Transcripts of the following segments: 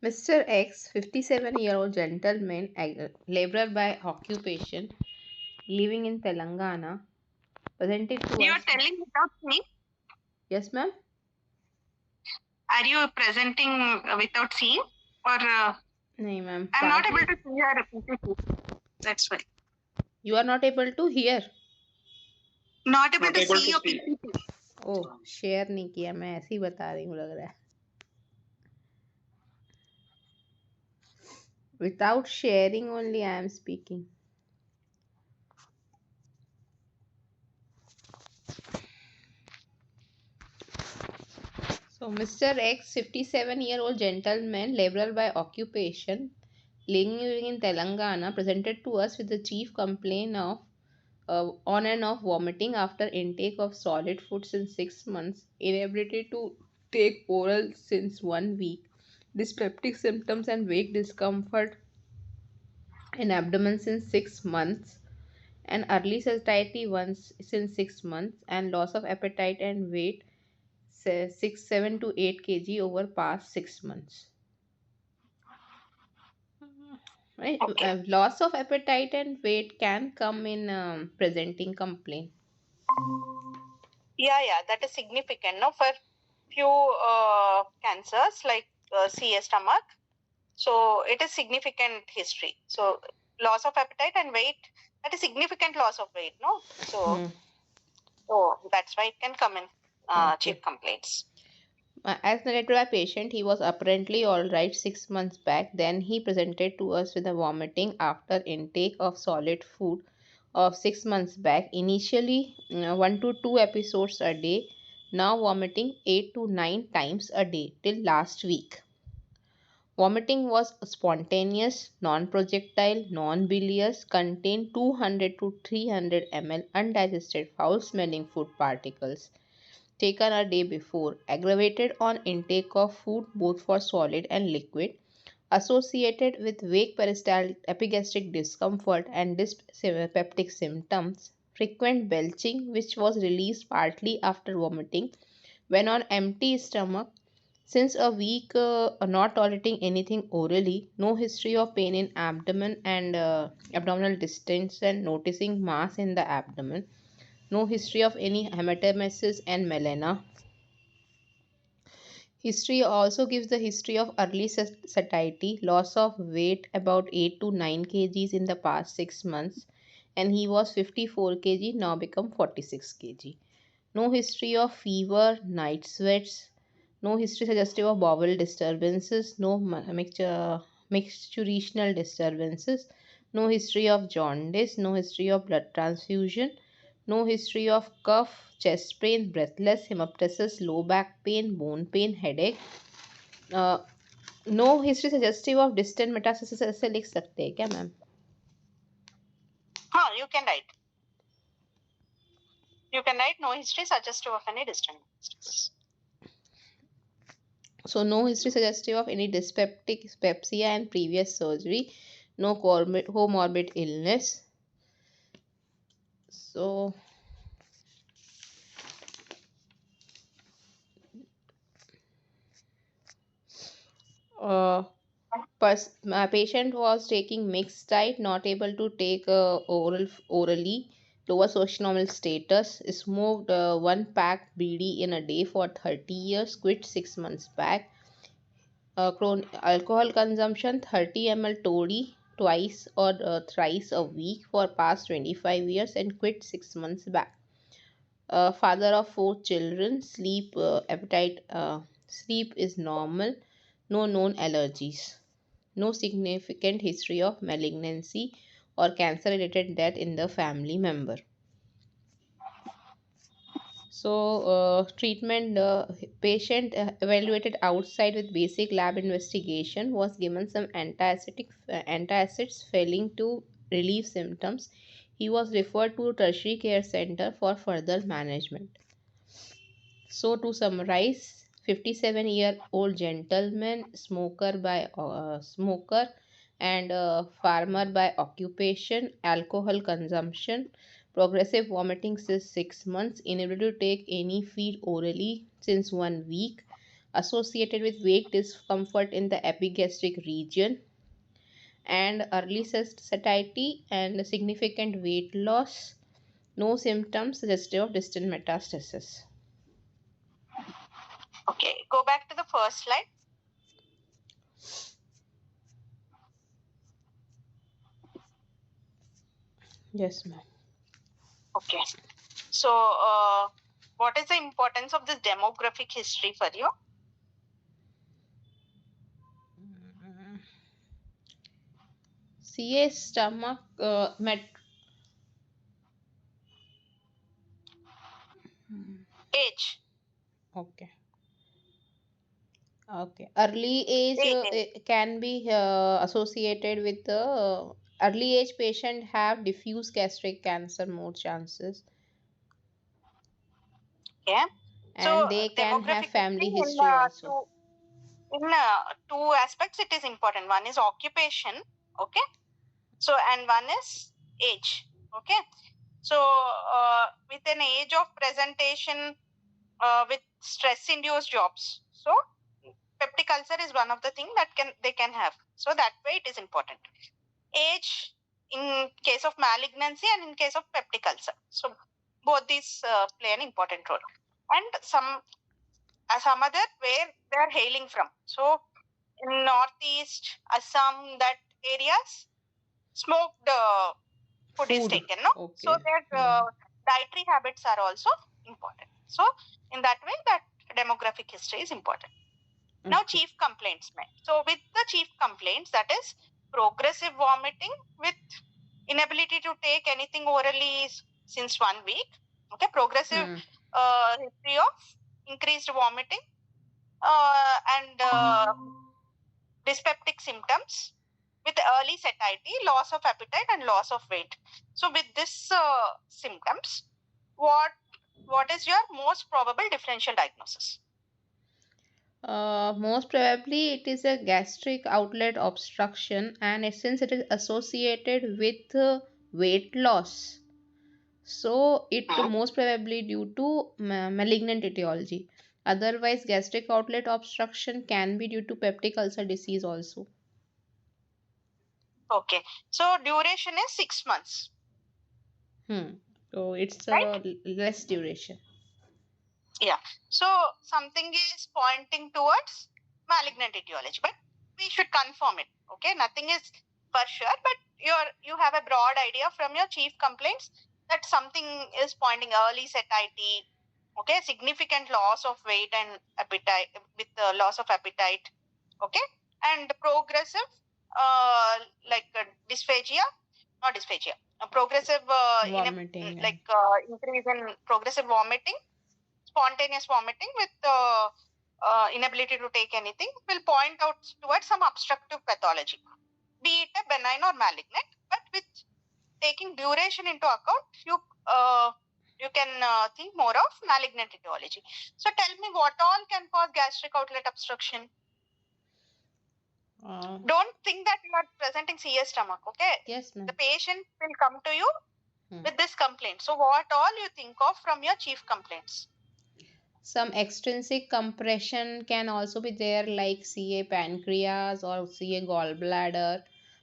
Mr. X, 57-year-old gentleman, laborer by occupation, living in Telangana, presented to You us. are telling without seeing? Yes, ma'am? Are you presenting without seeing? Or No, ma'am. I'm not able Partly. to see your PPT. That's why. You are not able to hear. Not able to see your PPT. Oh share नहीं किया मैं ऐसे ही बता रही हूँ लग रहा है without sharing only I am speaking So, Mr. X, 57-year-old gentleman, laborer by occupation, living in Telangana, presented to us with the chief complaint of on and off vomiting after intake of solid food since 6 months, inability to take oral since 1 week, dyspeptic symptoms and vague discomfort in abdomen since 6 months, and early satiety once since 6 months, and loss of appetite and weight 7 to 8 kg over past 6 months. Right? Okay. Loss of appetite and weight can come in presenting complaint. Yeah, that is significant. No, for few cancers like CA stomach. So it is significant history. So loss of appetite and weight, that is significant loss of weight. No, so that's why it can come in chief Okay. complaints. As narrated by patient, he was apparently all right 6 months back. Then he presented to us with a vomiting after intake of solid food of 6 months back. Initially, 1 to 2 episodes a day. Now vomiting 8 to 9 times a day till last week. Vomiting was spontaneous, non-projectile, non-bilious, contained 200 to 300 ml undigested foul-smelling food particles taken a day before, aggravated on intake of food both for solid and liquid, associated with vague peristaltic epigastric discomfort and dyspeptic symptoms, frequent belching which was released partly after vomiting when on empty stomach since a week, not tolerating anything orally, no history of pain in abdomen and abdominal distension, noticing mass in the abdomen, no history of any hematemesis and melena. History also gives the history of early satiety, loss of weight about 8 to 9 kgs in the past 6 months, and he was 54 kg, now become 46 kg. No history of fever, night sweats, no history suggestive of bowel disturbances, no mixturational disturbances, no history of jaundice, no history of blood transfusion, no history of cough, chest pain, breathless, hemoptysis, low back pain, bone pain, headache. Uh, no history suggestive of distant metastasis ऐसे लिख सकते हैं क्या ma'am? हाँ, you can write. You can write no history suggestive of any distant metastasis. So no history suggestive of any dyspepsia and previous surgery, no comorbid illness. So my patient was taking mixed diet, not able to take orally, lower socioeconomic status, smoked one pack BD in a day for 30 years, quit 6 months back. Alcohol consumption 30 ml toddy twice or thrice a week for past 25 years and quit 6 months back. Father of 4 children, sleep is normal, no known allergies, no significant history of malignancy or cancer related death in the family member. So, treatment patient evaluated outside with basic lab investigation was given some antacids failing to relieve symptoms. He was referred to tertiary care center for further management. So, to summarize, 57-year-old gentleman, smoker and farmer by occupation, alcohol consumption, progressive vomiting since 6 months, inability to take any feed orally since 1 week, associated with weight discomfort in the epigastric region, and early satiety and significant weight loss. No symptoms suggestive of distant metastasis. Okay, go back to the first slide. Yes, ma'am. Okay. So, what is the importance of this demographic history for you? CA stomach Age. okay. Okay. Early age Age. can be associated with the early age patient have diffuse gastric cancer more chances, Okay. So, and they can have demographic family history history also. in two aspects it is important. One is occupation. Okay. So, and one is age. Okay. So, with an age of presentation with stress induced jobs. So, peptic ulcer is one of the things that they can have. So, that way it is important. Age in case of malignancy and in case of peptic ulcer. So, both these play an important role. And some other where they are hailing from. So, in northeast Assam, that areas, smoked food is Food. taken, no? So Okay. their dietary habits are also important. So in that way, that demographic history is important. Now, Okay. chief complaints. So with the chief complaints, that is progressive vomiting with inability to take anything orally since 1 week. Okay, progressive history of increased vomiting and dyspeptic symptoms with early satiety, loss of appetite, and loss of weight. So, with this symptoms, what what is your most probable differential diagnosis? Most probably it is a gastric outlet obstruction, and since it is associated with weight loss, so it most probably due to malignant etiology. Otherwise, gastric outlet obstruction can be due to peptic ulcer disease also. Okay, so duration is 6 months, So it's right? a less duration. Yeah. So something is pointing towards malignant etiology, but we should confirm it. Okay, nothing is for sure, but you have a broad idea from your chief complaints that something is pointing early satiety. Okay, significant loss of weight and appetite with the loss of appetite. Okay, and progressive like dysphagia, not dysphagia, progressive Vomiting and increase in progressive vomiting, spontaneous vomiting with inability to take anything will point out towards some obstructive pathology, be it a benign or malignant. But with taking duration into account, you can think more of malignant etiology. So tell me what all can cause gastric outlet obstruction. Don't think that you are presenting CS stomach, okay? yes, ma'am. The patient will come to you with this complaint. So what all you think of from your chief complaints? Some extrinsic compression can also be there, like CA pancreas or CA gallbladder.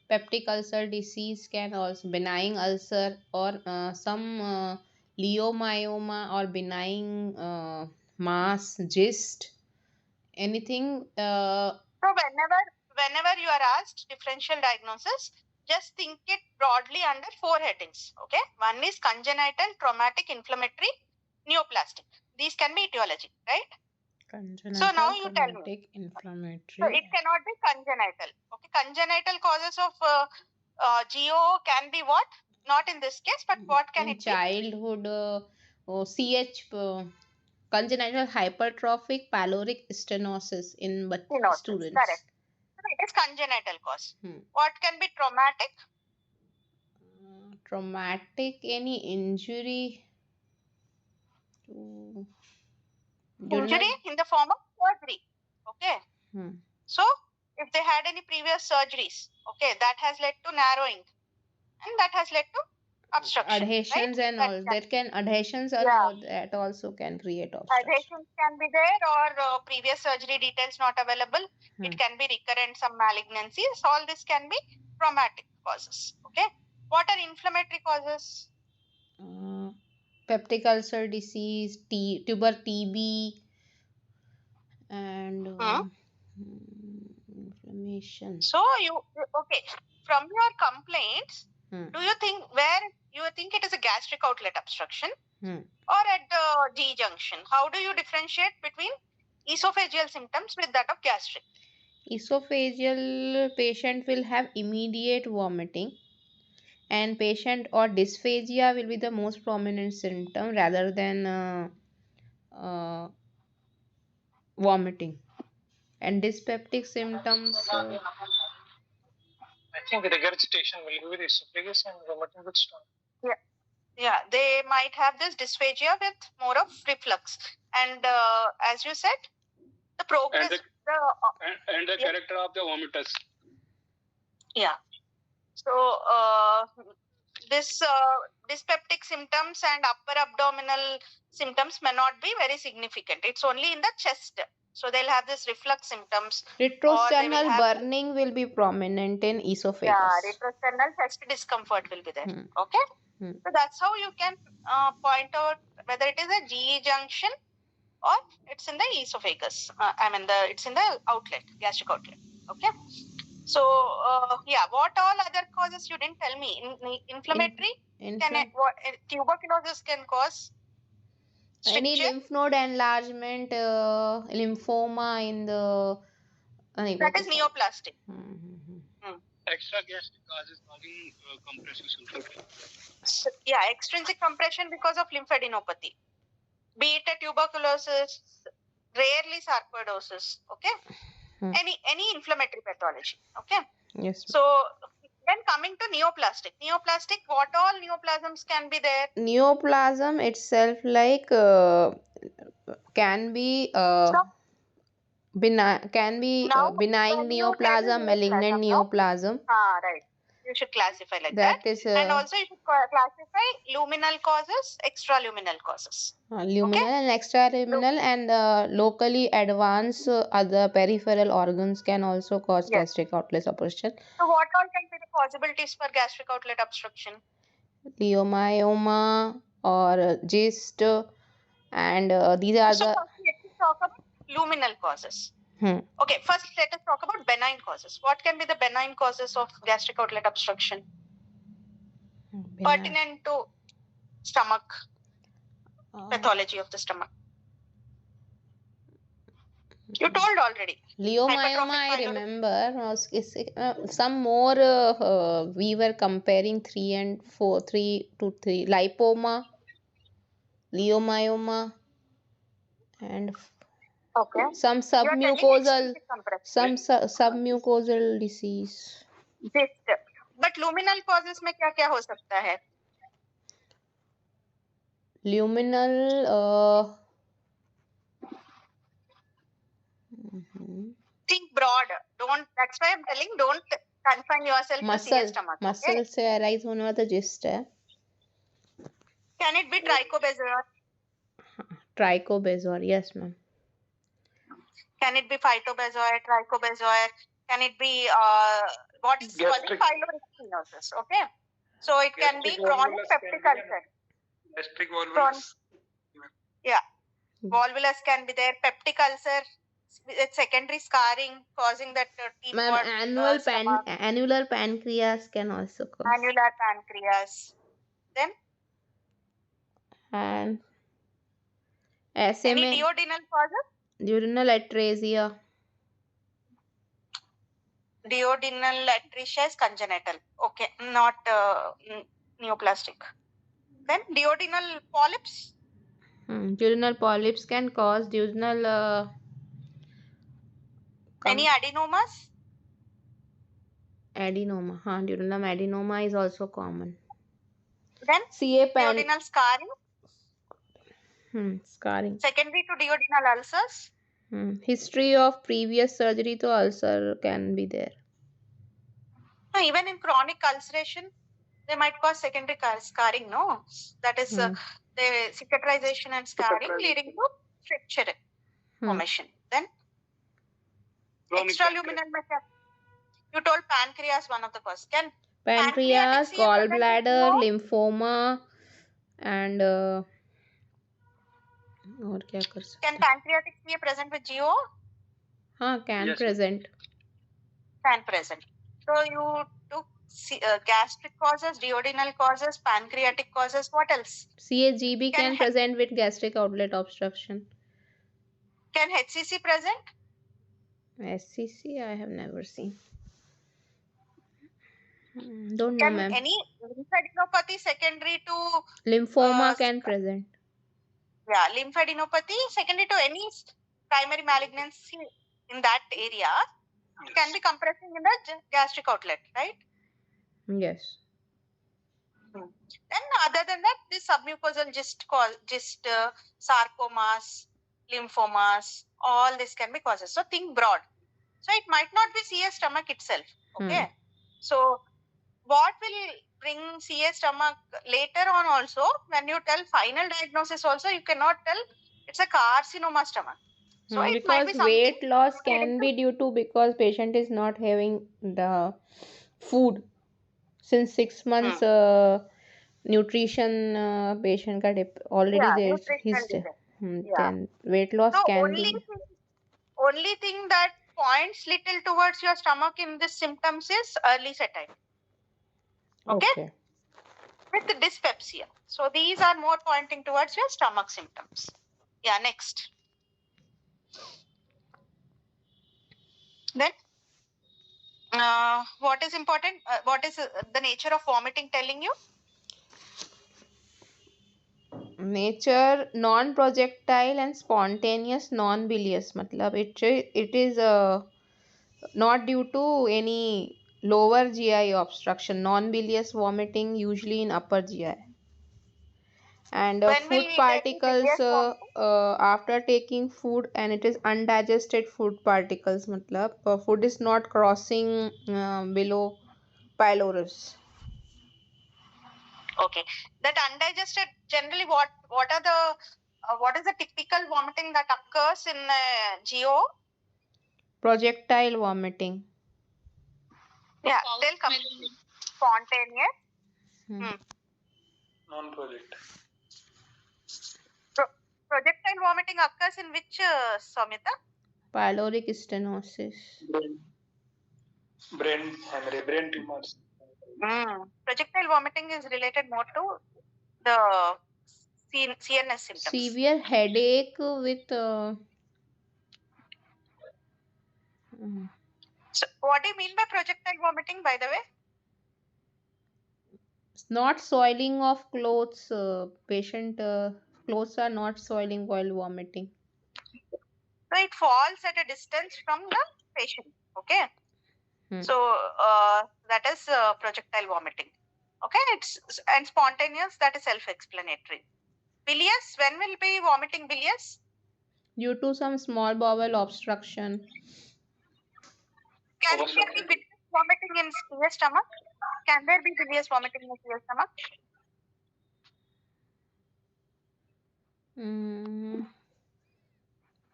Peptic ulcer disease can also benign ulcer or some leiomyoma or benign mass gist. Anything. So whenever you are asked differential diagnosis, just think it broadly under four headings. Okay, one is congenital, traumatic, inflammatory, neoplastic. These can be etiology, right? So now Congenital, you tell me. traumatic, So it inflammatory. cannot be congenital. Okay, congenital causes of GO can be what? Not in this case, but what can In it be? childhood, CH, congenital hypertrophic pyloric stenosis in Stenosis. students. Correct. So it is congenital cause. Hmm. What can be traumatic? Traumatic, any injury to Injury during in the form of surgery. Okay. hmm. So if they had any previous surgeries, okay, that has led to narrowing and that has led to obstruction, right? Adhesions and That all can, that can adhesions are yeah, that also can create obstruction. adhesions can be there, or previous surgery details not available. Hmm. It can be recurrent, some malignancies. All this can be traumatic causes. Okay. What are inflammatory causes? Peptic ulcer disease, tuber TB, and Hmm. inflammation. So okay, from your complaints, Hmm. do you think where you think it is a gastric outlet obstruction Hmm. or at the G junction? How do you differentiate between esophageal symptoms with that of gastric? Esophageal patient will have immediate vomiting, and patient or dysphagia will be the most prominent symptom rather than uh, vomiting. And dyspeptic symptoms, I think regurgitation will be with esophagus and vomiting with stomach. Yeah. Yeah, they might have this dysphagia with more of reflux. And as you said, the progress, And the yeah. character of the vomiters. Yeah. So this dyspeptic symptoms and upper abdominal symptoms may not be very significant. It's only in the chest. So they'll have this reflux symptoms, or they will retrosternal have, burning will be prominent in yeah, esophagus. retrosternal chest discomfort will be there. Hmm. Okay. Hmm. So that's how you can point out whether it is a GE junction or it's in the esophagus. It's in the outlet, gastric outlet. Okay. So yeah, what all other causes you didn't tell me? Inflammatory tuberculosis can cause Any stricture. lymph node enlargement, lymphoma in the That is neoplastic. Extra gastric causes causing compressive symptoms. Yeah, extrinsic compression because of lymphadenopathy. Be it a tuberculosis, rarely sarcoidosis. Okay. Any inflammatory pathology. Okay. Yes. So then coming to neoplastic. Neoplastic, what all neoplasms can be there? Neoplasm itself can be benign neoplasm, malignant neoplasm. Right. You should classify like That that. is And also you should classify luminal causes, extraluminal causes. luminal and extraluminal, and locally advanced other peripheral organs can also cause gastric outlet obstruction. So what all can be the possibilities for gastric outlet obstruction? Leiomyoma or GIST, and these are So the. first let's talk about luminal causes. Okay, first let us talk about benign causes. What can be the benign causes of gastric outlet obstruction? Pertinent to stomach, pathology of the stomach. You told already. Leiomyoma, I remember. Some more we were comparing 3 to 3. Lipoma, leiomyoma, and some submucosal disease. But luminal causes में क्या क्या हो सकता है? Luminal think broad. That's why I'm telling, don't confine yourself to CS stomach. Muscle से arise होने वाला तो gist है. Can it be trichobezoar? Trichobezoar, yes ma'am. Can it be phytobezoar, trichobezoar? Can it be what is called pyloristenosis? Okay, so it can be chronic peptic ulcer. Gastric volvulus. Yeah, volvulus can be there. Peptic ulcer with secondary scarring causing that teeth. Ma'am, annular pancreas can also cause. Annular pancreas. Then? And any duodenal causes? Duodenal atresia. Duodenal atresia is congenital. Okay, not neoplastic. Then duodenal polyps? Duodenal polyps can cause duodenal. Any adenomas? Adenoma. Duodenal adenoma is also common. Then duodenal scarring? Scarring. Secondary to duodenal ulcers? History of previous surgery to ulcer can be there. Even in chronic ulceration, they might cause secondary scarring, no? That is the cicatrization and scarring leading to fracture formation. Then extraluminal mechanism. You told pancreas one of the causes. Can Pancreas, pancreatic CA present with gallbladder, GO? lymphoma, and और क्या कर सकते Can pancreatic CA present with GO? हाँ, can Yes, present. Can present. So you took gastric causes, duodenal causes, pancreatic causes. What else? CAGB Can can present with gastric outlet obstruction. Can HCC present? SCC I have never seen. Don't know, Can ma'am. any lymphadenopathy secondary to Lymphoma can present. Yeah, lymphadenopathy secondary to any primary malignancy in that area can be compressing in the gastric outlet, right? Yes. Then other than that, this submucosal cyst, sarcomas, lymphomas, all this can be causes. So think broad. So it might not be CA stomach itself. Okay. So what will bring CA stomach later on also, when you tell final diagnosis also, you cannot tell it's a carcinoma stomach. So it might be Because something weight loss leading can to- be due to because patient is not having the food since 6 months. Nutrition patient का already there is nutritional his disease. then weight loss So can be. only thing that points little towards your stomach in this symptoms is early satiety. Okay. With dyspepsia. So these are more pointing towards your stomach symptoms. Yeah, next. Then what is important? What is the nature of vomiting telling you? Nature non-projectile and spontaneous non-bilious matlab it is not due to any lower GI obstruction. Non-bilious vomiting usually in upper GI. And When food will there be particles bilious vomiting? after taking food, and it is undigested food particles matlab food is not crossing below pylorus. Okay, that undigested. Generally, what are the what is the typical vomiting that occurs in GO? Projectile vomiting. Yeah, they'll come spontaneous. non-project. Projectile vomiting occurs in which Saumyta? Pyloric stenosis. Brain hemorrhage, brain tumors. Projectile vomiting is related more to the CNS symptoms. Severe headache with So what do you mean by projectile vomiting, by the way? not soiling of clothes. Patient clothes are not soiling while vomiting. So it falls at a distance from the patient. Okay. So that is projectile vomiting. Okay, and spontaneous, that is self-explanatory. Bilious, when will be vomiting bilious? Due to some small bowel obstruction. Can there be bilious vomiting in CA stomach? Can there be bilious vomiting in CA stomach?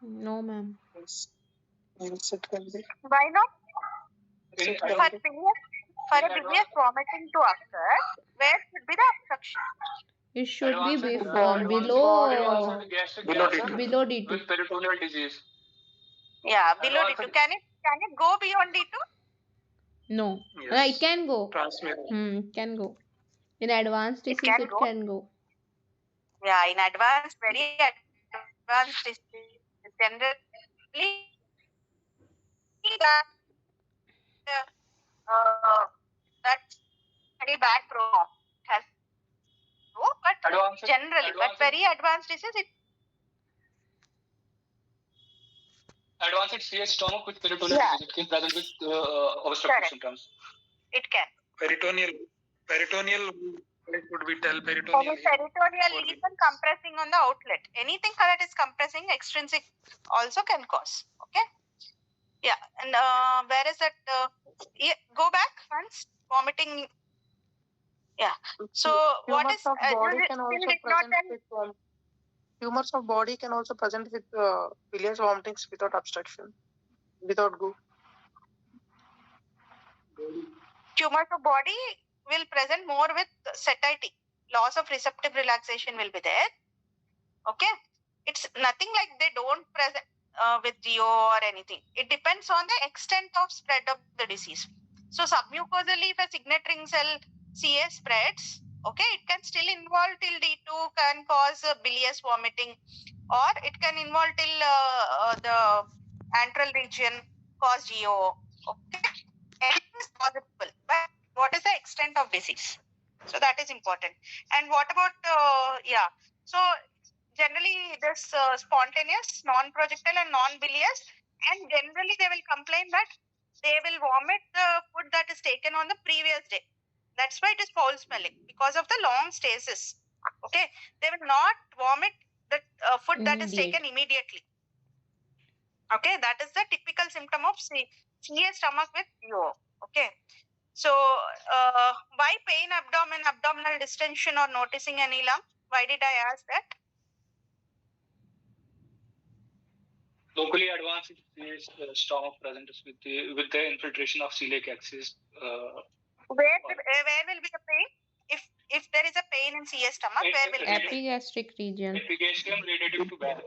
No, ma'am. Yes, it can be. Why not? In- For a bilious vomiting to occur, where should be the obstruction? It should be below below D2. with peritoneal disease. Yeah, below D2. Can it go beyond D2? No. Yes. It can go. Transmitted. It can go. In advanced disease, it can go. Yeah, in advanced, very advanced disease, generally that's very bad program. It has but generally, but very advanced disease, it Advanced CA stomach with peritoneal disease. It can present with obstructive symptoms. It can. Peritoneal would we tell Peritoneal lesion compressing on the outlet. Anything that is compressing extrinsic also can cause. Okay. Yeah, and where is that? Go back once. Vomiting Yeah. So what is Tumors of body you can still also did not present tell? with tumors of body can also present with bilious vomitings without obstruction, without goo. Tumors of body will present more with satiety. Loss of receptive relaxation will be there. Okay. It's nothing like they don't present with GO or anything. It depends on the extent of spread of the disease. So submucosally, if a signet ring cell CA spreads, okay, it can still involve till D2, can cause bilious vomiting, or it can involve till the antral region, cause GO. Okay, anything is possible, but what is the extent of disease? So that is important. And what about yeah? So generally this spontaneous, non-projectile and non-bilious, and generally they will complain that they will vomit the food that is taken on the previous day. That's why it is foul smelling, because of the long stasis. Okay, they will not vomit the food that is taken immediately. Okay, that is the typical symptom of CA stomach with GO. Okay, so why pain abdomen, abdominal distension, or noticing any lump? Why did I ask that? Locally advanced stomach presents with the infiltration of celiac axis. Where will be the pain? If there is a pain in CA stomach, where will be the pain? Epigastric region. Epigastrium radiating to back.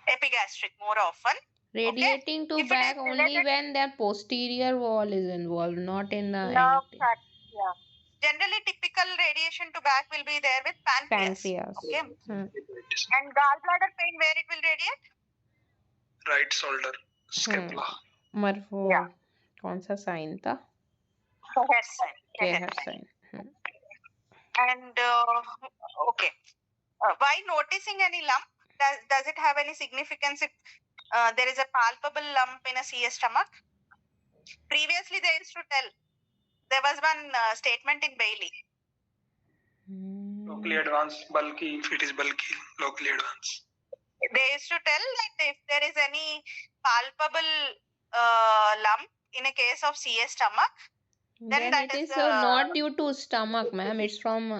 Epigastric more often. Radiating to If it back is only related when their posterior wall is involved, not in the nerve ante- cut, yeah. Generally, typical radiation to back will be there with pancreas. pancreas. Okay. And gallbladder pain, where it will radiate? Right shoulder, scapula. मरफो Yeah. कौन सा sign था Head sign. के Head head sign. Sign And okay, why noticing any lump? Does it have any significance if there is a palpable lump in a CA stomach? Previously, they used to tell. There was one statement in Bailey. Locally advanced, bulky. If it is bulky, locally advanced. They used to tell that if there is any palpable lump in a case of CA stomach, then that it is is not due to stomach, ma'am. It's from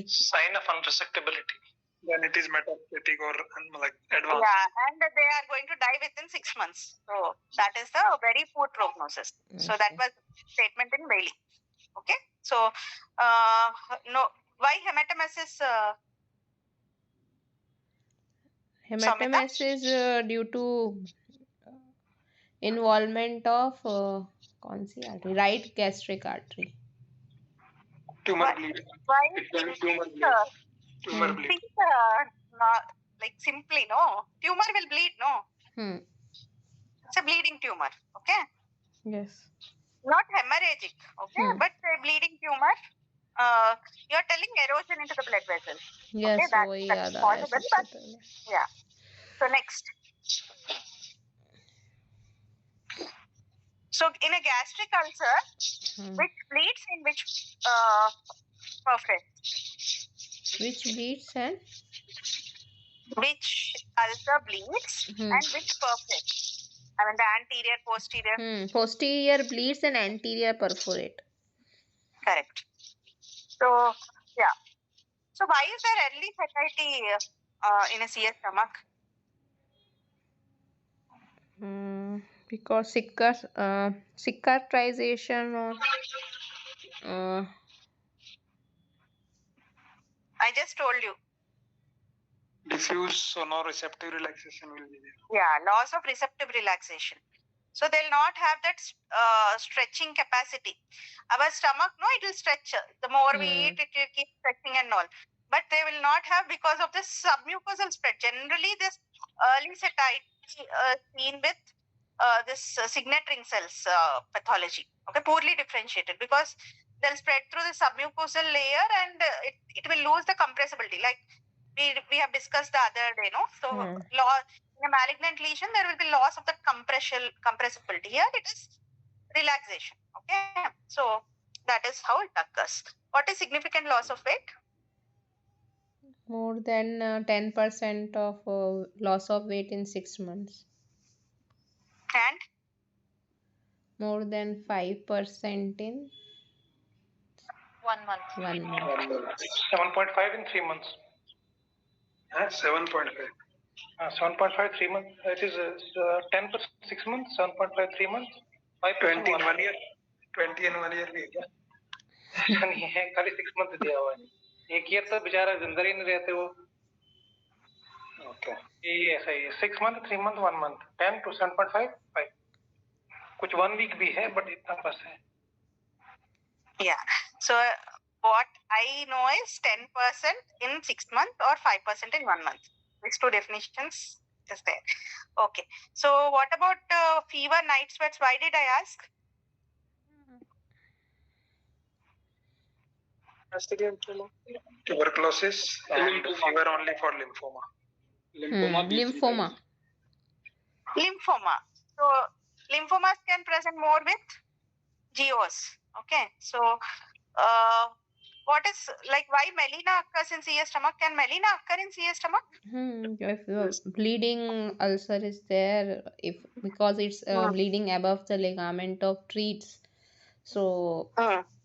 Sign of unresectability. Then it is metastatic or like advanced. yeah, and they are going to die within 6 months. So that is the very poor prognosis. So that was statement in Bailey. Okay. So no, why hematemesis? hematemesis due to involvement of कौन सी artery? Right gastric artery. Tumor bleed. Why? Tumor bleed. Tumor bleed. Think, not like simply no. Tumor will bleed, no. It's a bleeding tumor. Okay. Yes. Not hemorrhagic. Okay, but a bleeding tumor. You are telling erosion into the blood vessels. Yes, okay, that's possible, but yeah. So next. So in a gastric ulcer, which bleeds in which perforates? Which bleeds and? Which ulcer bleeds and which perforates? I mean the anterior, posterior. Posterior bleeds and anterior perforate. Correct. So yeah. So why is there early satiety in a CA stomach? Because cicatrization or I just told you. Diffuse sonoreceptive relaxation will be there. Yeah, loss of receptive relaxation. So they'll not have that stretching capacity. Our stomach, no, it will stretch. The more we eat, it will keep stretching and all. But they will not have because of this submucosal spread. Generally, this early satiety seen with this signet ring cells pathology. Okay, poorly differentiated because they'll spread through the submucosal layer and it will lose the compressibility. Like we have discussed the other day, no? So in a malignant lesion, there will be loss of the compressibility. Here it is relaxation. Okay, so that is how it occurs. What is significant loss of weight? More than 10% of loss of weight in 6 months. And more than 5% in 1 month. 1 month. 7.5 in 3 months. 7.5. 7.5 3 months. It is 10 for 6 months. 7.5 3 months. 5 20 in 1 year. 20 in 1 year भी है क्या? नहीं है, खाली 6 months दिया हुआ है. एक ईयर तो बेचारा जिंदा ही नहीं रहते वो. Okay. ये ऐसा ही है. 6 month, 3 month, 1 month. 10 to 7.5, 5. कुछ 1 week भी है, but इतना बस है. Yeah. So what I know is 10% in 6 months or 5% in 1 month. These two definitions is there. Okay. So what about fever, night sweats? Why did I ask? Tuberculosis and fever only for lymphoma. Lymphoma. Lymphoma. So lymphomas can present more with GOs. Okay. So what is like why melena occurs in CA stomach? Can melena occur in CA stomach? If your bleeding ulcer is there, if because it's bleeding above the ligament of treats, so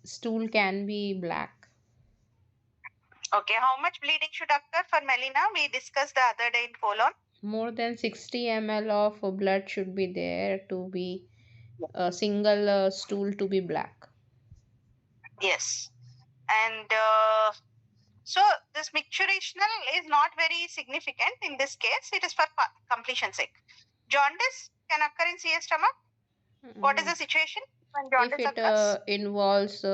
stool can be black. Okay, how much bleeding should occur for melena? We discussed the other day in colon. More than 60 ml of blood should be there to be a single stool to be black. Yes. And so this micturational is not very significant in this case. It is for completion sake. Jaundice can occur in CA stomach. What is the situation when jaundice If it occurs? involves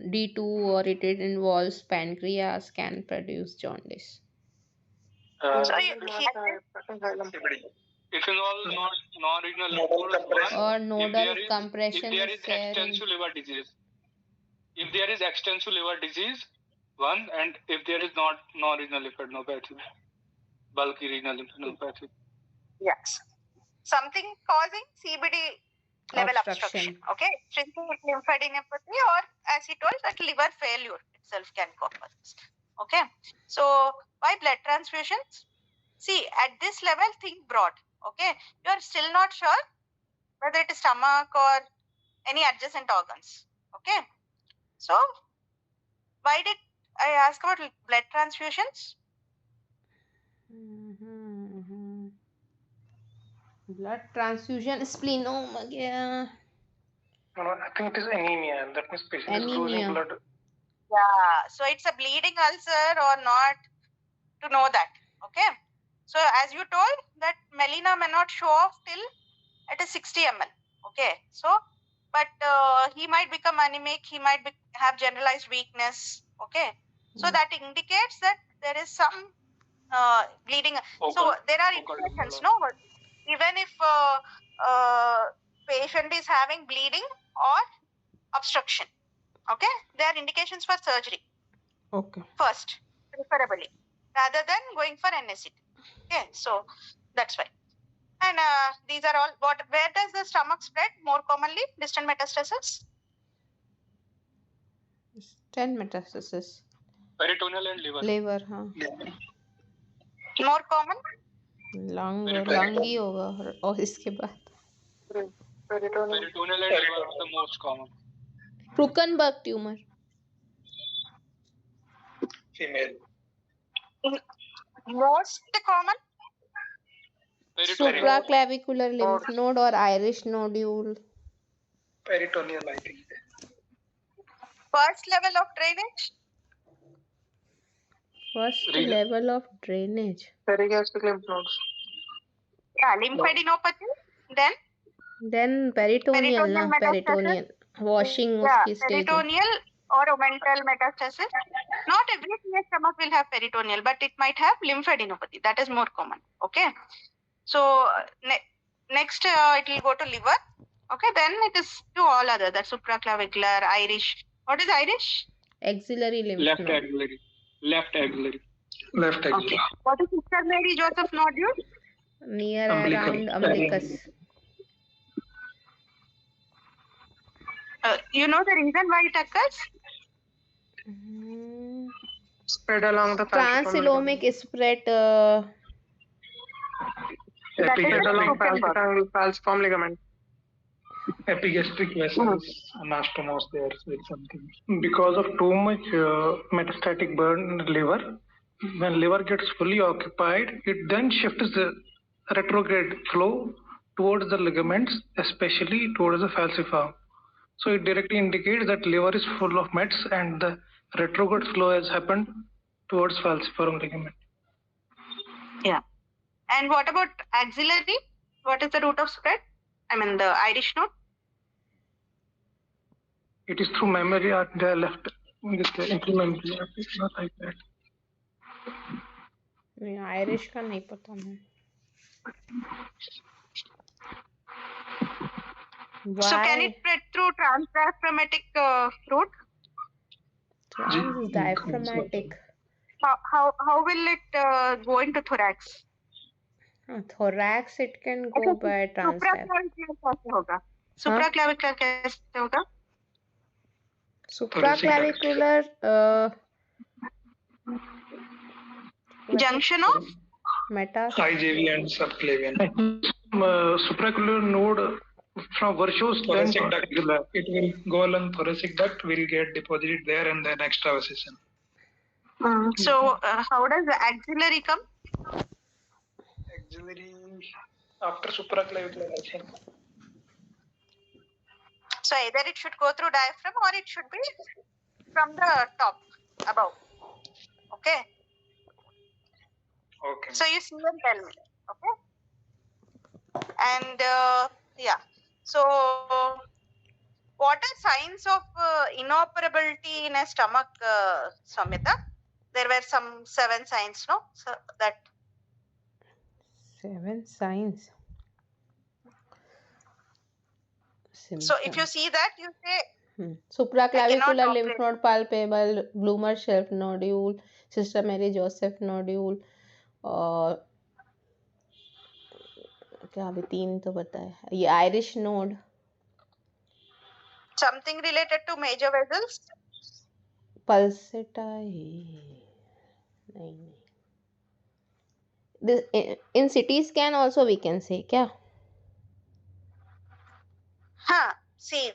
D2 or it involves pancreas, can produce jaundice. So if involves non-regional liver, Or nodal if compression there is is there in extensive liver disease, if there is extensive liver disease, one, and if there is not non-regional lymphadenopathy, bulky renal lymphadenopathy. yes, something causing CBD level Obstruction. obstruction. Okay, extrinsic lymphadenopathy, or as he told, that liver failure itself can cause. Okay, so why blood transfusions? See, at this level, think broad. Okay, you are still not sure whether it is stomach or any adjacent organs. Okay, so why did I ask about blood transfusions? Blood transfusion, splenoma. Yeah. No, I think it is anemia. That means patient is losing Anemia. blood. Yeah, so it's a bleeding ulcer or not, to know that. Okay, so as you told that melena may not show off till at a 60 ml. Okay, so but he might become anemic, he might have generalized weakness. Okay, so that indicates that there is some bleeding. So there are indications, no? Even if patient is having bleeding or obstruction, okay, there are indications for surgery. Okay. First, preferably, rather than going for NSCT. Okay, so that's why. And these are all. Where does the stomach spread more commonly? Distant metastasis. Distant metastasis. Peritoneal and liver. Liver, huh? More common. Lung ही होगा और इसके बाद Peritoneal and liver are the most common. Frukenberg tumor. Female. Most common. Supraclavicular lymph node or iris nodule. Peritoneal, I think. First level of drainage. First level of drainage. Perigastric lymph nodes. Yeah, lymphadenopathy. Then peritoneal, na? Peritoneal. Washing उसकी stage. Peritoneal or omental metastasis. Not every CA stomach will have peritoneal, but it might have lymphadenopathy. That is more common. Okay. So next it will go to liver. Okay. Then it is to all other. That's supraclavicular, Irish. What is Irish? Axillary lymph Left node. axillary. Left axillary. Left axillary. Okay. What is Sister Mary Joseph nodule? Near around umbilicus. You know the reason why it occurs? Spread along the Transcelomic spread. Spread along falciform ligament. epigastric vessels, anastomos there with something. Because of too much metastatic burn in the liver, when liver gets fully occupied, it then shifts the retrograde flow towards the ligaments, especially towards the falciform. So it directly indicates that liver is full of mets and the retrograde flow has happened towards falciform ligament. Yeah. And what about axillary? What is the route of spread? I mean the Irish node? It is through mammary artery left with the intramedullary artery, not like that. नहीं Irish का नहीं पता मैं So can why it spread through transdiaphragmatic route? trans is diaphragmatic How will it go into thorax? thorax it can go by trans Supraclavicular कैसे होगा? Supraclavicular कैसे होगा? supraclavicular Junction of meta IJV and subclavian. Supraclavicular node from versus thoracic duct, it will go along thoracic duct, will get deposited there and then extravasation. So how does the axillary come? Axillary after supraclavicular, I think. So either it should go through diaphragm or it should be from the top above. Okay. Okay. So you see and tell me. Okay. And yeah. So what are signs of inoperability in a stomach, Saumyta? There were some 7 signs, no? So that 7 signs so if you see that, you say supraclavicular lymph node palpable, Bloomer shelf nodule, systematic Joseph nodule और क्या अभी 3 तो बताया ये Irish node something related to major vessels. पल्सेटा नहीं this in CT scan also we can say क्या See,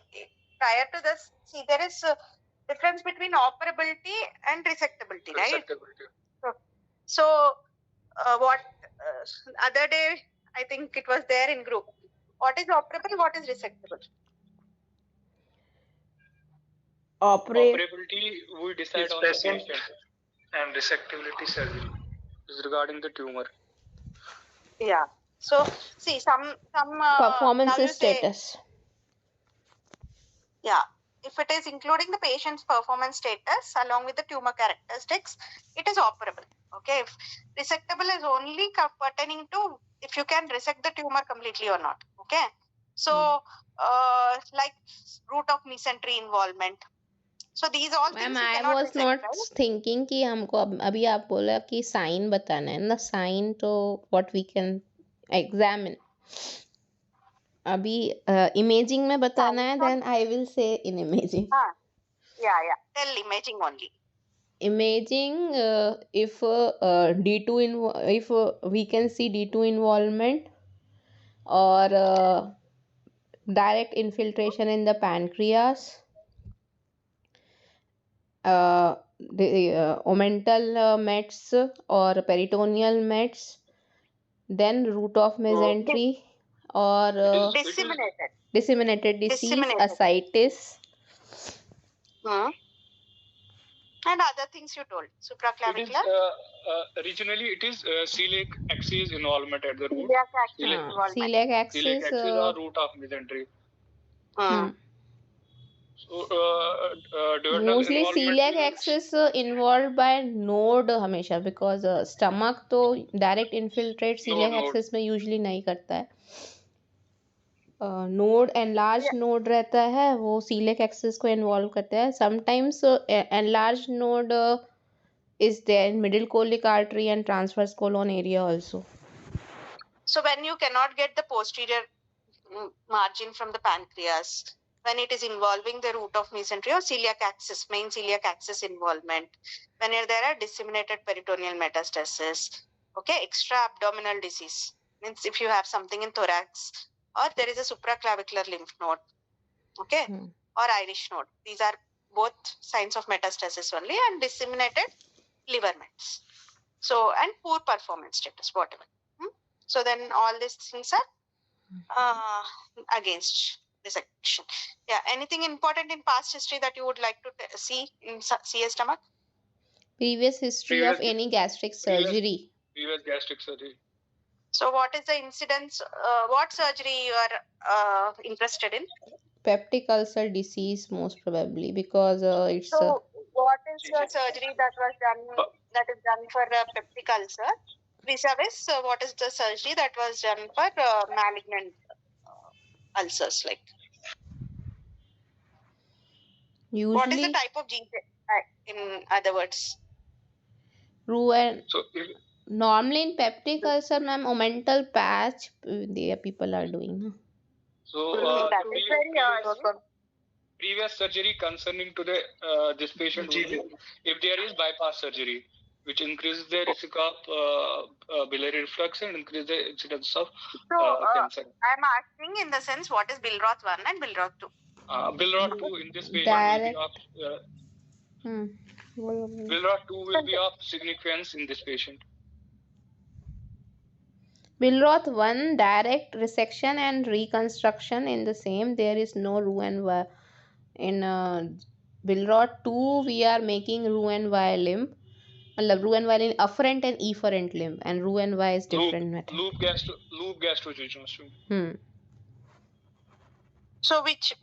prior to this, there is a difference between operability and resectability, right? So what other day, I think it was there in group. What is operable? What is resectable? Operability we decide on the patient patient and resectability surgery. is regarding the tumor. Yeah. So see some performance now you say, status yeah, if it is including the patient's performance status along with the tumor characteristics, it is operable. Okay. If resectable is only pertaining to if you can resect the tumor completely or not. Okay. So like route of mesentery involvement. So these all things ma'am you I cannot was resect, not right? Thinking कि हमको अभी आप बोला कि sign बताना है ना sign तो व्हाट वी कैन एग्जामिन अभी इमेजिंग में बताना है then I will say in imaging Yeah. Tell imaging only. imaging if D2 if we can see D2 involvement or direct infiltration in the pancreas the omental mets or peritoneal mets then route of mesentery or disseminated disease ascites and other things you told. Supraclavicular. Regionally, it is celiac axis involvement at the root. celiac axis or root of mesentery. So, mostly celiac axis involved by node हमेशा because stomach तो direct infiltrate celiac axis में usually नहीं करता है node enlarged node रहता है वो celiac axis को involve करता है sometimes enlarged node is there in middle colic artery and transverse colon area also. So when you cannot get the posterior margin from the pancreas, when it is involving the root of mesentery or celiac axis, main celiac axis involvement, when there are disseminated peritoneal metastasis, okay, extra abdominal disease, means if you have something in thorax or there is a supraclavicular lymph node, okay, Hmm. or iris node. These are both signs of metastasis only, and disseminated liver mets. So, and poor performance status, whatever. So then all these things are against dissection. Yeah. Anything important in past history that you would like to see in CS stomach? Previous history of any gastric surgery. Previous gastric surgery. So, what is the incidence? What surgery you are interested in? Peptic ulcer disease, most probably, because it's So, what is the surgery that was done? That is done for peptic ulcer. Vis-a-vis, what is the surgery that was done for malignant ulcers? Like, what is the usually type of GJ? In other words, ruin. So Normally in peptic ulcer, ma'am, omental patch the people are doing. No? so that is very previous surgery concerning to the this patient would be if there is bypass surgery, which increases the risk of biliary reflux and increase the incidence of cancer. I'm asking in the sense, what is Billroth 1 and Billroth 2? Billroth 2 in this patient Direct. will be of Hmm. Billroth 2 will be of significance in this patient. Billroth 1 direct resection and reconstruction in the same. There is no Roux-en-Y. In Billroth 2 we are making Roux-en-Y limb. Roux-en-Y in afferent and efferent limb, and Roux-en-Y is different method. Loop gastrojejunostomy. So which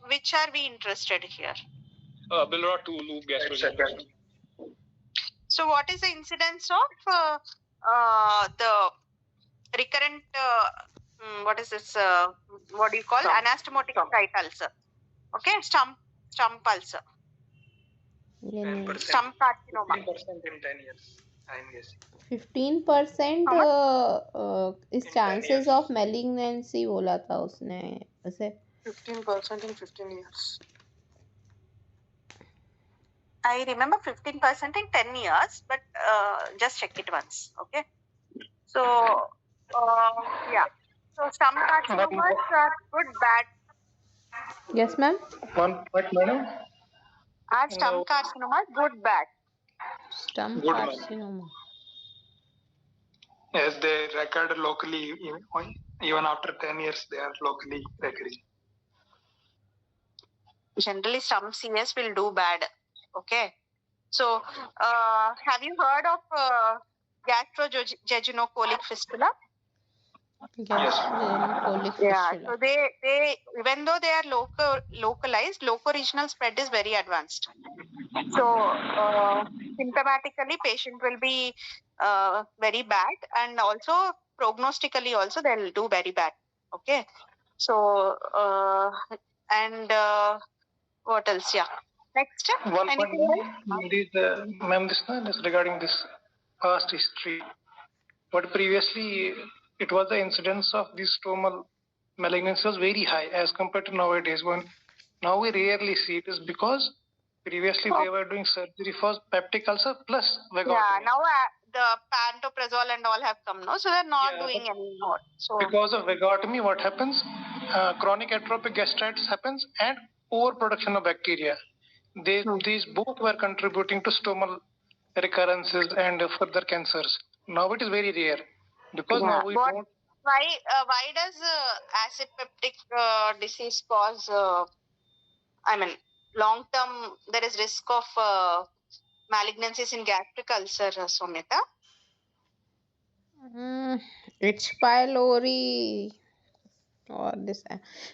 are we interested here? Billroth 2 loop gastrojejunostomy. So what is the incidence of the recurrent what is this what do you call anastomotic site ulcer? Okay, stump ulcer. Stump carcinoma. 15% in 10 years. I'm guessing. 15% is In 10 chances years. of malignancy बोला था उसने ऐसे 15% in 15 years. I remember 15% in 10 years, but just check it once. Okay. So yeah. So stump carcinomas are good, bad. yes ma'am. One point, madam. Are stump carcinomas good, bad? Stump Good, ma'am. carcinoma. As they record locally, even after 10 years, they are locally recurring. Generally, some CS will do bad. Okay. So, have you heard of gastrojejunocolic fistula? Gastrojejunocolic Yeah. fistula. So they even though they are localized, loco-regional spread is very advanced. So symptomatically, patient will be very bad, and also prognostically also they'll do very bad. Okay. So and what else? Yeah. Next. One Anything else? point is, ma'am, this is regarding this past history. But previously, it was the incidence of this stromal malignancy was very high as compared to nowadays. When now we rarely see it is because previously they were doing surgery for peptic ulcer plus vagotomy. Yeah. Now the pantoprazole and all have come, no? So they're not doing anymore. So because of vagotomy, what happens? Chronic atrophic gastritis happens and overproduction of bacteria. These both were contributing to stomal recurrences and further cancers. Now it is very rare because now we don't. Why does acid peptic disease cause? I mean, long term there is risk of malignancies in gastric ulcer, Saumyta. H. pylori or this.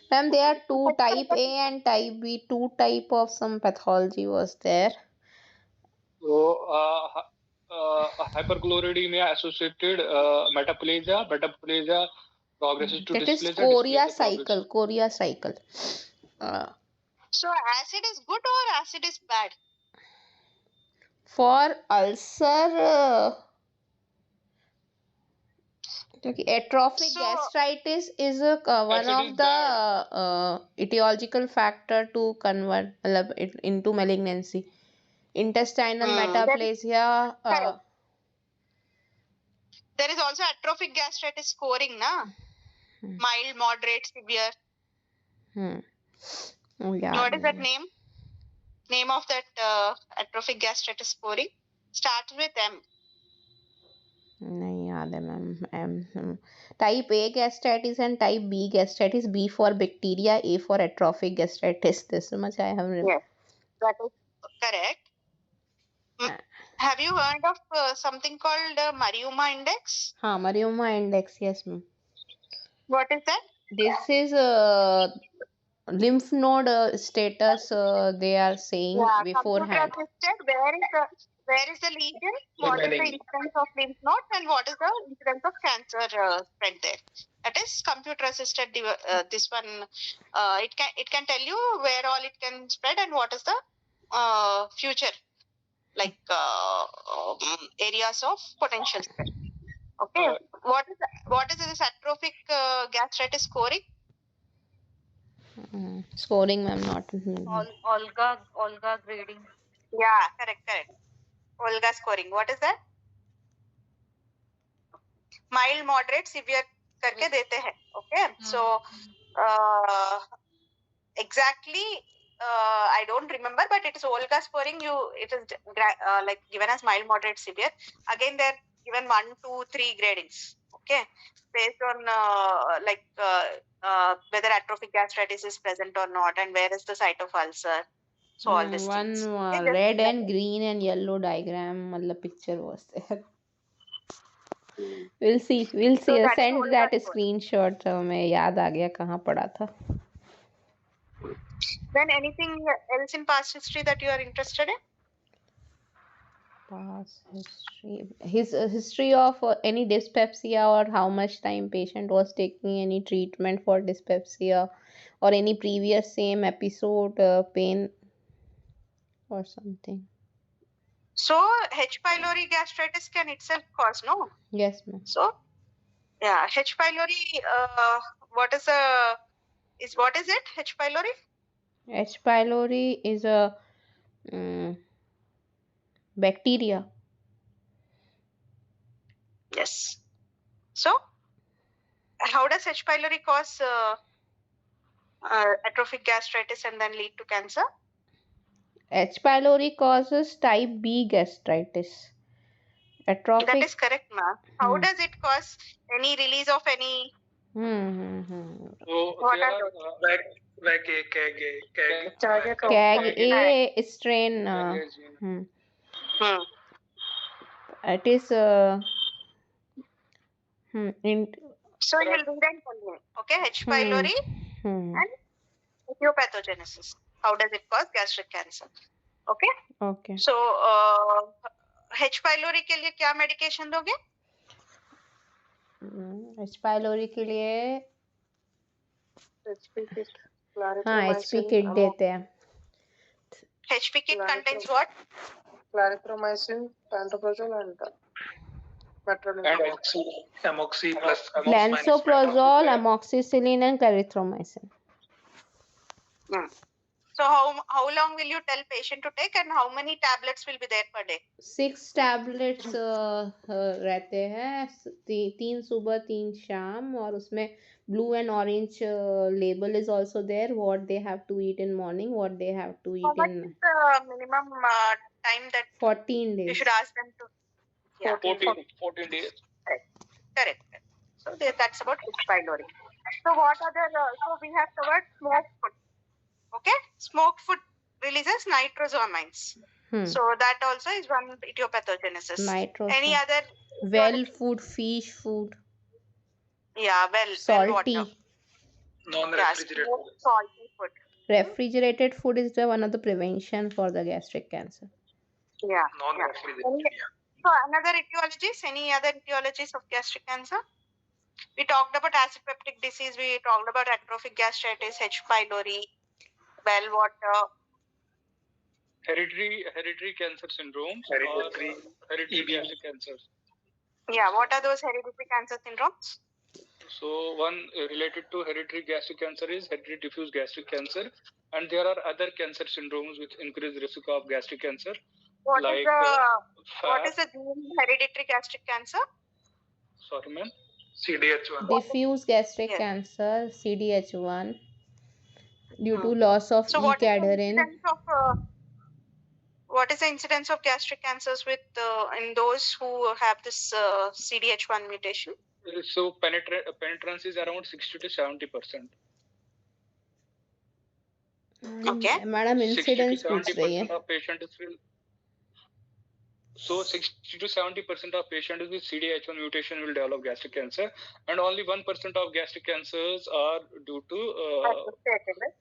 Ma'am, there are two, type A and type B. Two type of some pathology was there. So hyperchloroidemia associated metaplasia progresses to That is dysplasia. chorea cycle. Chorea cycle. So acid is good or acid is bad? For ulcer, atrophic gastritis is one of the etiological factor to convert it into malignancy. Intestinal metaplasia. There is also atrophic gastritis scoring, na? mild, moderate, severe. Oh, yeah. What is that name? Name of that atrophic gastritis scoring? Starts with M. नहीं याद है ma'am. Type A gastritis and type B gastritis. B for bacteria, A for atrophic gastritis. This much I have. Yes, that is correct. Have you heard of something called Mariuma index? Mariuma index. Yes, ma'am. What is that? This is lymph node status. They are saying beforehand. Where is the lesion? What is the incidence of lymph nodes, and what is the incidence of cancer spread there? That is computer assisted. This one, it can tell you where all it can spread and what is the future, like areas of potential spread. Okay. What is this atrophic gastritis scoring? Scoring, ma'am, not. Olga grading. Yeah, correct. Olga scoring. What is that? Mild, moderate, severe करके देते हैं. Okay. So exactly I don't remember, but it is Olga scoring. It is like given as mild, moderate, severe. Again, they're given 1, 2, 3 gradings. Okay, based on whether atrophic gastritis is present or not, and where is the site of ulcer. So all these things. One red and green and yellow diagram, मतलब picture was there. We'll see. So that is Send Olga that scoring. screenshot. मैं याद आ गया कहाँ पढ़ा था. Then anything else in past history that you are interested in? Past history. His history of any dyspepsia, or how much time patient was taking any treatment for dyspepsia, or any previous same episode pain or something. So H. pylori gastritis can itself cause, no? Yes, ma'am. So yeah, H. pylori. What is it? H. pylori. H. pylori is a bacteria. Yes. So how does H. pylori cause atrophic gastritis and then lead to cancer? H. pylori causes type B gastritis. Atrophic. That is correct, ma'am. How does it cause any release of any? So What there are are CAG A strain. It is So you'll read and tell me. Okay, H. pylori and etiopathogenesis. How does it cause gastric cancer? Okay. Okay. So H. pylori के लिए क्या medication दोगे? H. pylori के लिए HP kit, HP kit देते हैं. HP kit contains what? clarithromycin, pantoprazole, and metronidazole. Amoxy plus Lansoprazole, amoxicillin, and clarithromycin. So how long will you tell patient to take, and how many tablets will be there per day? 6 tablets रहते हैं. 3 सुबह 3 शाम, और उसमें blue and orange label is also there. What they have to eat in morning, what they have to eat How much in is the minimum time that 14 days. you should ask them to? Yeah, 14 days. Correct. So that's about H. pylori. So what other? So we have covered smoked food. Okay, smoked food releases nitrosamines. So that also is one etiopathogenesis. Any other? Well food, fish food. Yeah, well, salty. Well water. Non-refrigerated. Salty food. Refrigerated food is one of the prevention for the gastric cancer. Yeah. Non-refrigerated. So another etiologies, any other etiologies of gastric cancer? We talked about acid peptic disease, we talked about atrophic gastritis, H. pylori, well water. Hereditary cancer syndromes. Hereditary gastric cancers. Yeah, what are those hereditary cancer syndromes? So one related to hereditary gastric cancer is hereditary diffuse gastric cancer, and there are other cancer syndromes with increased risk of gastric cancer. What is the gene hereditary gastric cancer? Sorry, ma'am. CDH1. Diffuse gastric Yes. cancer, CDH1, due to Hmm. loss of So E. what is the cadherin. incidence of gastric cancers with in those who have this CDH1 mutation? So penetrance is around 60 to 70%. Okay. Madam 60 to incidence पूछ रही 70% है. of patients will. So 60 to 70% of patients with CDH1 mutation will develop gastric cancer, and only 1% of gastric cancers are due to Associated with.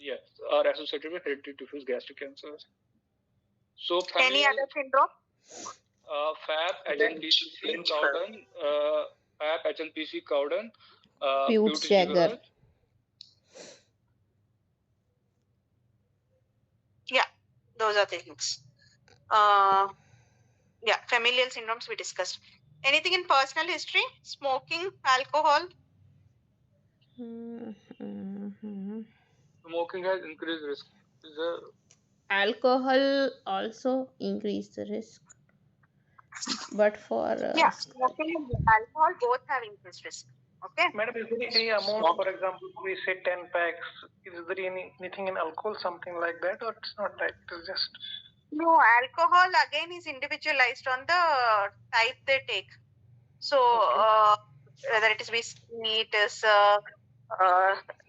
yes, are associated with hereditary diffuse gastric cancers. So Any familial other syndrome? FAP, HNPC, Cowden, FAP, HNPC, Cowden, Peutz Peutz-Jeghers. Yeah, those are the things. Yeah, familial syndromes we discussed. Anything in personal history? Smoking, alcohol? Smoking has increased risk. Alcohol also increase the risk, but for Yeah, smoking and alcohol both have increased risk. Okay. Madam, is there any amount, for example, we say 10 packs, is there anything in alcohol, something like that, or it's not that, it's just... No, alcohol again is individualized on the type they take. So, whether it is whiskey, it is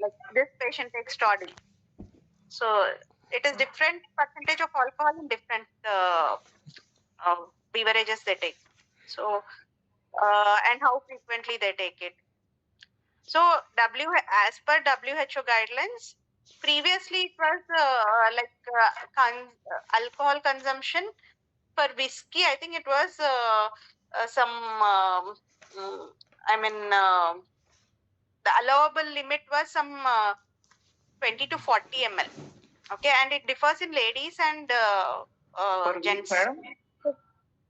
like this patient takes toddy. So, it is different percentage of alcohol in different beverages they take. So, and how frequently they take it. So, as per WHO guidelines, previously it was alcohol consumption for whiskey. I think it was the allowable limit was some 20 to 40 ml. Okay, and it differs in ladies and gents. Madam?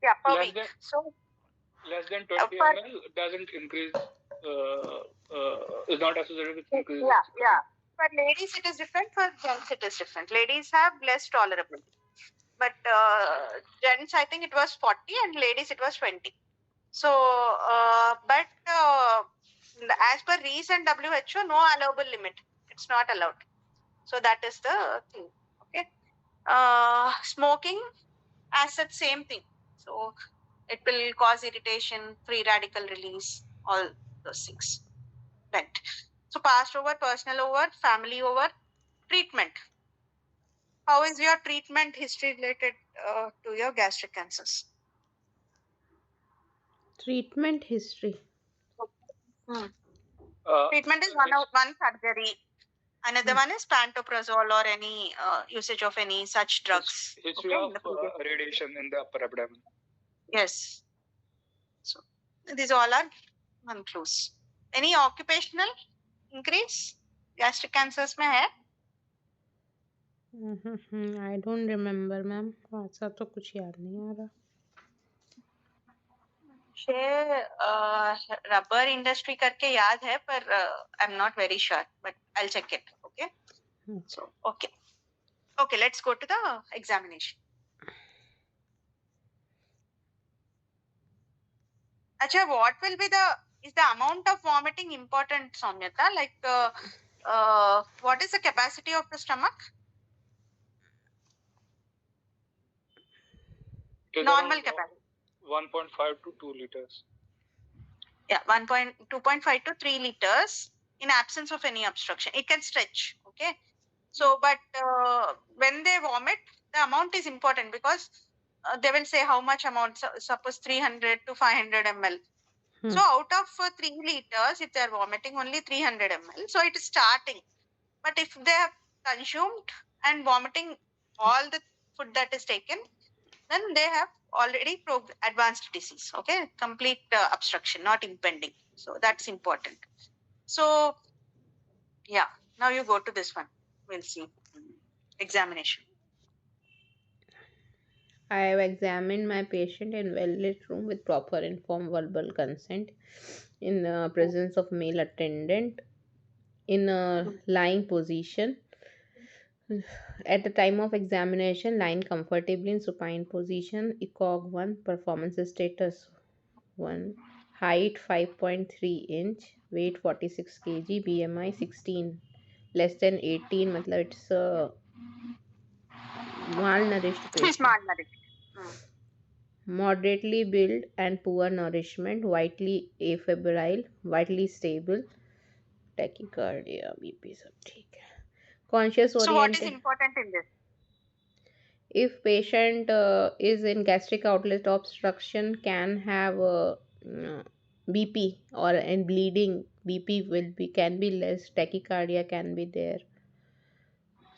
Yeah, per Less week. than- So Less than 20 ml doesn't increase, is not associated with increase. yeah. For ladies it is different, for gents it is different. Ladies have less tolerability. But gents, I think it was 40 and ladies it was 20. So, as per recent WHO, no allowable limit. It's not allowed. So that is the thing. Okay. Smoking, as such, same thing. So it will cause irritation, free radical release, all those things. Right. So past over, personal over, family over, treatment. How is your treatment history related to your gastric cancers? treatment history. Treatment is one surgery. Another one is pantoprazole or any usage of any such drugs. History of radiation in the upper abdomen. Yes. So these all are one clues. Any occupational increase? Gastric cancers में है? I don't remember, ma'am. ऐसा तो कुछ याद नहीं आ रहा. मुझे rubber industry करके याद है, पर I am not very sure, but I will check it. Okay. So okay, let's go to the examination. Acha, what will be is the amount of vomiting important, Saumyta? Like, what is the capacity of the stomach? Normal capacity. 1.5 to 2 liters. Yeah, 2.5 to 3 liters in absence of any obstruction. It can stretch, okay? So, but when they vomit, the amount is important because they will say how much amount, suppose 300 to 500 ml. So, out of 3 liters, if they are vomiting only 300 ml, so it is starting. But if they have consumed and vomiting all the food that is taken, then they have already advanced disease, okay? Complete obstruction, not impending. So that's important. So, yeah, now you go to this one. We'll see. Examination. I have examined my patient in well-lit room with proper informed verbal consent in the presence of male attendant in a lying position. At the time of examination, lying comfortably in supine position, ECOG 1, performance status 1, height 5.3 inch, weight 46 kg, BMI 16, less than 18, matlab it's a malnourished patient. Malnourished. Moderately built and poor nourishment, widely afebrile, widely stable, tachycardia, BP सब ठीक है. Conscious So what is oriented. important in this? If patient is in gastric outlet obstruction, can have BP or in bleeding, BP can be less, tachycardia can be there.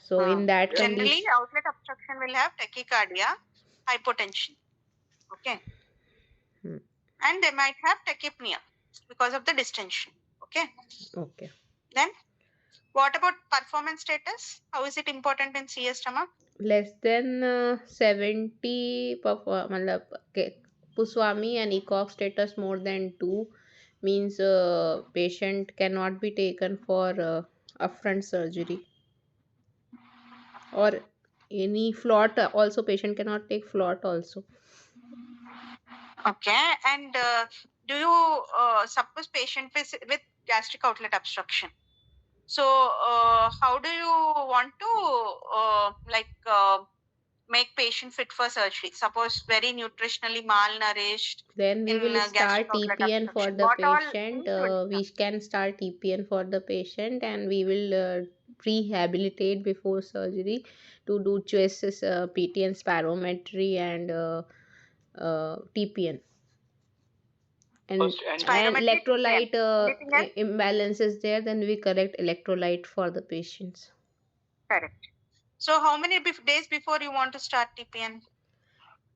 So in that Generally, condition, outlet obstruction will have tachycardia, hypotension. Okay. And they might have tachypnea because of the distension. Okay. okay. Then what about performance status? How is it important in CS stomach? Less than 70 matlab Puswami and ECOG status more than 2 means patient cannot be taken for upfront surgery, or any float also patient cannot take float also. Okay. And do you suppose patient with gastric outlet obstruction? So how do you want to make patient fit for surgery? Suppose very nutritionally malnourished. Then we In will gastric start outlet TPN for obstruction. the What all patient. things you will We can start TPN for the patient, and we will rehabilitate before surgery to do choices, PTN, spirometry, and TPN. And Spirometry, electrolyte anything else? imbalance is there, then we correct electrolyte for the patients. Correct. So how many days before you want to start TPN?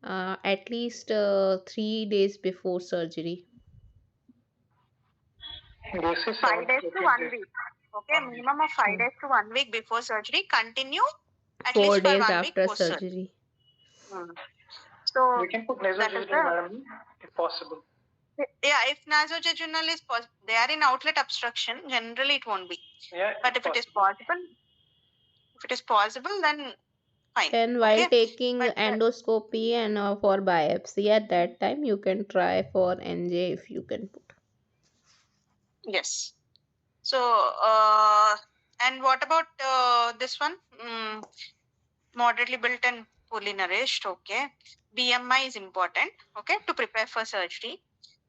At least 3 days before surgery. This is 5 days to 1 days. week. Okay, minimum of 5 days to 1 week before surgery. Continue at 4 least for days 1 week after post surgery. So We can put that is nasojejunal, if possible. Yeah, if nasojejunal is they are in outlet obstruction, generally it won't be. Yeah, But if it is possible, then fine. Then while Okay. taking But, endoscopy and for biopsy, at that time you can try for NJ if you can put. yes. So and what about this one? Moderately built and fully nourished. Okay. BMI is important. Okay, to prepare for surgery.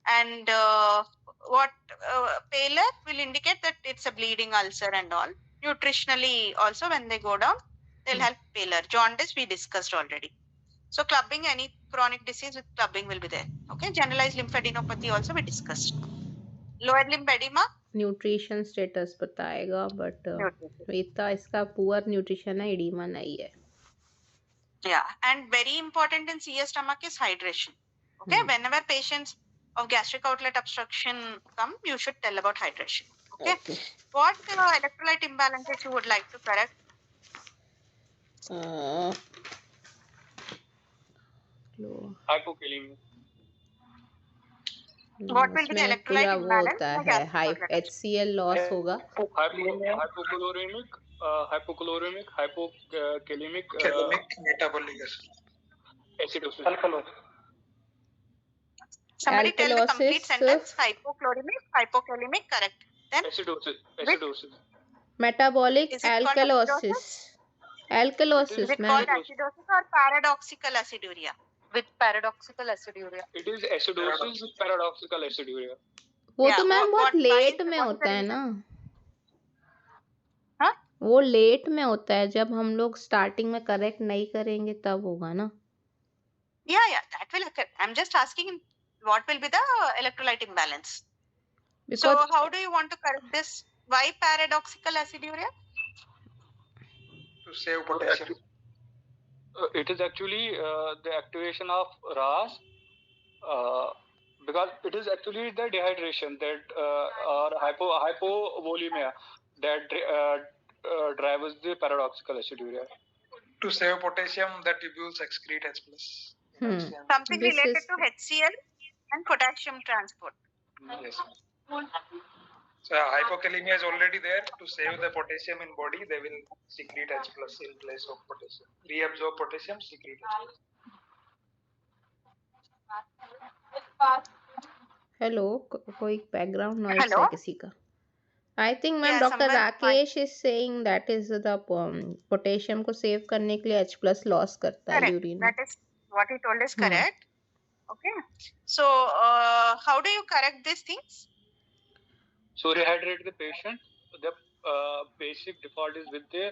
And what pallor will indicate that it's a bleeding ulcer and all. Nutritionally also, when they go down, they'll help pallor. Jaundice we discussed already. So clubbing, any chronic disease with clubbing will be there. Okay. Generalized lymphadenopathy also we discussed. Lower limb edema. Nutrition status बताएगा, but इतना इसका poor nutrition है, oedema नहीं है. Yeah, and very important in CS stomach is hydration. Okay, whenever patients of gastric outlet obstruction come, you should tell about hydration. Okay. What electrolyte imbalances you would like to correct? Hypokalemia. What will be the उसमें electrolyte पूरा वो imbalance होता in है, gastric high outlet obstruction? HCl loss होगा. Hypochloremic, hypokalemic, metabolic acidosis. Somebody tell the complete Alkalosis, sentence. Hypochloremic, hypokalemic, correct. Then Acidosis. metabolic is it called alkalosis. Alkalosis, is it ma'am. called acidosis or paradoxical aciduria? With paradoxical aciduria. It is acidosis with paradoxical aciduria. वो Yeah, तो ma'am बहुत why late is- में what is होता the है reason? ना. Huh? वो late में होता है, जब हम लोग स्टार्टिंग में करेक्ट नहीं करेंगे तब होगा ना. Yeah, that will occur. I'm just asking what will be the electrolyte imbalance. Because So how do you want to correct this? Why paradoxical aciduria? to save potassium. It is actually the activation of RAS, because it is actually the dehydration that or hypovolemia that drives the paradoxical aciduria. To save potassium, the tubules excrete H plus. Something This related is- to HCl and potassium transport. Yes. So hypokalemia is already there. To save the potassium in body, they will secrete H plus in place of potassium. Reabsorb potassium, secrete H plus. Hello कोई background noise है Hello. किसी का? I think ma'am Yeah, doctor someone might. Rakesh is saying that is the potassium को save करने के लिए H plus loss करता है Correct. यूरिन में. That is what he told is Hmm. correct. Okay. So, how do you correct these things? So rehydrate the patient. The basic default is with the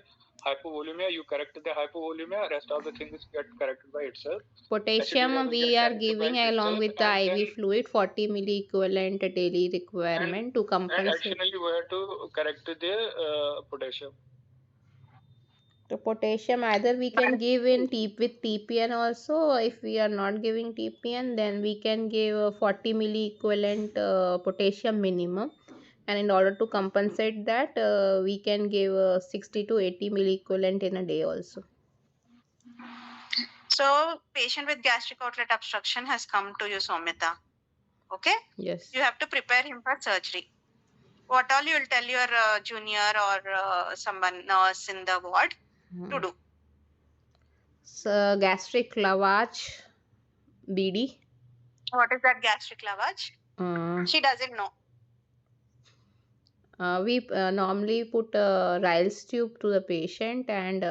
hypovolemia. You correct the hypovolemia. Rest of the things get corrected by itself. Potassium level we gets are corrected giving by along itself, with the and IV then fluid 40 milliequivalent daily requirement to and compensate. additionally we have to correct the potassium. The potassium either we can give in with TPN also. If we are not giving TPN, then we can give 40 milliequivalent potassium minimum. And in order to compensate that, we can give 60 to 80 milliequivalent in a day also. So, patient with gastric outlet obstruction has come to you, Saumyta. Okay. Yes. You have to prepare him for surgery. What all you will tell your junior or someone nurse in the ward to do? So, gastric lavage, BD. What is that gastric lavage? She doesn't know. We normally put a Ryle's tube to the patient and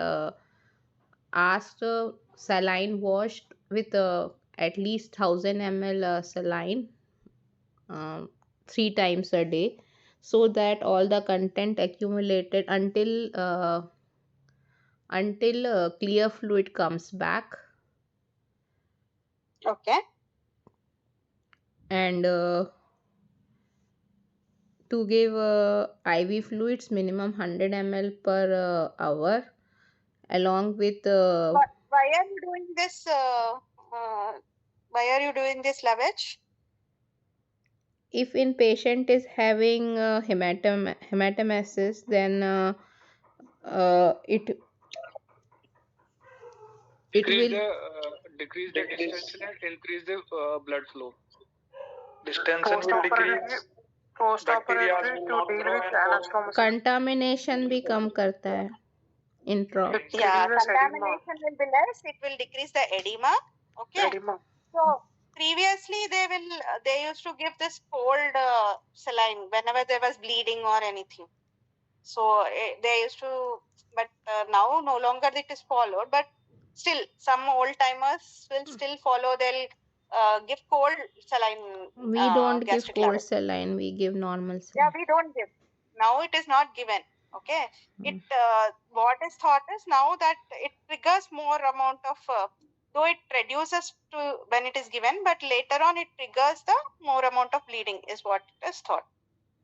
ask the saline washed with at least 1000 ml saline 3 times a day, so that all the content accumulated until clear fluid comes back. Okay. And to give IV fluids minimum 100 ml per hour, along with But why are you doing this? Why are you doing this lavage? if in patient is having hematemesis, then it Decrease will the distance and increase the blood flow. Distance will decrease. Post-operative to deal with anastomosis. contamination भी कम करता है intra. Yeah, contamination will be less. It will decrease the edema. Okay. Edema. So previously they used to give this cold saline whenever there was bleeding or anything. So they used to, but now no longer it is followed. But still, some old timers will still follow. They'll give cold saline. We don't give gastric cold lavage. saline, we give normal Yeah, saline. we don't give. Now it is not given. Okay. It what is thought is now that it triggers more amount of though it reduces to when it is given, but later on it triggers the more amount of bleeding is what is thought.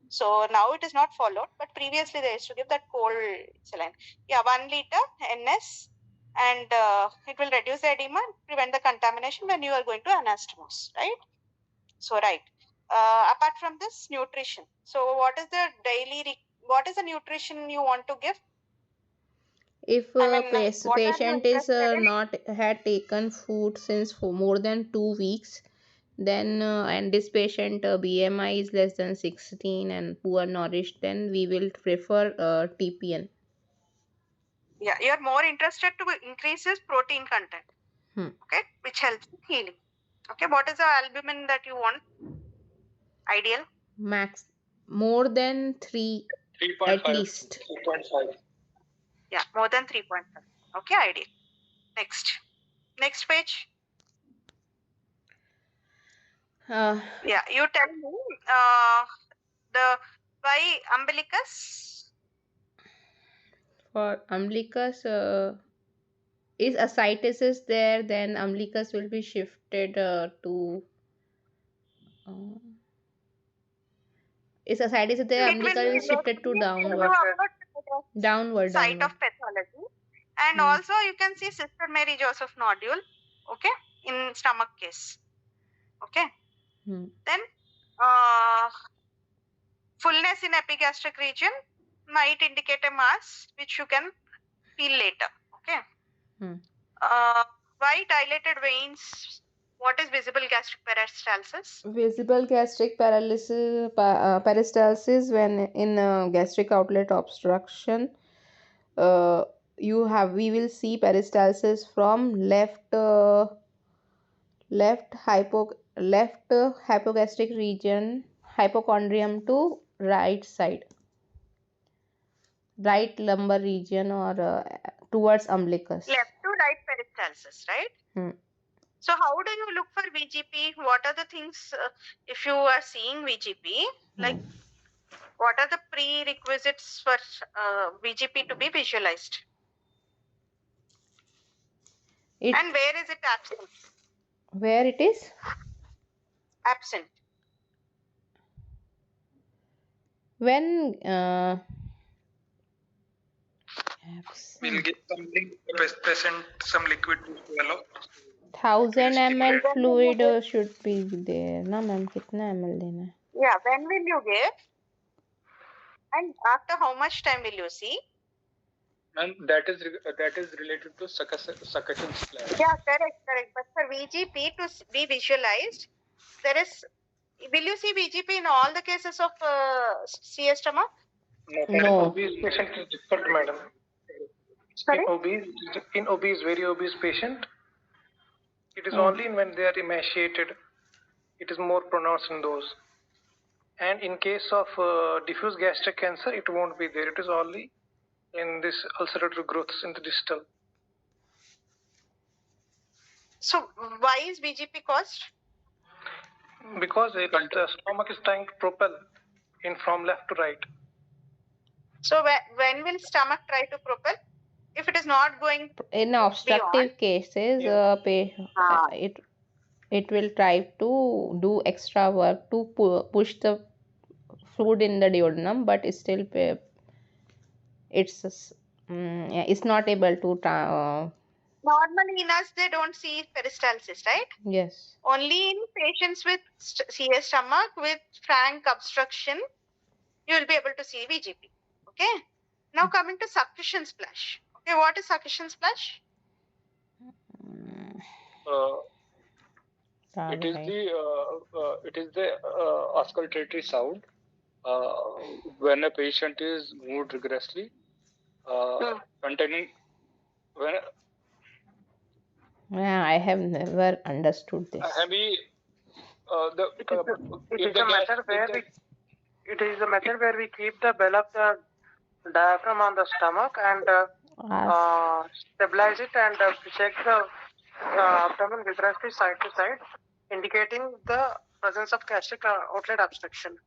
So now it is not followed, but previously they used to give that cold saline. Yeah, 1 liter NS, and it will reduce the edema, prevent the contamination when you are going to anastomose, right? So right. Apart from this, nutrition. So what is the what is the nutrition you want to give? If patient is not had taken food since for more than 2 weeks, then and this patient BMI is less than 16 and poor nourished, then we will prefer TPN. Yeah, you are more interested to increase his protein content. Okay, which helps in healing. Okay, what is the albumin that you want? Ideal? Max more than 3 at least. 3.5. Yeah, more than 3.5. Okay, ideal. Next page. Yeah, you tell me the why umbilicus? For umbilicus, is ascites is there, then umbilicus will be shifted to is ascites there, umbilicus is shifted to downward site of pathology. And also you can see Sister Mary Joseph nodule, okay, in stomach case. Okay. Then fullness in epigastric region might indicate a mass which you can feel later. Okay. Why dilated veins? What is visible gastric peristalsis? Visible gastric peristalsis when in gastric outlet obstruction. We will see peristalsis from left left hypogastric region, hypochondrium to right side, right lumbar region, or towards umbilicus. Left to right peristalsis, right? Hmm. So how do you look for VGP? What are the things, if you are seeing VGP, like what are the prerequisites for VGP to be visualized? And where is it absent? Where it is? Absent. When We'll give something patient some liquid to swallow. 1000 ml fluid should be there ना ma'am कितना ml देना है? Yeah, when will you give? And after how much time will you see? And that is related to succussion splash. Yeah, correct. But for VGP to be visualized, there is. Will you see VGP in all the cases of CS stomach? No. Obese patient is different, madam. Sorry? In obese, very obese patient, it is only when they are emaciated, it is more pronounced in those. And in case of diffuse gastric cancer, it won't be there. It is only in this ulcerative growths in the distal. So why is VGP caused? Because the stomach is trying to propel in from left to right. So when will stomach try to propel? If it is not going In obstructive cases, it will try to do extra work to push the food in the duodenum, but still it's not able to. Normally in us they don't see peristalsis, right? Yes. Only in patients with CS stomach with frank obstruction, you will be able to see VGP. Okay. Now coming to succussion splash. Okay, what is succussion splash? It is the auscultatory sound when a patient is moved rigorously, containing when. Yeah, I have never understood this. It is a method where we keep the bell of the diaphragm on the stomach and stabilize it and check the abdomen vigorously side to side, indicating the presence of gastric outlet obstruction.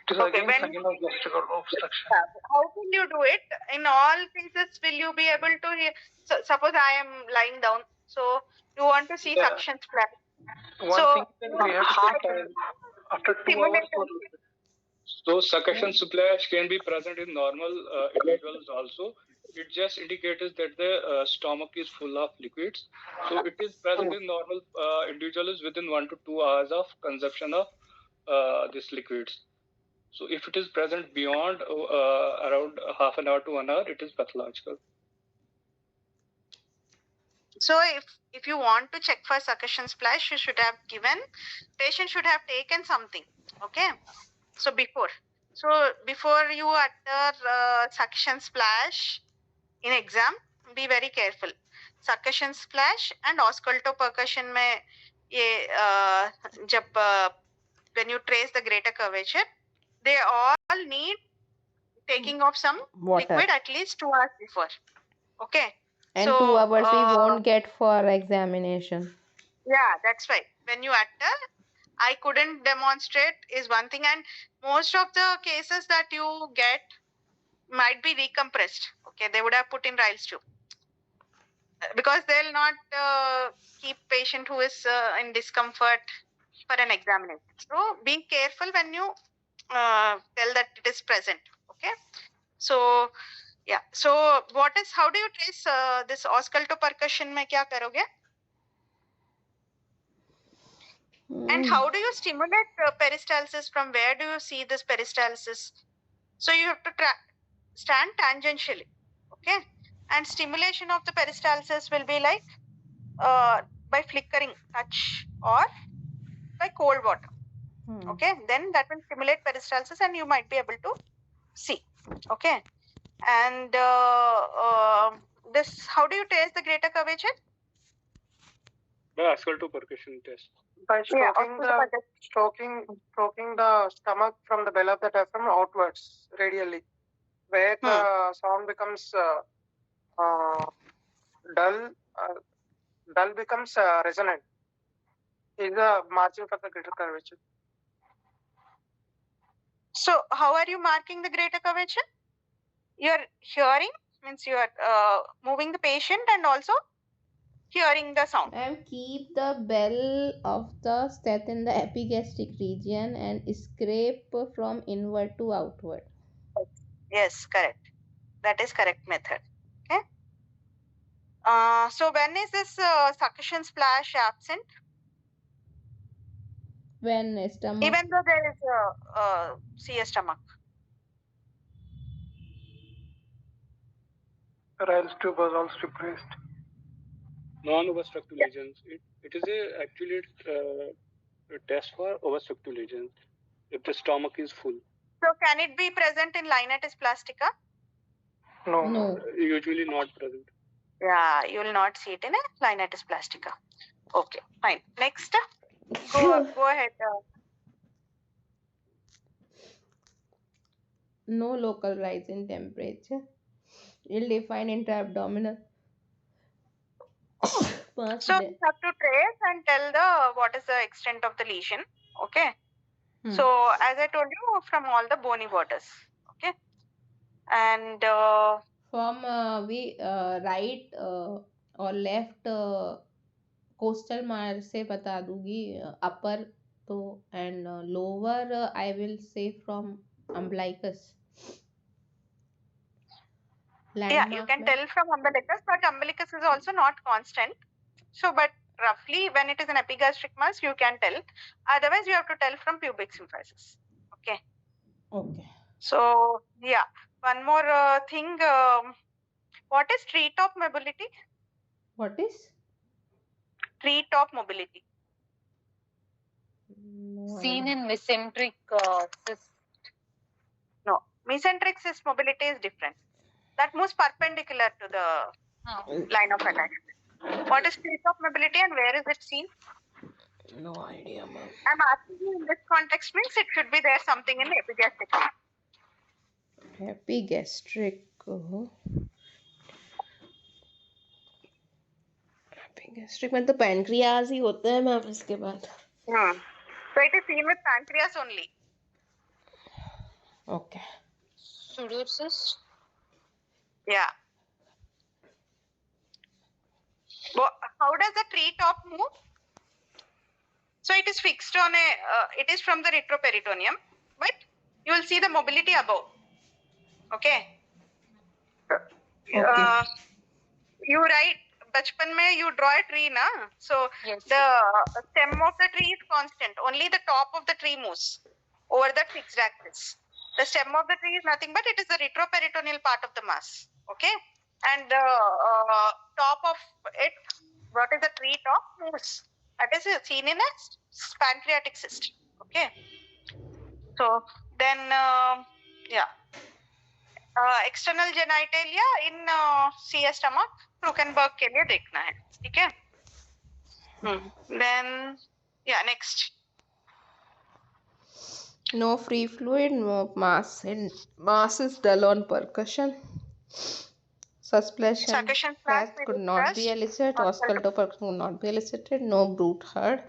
It is again sign of gastric obstruction. How will you do it? In all cases, will you be able to hear? So, suppose I am lying down, so you want to see suction splash. One thing we have to after 2 hours. So succussion splash can be present in normal individuals also. It just indicates that the stomach is full of liquids. So it is present in normal individuals within 1 to 2 hours of consumption of these liquids. So if it is present beyond around half an hour to 1 hour, it is pathological. So if you want to check for succussion splash, you should have patient should have taken something. Okay. So before you utter suction splash in exam, be very careful. Succussion splash and auscultopercussion में ये when you trace the greater curvature, they all need taking of some liquid at least 2 hours before. Okay. And 2 hours we won't get for examination. Yeah, that's right. When you utter, I couldn't demonstrate is one thing, and most of the cases that you get might be recompressed. Okay, they would have put in Riles tube because they'll not keep patient who is in discomfort for an examination. So be careful when you tell that it is present. Okay, so yeah. So how do you trace this auscultopercussion? में क्या करोगे? And how do you stimulate peristalsis? From where do you see this peristalsis? So you have to stand tangentially, okay? And stimulation of the peristalsis will be like by flickering touch or by cold water, okay? Then that will stimulate peristalsis and you might be able to see, okay? And how do you trace the greater curvature? The axial to percussion test. By Yeah, stroking the stomach from the belly of the diaphragm outwards radially, where the sound becomes dull. Dull becomes resonant. Is the margin for the greater curvature. So how are you marking the greater curvature? You're hearing, means you are moving the patient and also hearing the sound. And keep the bell of the stat in the epigastric region and scrape from inward to outward. Yes, correct. That is correct method. Okay. So when is this succussion splash absent? When stomach, Even though there is a CS stomach. Ryan's tube was also replaced. Non-obstructive lesions. It is actually a test for obstructive lesions if the stomach is full. So can it be present in linitis plastica? no. Usually not present. Yeah, you will not see it in a linitis plastica. Okay, fine. Next, go ahead. No local rise in temperature. Ill-defined intra-abdominal. So you have to trace and tell the what is the extent of the lesion. Okay. So as I told you, from all the bony borders. Okay. And from we right or left coastal मार से बता दूंगी upper तो and lower I will say from umbilicus. yeah, you can tell from umbilicus, but umbilicus is also not constant. So, but roughly when it is an epigastric mass, you can tell. Otherwise, you have to tell from pubic symphysis. Okay. Okay. So, yeah, one more thing. What is tree top mobility? What is? Tree top mobility. No Seen idea. in mesenteric cyst. No, mesenteric cyst mobility is different. That moves perpendicular to the line of attachment. What is tree top mobility and where is it seen? No idea, ma'am. I'm asking you in this context means it should be there something in the epigastric. Epigastric. Epigastric में तो pancreas ही होता है ma'am इसके बाद. So it is seen with pancreas only. Okay. Pseudocyst. Yeah. Well, how does the tree top move? So it is fixed on a, it is from the retroperitoneum, but you will see the mobility above. Okay. Okay. You write, bachpan mein you draw a tree, na? So Yes. the stem of the tree is constant. Only the top of the tree moves over that fixed axis. The stem of the tree is nothing but it is the retroperitoneal part of the mass. Okay. And the top of it, what is the tree top moves. That is seen in a pancreatic cyst. Okay. So then, yeah. External genitalia in CS stomach, Krukenberg के लिए देखना है, ठीक है? Then, yeah, next. No free fluid, no mass. Mass is dull on percussion. Succussion Succussion flash flash could not be elicited. Ausculto percussion could not be elicited. No brute heard.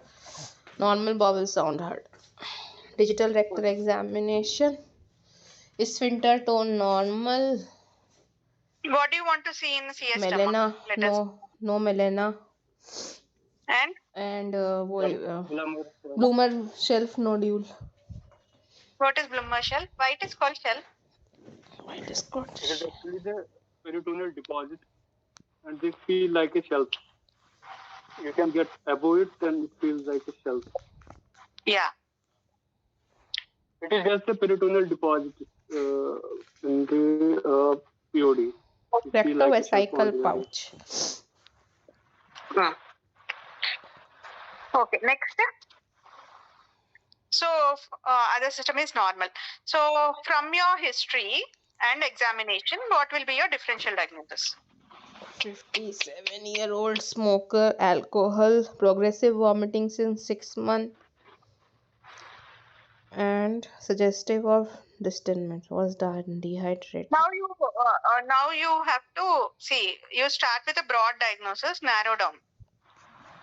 Normal bowel sound heard. Digital rectal examination. Sphincter tone normal. What do you want to see in the CS Melena, stomach? Let us. no melena. And Bloomer shelf nodule. what is Bloomer shell? Why it is called shell? Why it is called? It is actually the peritoneal deposit, and they feel like a shelf. You can get above it, then it feels like a shelf. Yeah. It is just a peritoneal deposit in the POD. Rectovesical pouch. Okay, next. So, other system is normal. So, from your history and examination, what will be your differential diagnosis? 57-year-old smoker, alcohol, progressive vomiting since 6 months, and suggestive of distillment. Was dehydrated. Now you have to see. You start with a broad diagnosis, narrow down.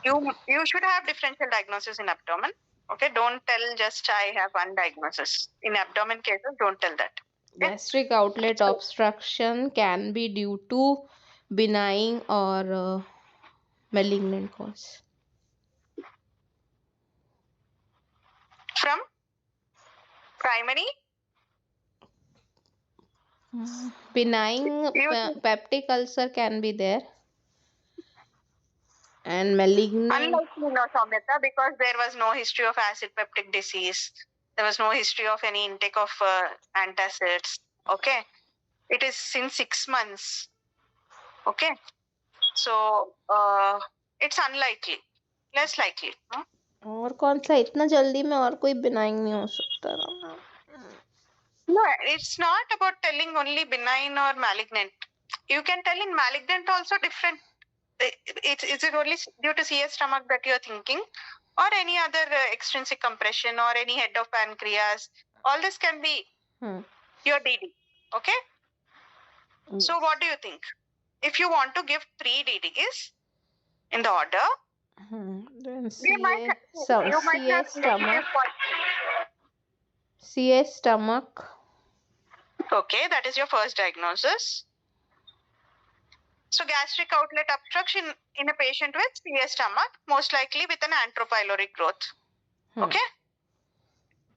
You should have differential diagnosis in abdomen. Okay, don't tell just I have one diagnosis. In abdomen cases, don't tell that. Gastric outlet obstruction can be due to benign or malignant cause. From primary, Benign you peptic ulcer can be there, and malignant. unlikely no Saumyta, because there was no history of acid peptic disease. There was no history of any intake of antacids. Okay, it is since 6 months. Okay, so it's unlikely, less likely. No? और कौन सा इतना जल्दी में और कोई benign नहीं हो सकता ना. No, it's not about telling only benign or malignant. You can tell in malignant also different. Is it only due to CS stomach that you're thinking, or any other extrinsic compression or any head of pancreas? All this can be your DD. Okay. Yes. So what do you think? If you want to give 3 DDs in the order, then you might have stomach. CS stomach. Okay, that is your first diagnosis. So gastric outlet obstruction in a patient with CS stomach, most likely with an antropyloric growth. Okay.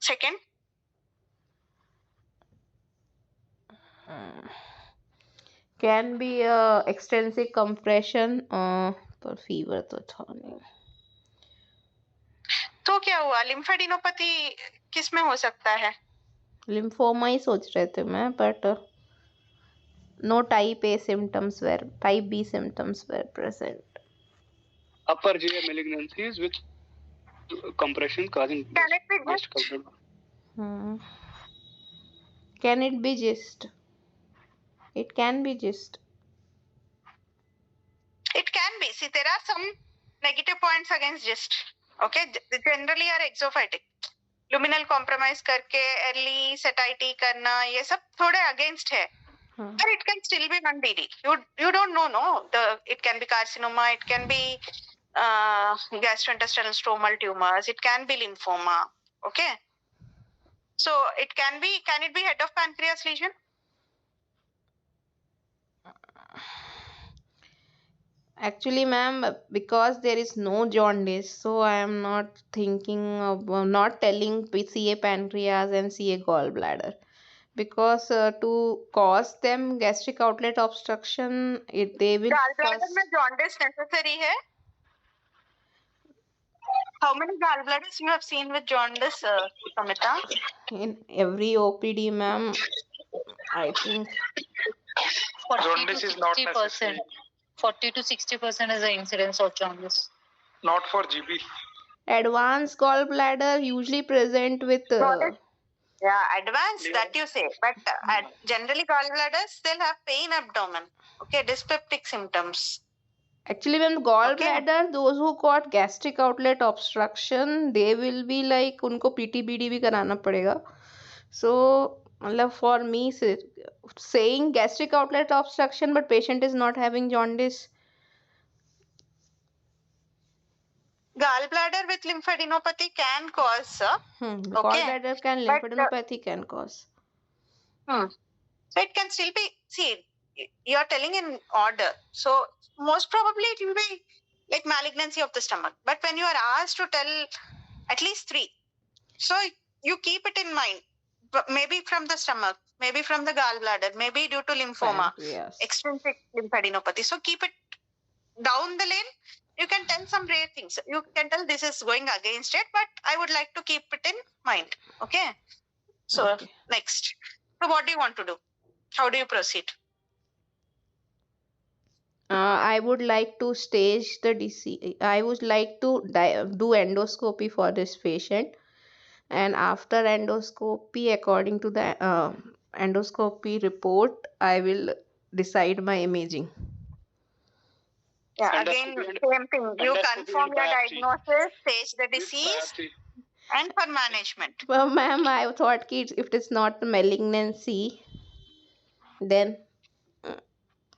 Second, can be extensive compression पर fever तो था नहीं. तो क्या हुआ? Lymphadenopathy किस में हो सकता है? लिम्फोमा ही सोच रहे थे मैं, but no type A symptoms were, type B symptoms were present. Upper GI malignancies with compression causing Can it be gastric outlet. Can it be GIST? It can be GIST. It can be. See, there are some negative points against GIST. Okay, they generally are exophytic. Luminal compromise करके early satiety करना ये सब थोड़े against है. But it can still be 1DD. You don't know, no. It can be carcinoma. It can be gastrointestinal stromal tumors. It can be lymphoma. Okay. So it can be. Can it be head of pancreas lesion? Actually, ma'am, because there is no jaundice, so I am not thinking of not telling CA pancreas and CA gallbladder. Because to cause them gastric outlet obstruction, they will Gallbladder में jaundice necessary है? How many gallbladders you have seen with jaundice, Saumyta? In every OPD, ma'am, I think 40 to 60%. 40 to 60% is the incidence of jaundice. Not for GB. advanced gallbladder usually present with Yeah, advanced that you say, but generally gallbladders they'll have pain abdomen. Okay, dyspeptic symptoms. actually when gallbladder, those who got gastric outlet obstruction, they will be like उनको PTBD भी कराना पड़ेगा. So मतलब for me saying gastric outlet obstruction but patient is not having jaundice. Gallbladder with lymphadenopathy can cause. Gallbladder can lymphadenopathy can cause. So it can still be. See, you are telling in order. So most probably it will be like malignancy of the stomach. But when you are asked to tell at least 3, so you keep it in mind. Maybe from the stomach, maybe from the gallbladder, maybe due to lymphoma, extrinsic lymphadenopathy. So keep it down the lane. You can tell some rare things. You can tell this is going against it, but I would like to keep it in mind. Okay. So next. So what do you want to do? How do you proceed? I would like to stage the disease. I would like to do endoscopy for this patient, and after endoscopy, according to the endoscopy report, I will decide my imaging. Yeah, again, same thing. You confirm your diagnosis, stage the disease, and for management. Well, ma'am, I thought kids, if it's not malignancy, then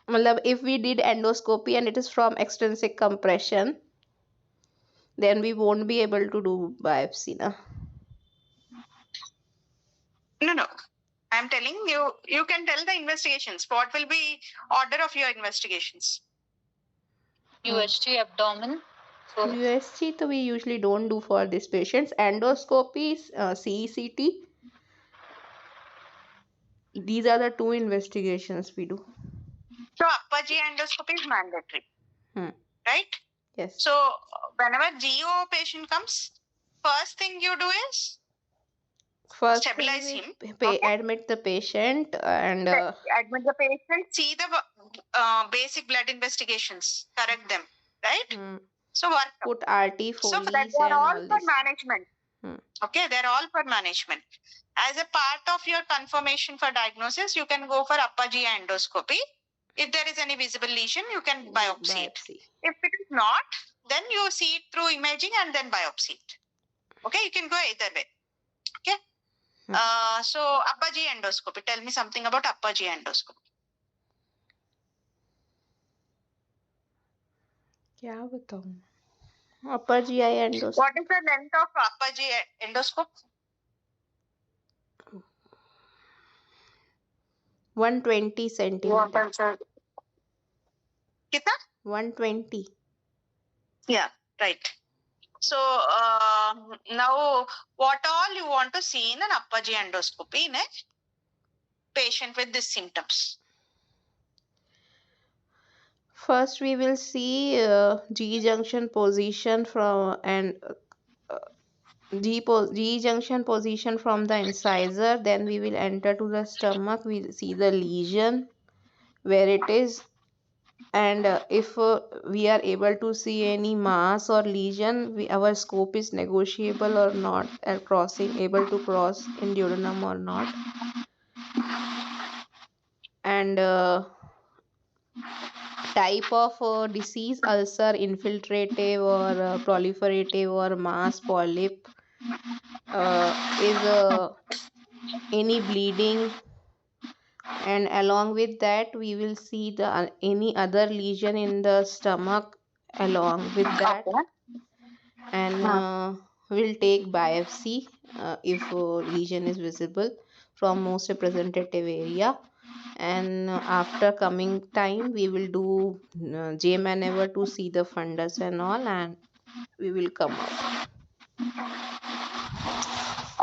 if we did endoscopy and it is from extrinsic compression, then we won't be able to do biopsy, na? No. I'm telling you, you can tell the investigations. What will be order of your investigations? USG abdomen. USG, so we usually don't do for these patients. Endoscopy, CECT. These are the two investigations we do. So upper G endoscopy is mandatory, right? Yes. So whenever GO patient comes, first thing you do is First stabilize thing him. we admit the patient and admit the patient, see the basic blood investigations, correct them, right? So work. Put RT, So Foley's that they are and all all for this. management. Okay, they're all for management. As a part of your confirmation for diagnosis, you can go for upper GI endoscopy. If there is any visible lesion, you can biopsy it. If it is not, then you see it through imaging and then biopsy it. Okay, you can go either way. Okay. So upper GI endoscopy. Tell me something about upper GI endoscopy. क्या बताऊं? Upper GI endoscopy. What is the length of upper GI endoscope? 120 centimeter. Kitna? 120. Yeah, right. So now, what all you want to see in an upper GI endoscopy in a patient with these symptoms? First, we will see G junction position from and G junction position from the incisor. Then we will enter to the stomach. We'll see the lesion, where it is, and if we are able to see any mass or lesion, our scope is negotiable or not, able to cross in duodenum or not. And type of disease, ulcer, infiltrative or proliferative or mass polyp, is any bleeding, and along with that we will see the any other lesion in the stomach along with that. And we'll take biopsy if lesion is visible from most representative area, and after coming time we will do J maneuver to see the fundus and all, and we will come out.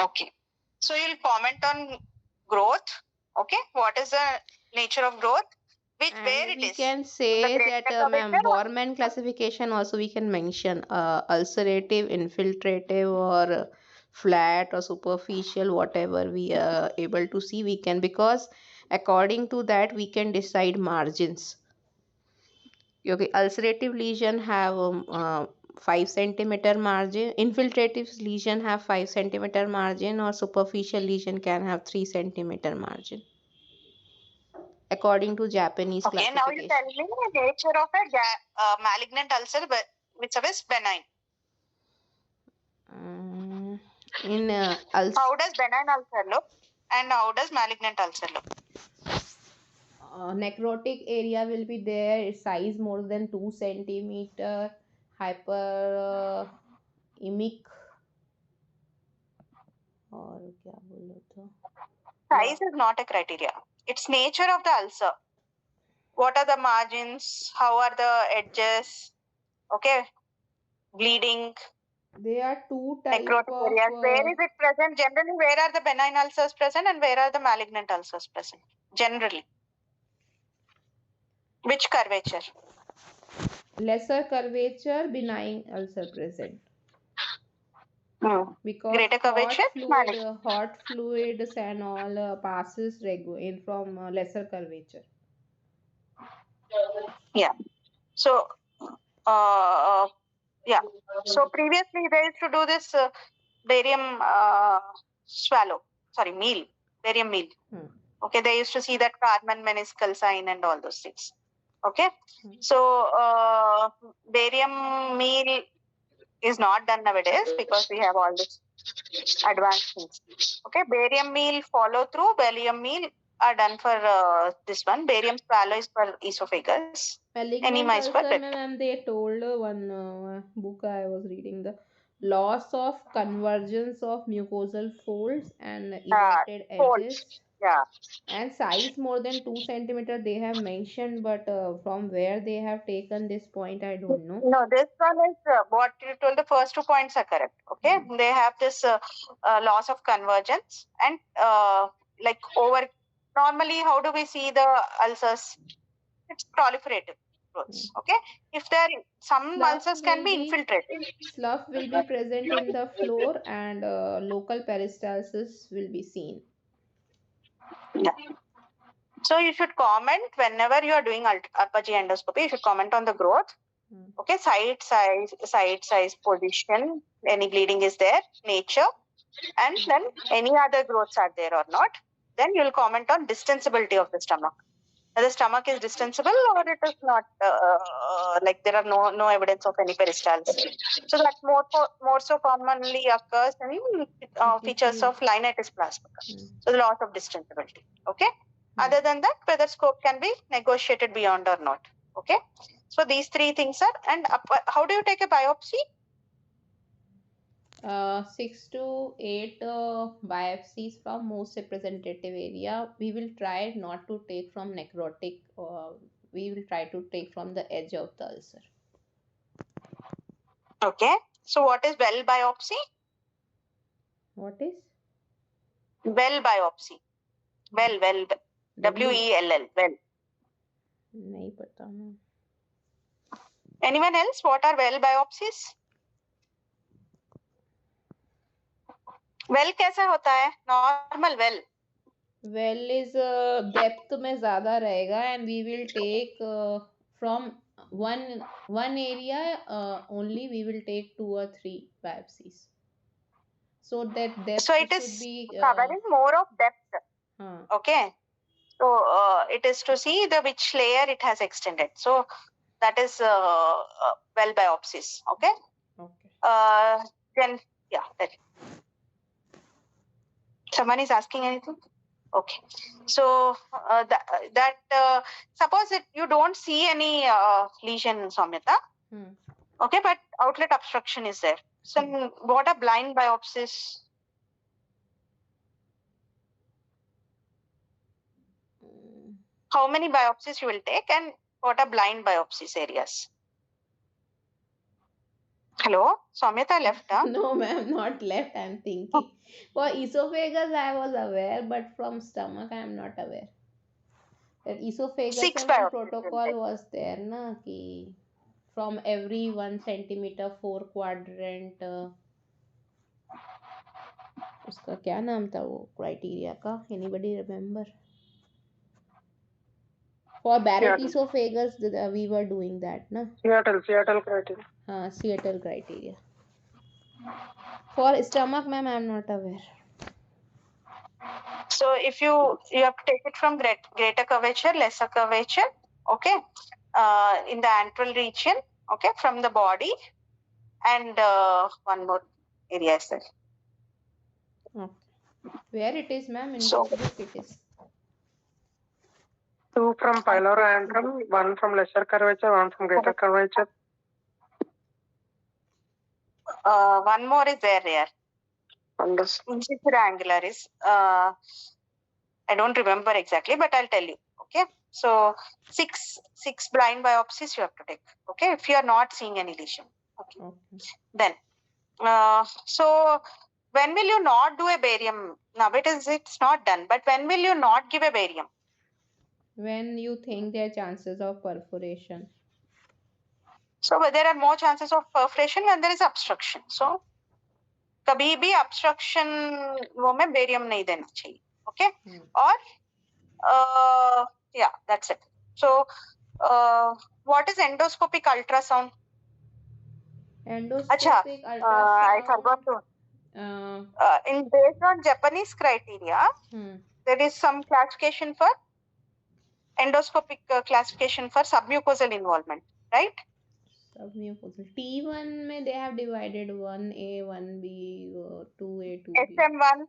Okay, so you'll comment on growth. Okay, what is the nature of growth? Where it we is? can say that Borman classification also we can mention ulcerative, infiltrative, or flat or superficial, whatever we are able to see we can, because according to that we can decide margins. Okay, ulcerative lesion have 5 centimeter margin, infiltrative lesion have 5 centimeter margin, or superficial lesion can have 3 centimeter margin according to Japanese classification. Now you tell me the nature of a malignant ulcer which is benign. How does benign ulcer look and how does malignant ulcer look? Necrotic area will be there, size more than 2 centimeter, hyperemic, और क्या बोला था? Size is not a criteria. It's nature of the ulcer. What are the margins? How are the edges? Okay, bleeding. There are two types necrotic of areas. Where is it present? Generally, where are the benign ulcers present and where are the malignant ulcers present? Generally. Which curvature? lesser curvature, benign ulcer present. Because Greater curvature, hot fluids and all passes in from lesser curvature. Yeah. So, yeah. So previously they used to do this barium meal. Okay, they used to see that Carmen meniscal sign and all those things. Okay, so barium meal is not done nowadays because we have all this advanced things. Okay, barium meal follow through, barium meal are done for this one. Barium swallow is for esophagus. Malignant Enema is for ulcer, rectum. ma'am, they told one book I was reading, the loss of convergence of mucosal folds and everted Folds. edges Yeah. and size more than 2 centimeter they have mentioned, but from where they have taken this point I don't know. No, this one is what you told. The first 2 points are correct. Okay, they have this loss of convergence and like over. Normally, how do we see the ulcers? It's proliferative growths. Okay, if there some Slough ulcers can will be be infiltrated. slough will be present in the floor and local peristalsis will be seen. Yeah. So you should comment whenever you are doing upper GI endoscopy. You should comment on the growth. Okay, site size, position, any bleeding is there, nature, and then any other growths are there or not. Then you'll comment on distensibility of the stomach. Whether the stomach is distensible or it is not, like there are no evidence of any peristalsis. So that more so commonly occurs in features of Linitis plasmica. So the loss of distensibility. Okay. Other than that, whether scope can be negotiated beyond or not. Okay. So these 3 things are, and how do you take a biopsy? 6 to 8 biopsies from most representative area. We will try not to take from necrotic. We will try to take from the edge of the ulcer. Okay. So what is well biopsy? What is? Well biopsy. Well. WELL. Well. नहीं पता ना. Anyone else? What are well biopsies? Well कैसा होता है? Normal well. Well is depth में ज़्यादा रहेगा and we will take from one area only we will take 2 or 3 biopsies. So that depth So it is should be covering more of depth. Okay. So it is to see the which layer it has extended. So that is well biopsies. Okay. Okay. Then yeah. Someone is asking anything? Okay. So suppose that you don't see any lesion, Saumyta. Okay, but outlet obstruction is there. So what are blind biopsies? How many biopsies you will take and what are blind biopsies areas? Hello, Saumyta left, huh? No, ma'am, not left. I'm thinking. For esophagus, I was aware, but from stomach, I am not aware. That esophagus 6 and protocol was there, na? Ki from every 1 centimeter 4 quadrant. उसका क्या नाम था वो criteria का? Anybody remember? For Barrett esophagus, we were doing that, na? Seattle criteria. Seattle criteria. For stomach, ma'am, I am not aware. So if you have to take it from greater curvature, lesser curvature, okay, in the antral region, okay, from the body, and one more area is there. Okay. Where it is, ma'am? In which book it is? 2 from pylori antrum, 1 from lesser curvature, 1 from greater curvature. One more is there. Incisura angularis. I don't remember exactly, but I'll tell you. Okay. So six blind biopsies you have to take. Okay. If you are not seeing any lesion. Okay. Then, so when will you not do a barium? Now it's not done, but when will you not give a barium? When you think there are chances of perforation. So there are more chances of perforation when there is obstruction. So कभी भी obstruction वो में barium नहीं देना चाहिए. Okay. Or yeah, that's it. So what is endoscopic ultrasound? Endoscopic ultrasound. I forgot to. Based on Japanese criteria, there is some classification for endoscopic classification for submucosal involvement, right? Submucosal. T1 में they have divided 1A, 1B, 2A, 2B. SM1.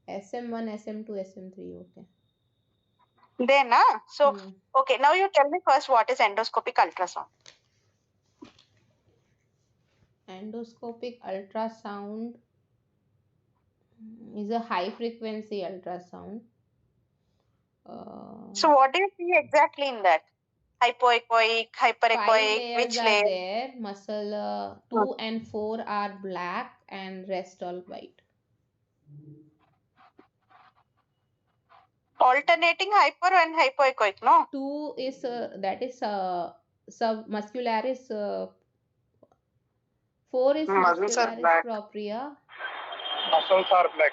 SM1, SM2, SM3. Okay. Then, so okay. Now you tell me first what is endoscopic ultrasound. Endoscopic ultrasound is a high frequency ultrasound. So what do you see exactly in that? Hypoechoic, 5 hyperechoic, layers which are layer? there. Muscle 2 and 4 are black and rest all white. Alternating hyper and hypoechoic, no? 2 is that is submuscularis. 4 is Muscles are muscularis black. propria. Muscles are black.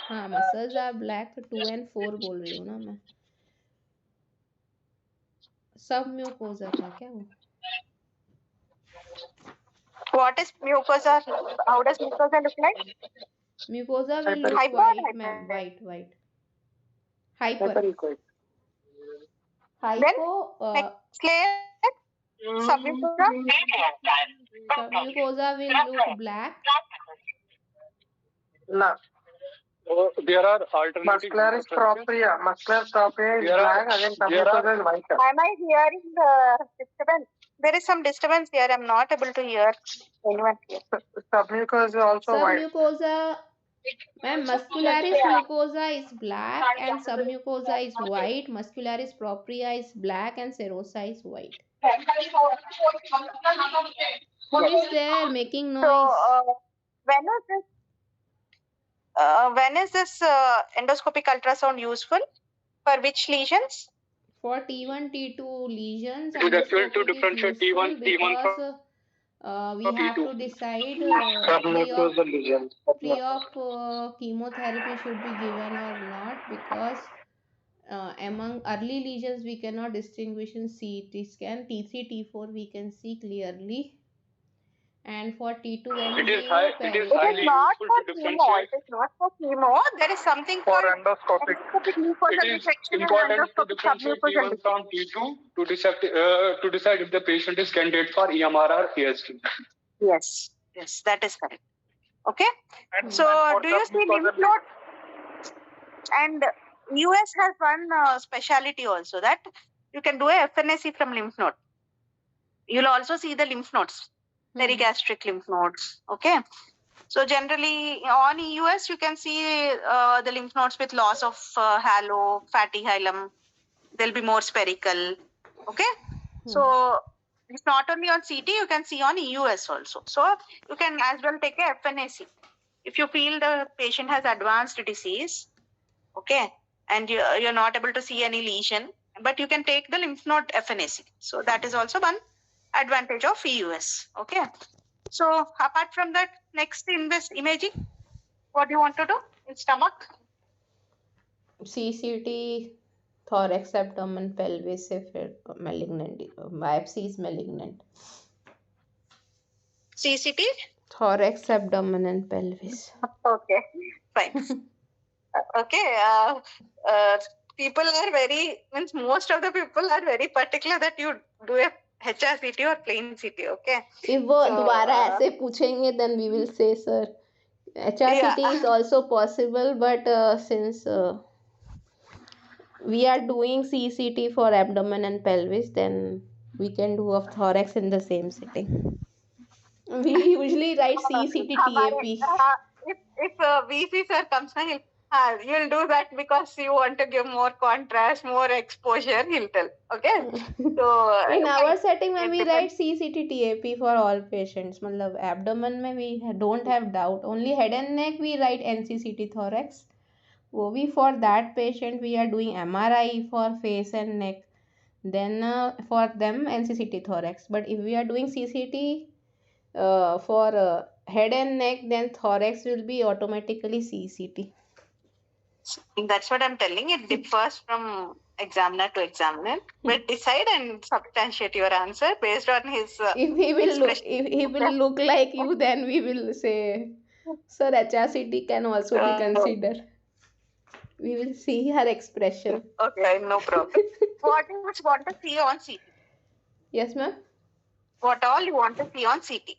हाँ muscles are black. तो 2 and 4 बोल रही हूँ ना मैं. सब mucosa था क्या वो? What is mucosa? How does mucosa look like? Mucosa will look Hyper, white, hyper. ma'am. White. Hyper. Hyperechoic. Hypo. Next layer, submucosa. Submucosa will look black. No. There are alternative Muscularis propria. Muscular propria is black, again submucosa is white. Am I hearing disturbance? There is some disturbance here. I'm not able to hear anyone here. Submucosa is also white. Submucosa, ma'am, muscularis mucosa is black and submucosa is white. Muscularis propria is black and serosa is white. Who is there making noise? So, when is this endoscopic ultrasound useful? For which lesions? For T1, T2 lesions, It is actually to endoscopic is differentiate useful T1 because we have to decide free of chemotherapy should be given or not, because among early lesions we cannot distinguish in CT scan. T3, T4 we can see clearly, and for T2 angio, it is highly It is not useful for to chemo. differentiate. It is not for chemo. There is something For called endoscopic. mucosal It is dissection and important to endoscopic differentiate submucosal T1 from T2 to decide if the patient is candidate for EMR or AST. Yes, that is correct. Okay. So, do you see lymph node? And US has one speciality also, that you can do a FNAC from lymph node. You'll also see the lymph nodes, perigastric lymph nodes. Okay. So generally on EUS you can see the lymph nodes with loss of halo, fatty hilum. They'll be more spherical. Okay. So it's not only on CT, you can see on EUS also. So you can as well take a FNAC. If you feel the patient has advanced disease, okay, and you're not able to see any lesion, but you can take the lymph node FNAC. So that is also one advantage of EUS. Okay. So apart from that, next in this imaging, what do you want to do in stomach? CCT, thorax, abdomen, pelvis if malignant, biopsy is malignant. CCT? Thorax, abdomen and pelvis. Okay, fine. Okay, people are most of the people are very particular that you do a HRCT or plain CT, okay? If वो दोबारा ऐसे पूछेंगे, then we will say, sir, HRCT is also possible, but since we are doing CCT for abdomen and pelvis, then we can do of thorax in the same sitting. We usually write CCT TAP. If VC sir comes, you'll do that because you want to give more contrast, more exposure, he'll tell. Okay. So in our setting, when we write CCT TAP for all patients, मतलब abdomen में we don't have doubt. Only head and neck we write NCCT thorax. वो भी for that patient we are doing MRI for face and neck. Then for them NCCT thorax. But if we are doing CCT for head and neck, then thorax will be automatically CCT. That's what I'm telling. It differs from examiner to examiner. But decide and substantiate your answer based on his. If he will look like you, then we will say, sir, HRCT can also be considered. We will see her expression. Okay, no problem. What do you want to see on CT? Yes, ma'am. What all you want to see on CT?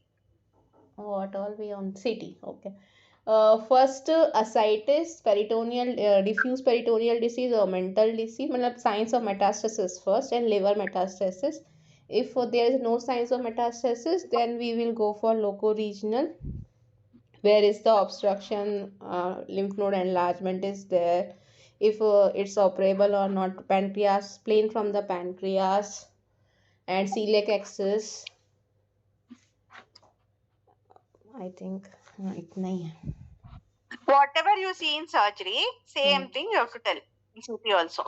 What all we on CT? Okay. First, ascites, peritoneal, diffuse peritoneal disease or mental disease, मतलब signs of metastasis first, and liver metastasis. If there is no signs of metastasis, then we will go for loco-regional, where is the obstruction, lymph node enlargement is there. If it's operable or not, pancreas, plain from the pancreas, and celiac axis. I think इतना ही है. Whatever you see in surgery, same thing you have to tell in CT also.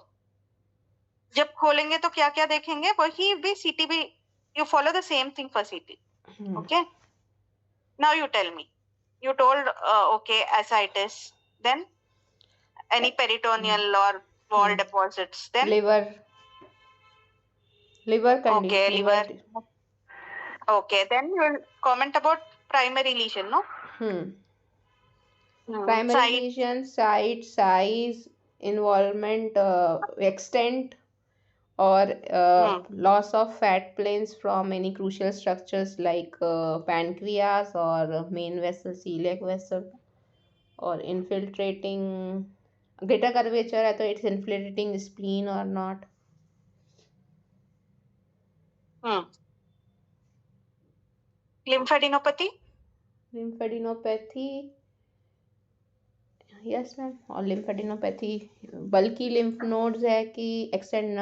जब खोलेंगे तो क्या क्या देखेंगे वही भी CT भी you follow the same thing for CT. Okay. Now you tell me. You told okay ascites, then any peritoneal or wall deposits, then liver condition. Okay, liver. Okay, then you will comment about primary lesion, no? Primary Site. lesion, site, size, involvement, extent, or loss of fat planes from any crucial structures like pancreas or main vessel, celiac vessel, or infiltrating greater curvature है तो it's infiltrating spleen or not. Lymphadenopathy? Lymphadenopathy, yes ma'am. और lymphadenopathy bulky lymph nodes है कि extend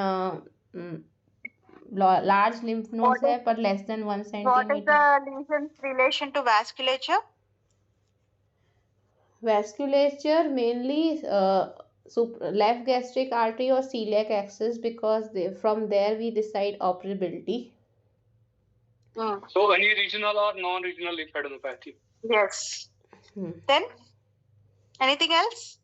large lymph nodes है पर less than 1 What is centimeter. the lesion's relation to vasculature? Vasculature mainly left gastric artery or celiac axis, because from there we decide operability. So any regional or non-regional lymphadenopathy? Yes. Then anything else?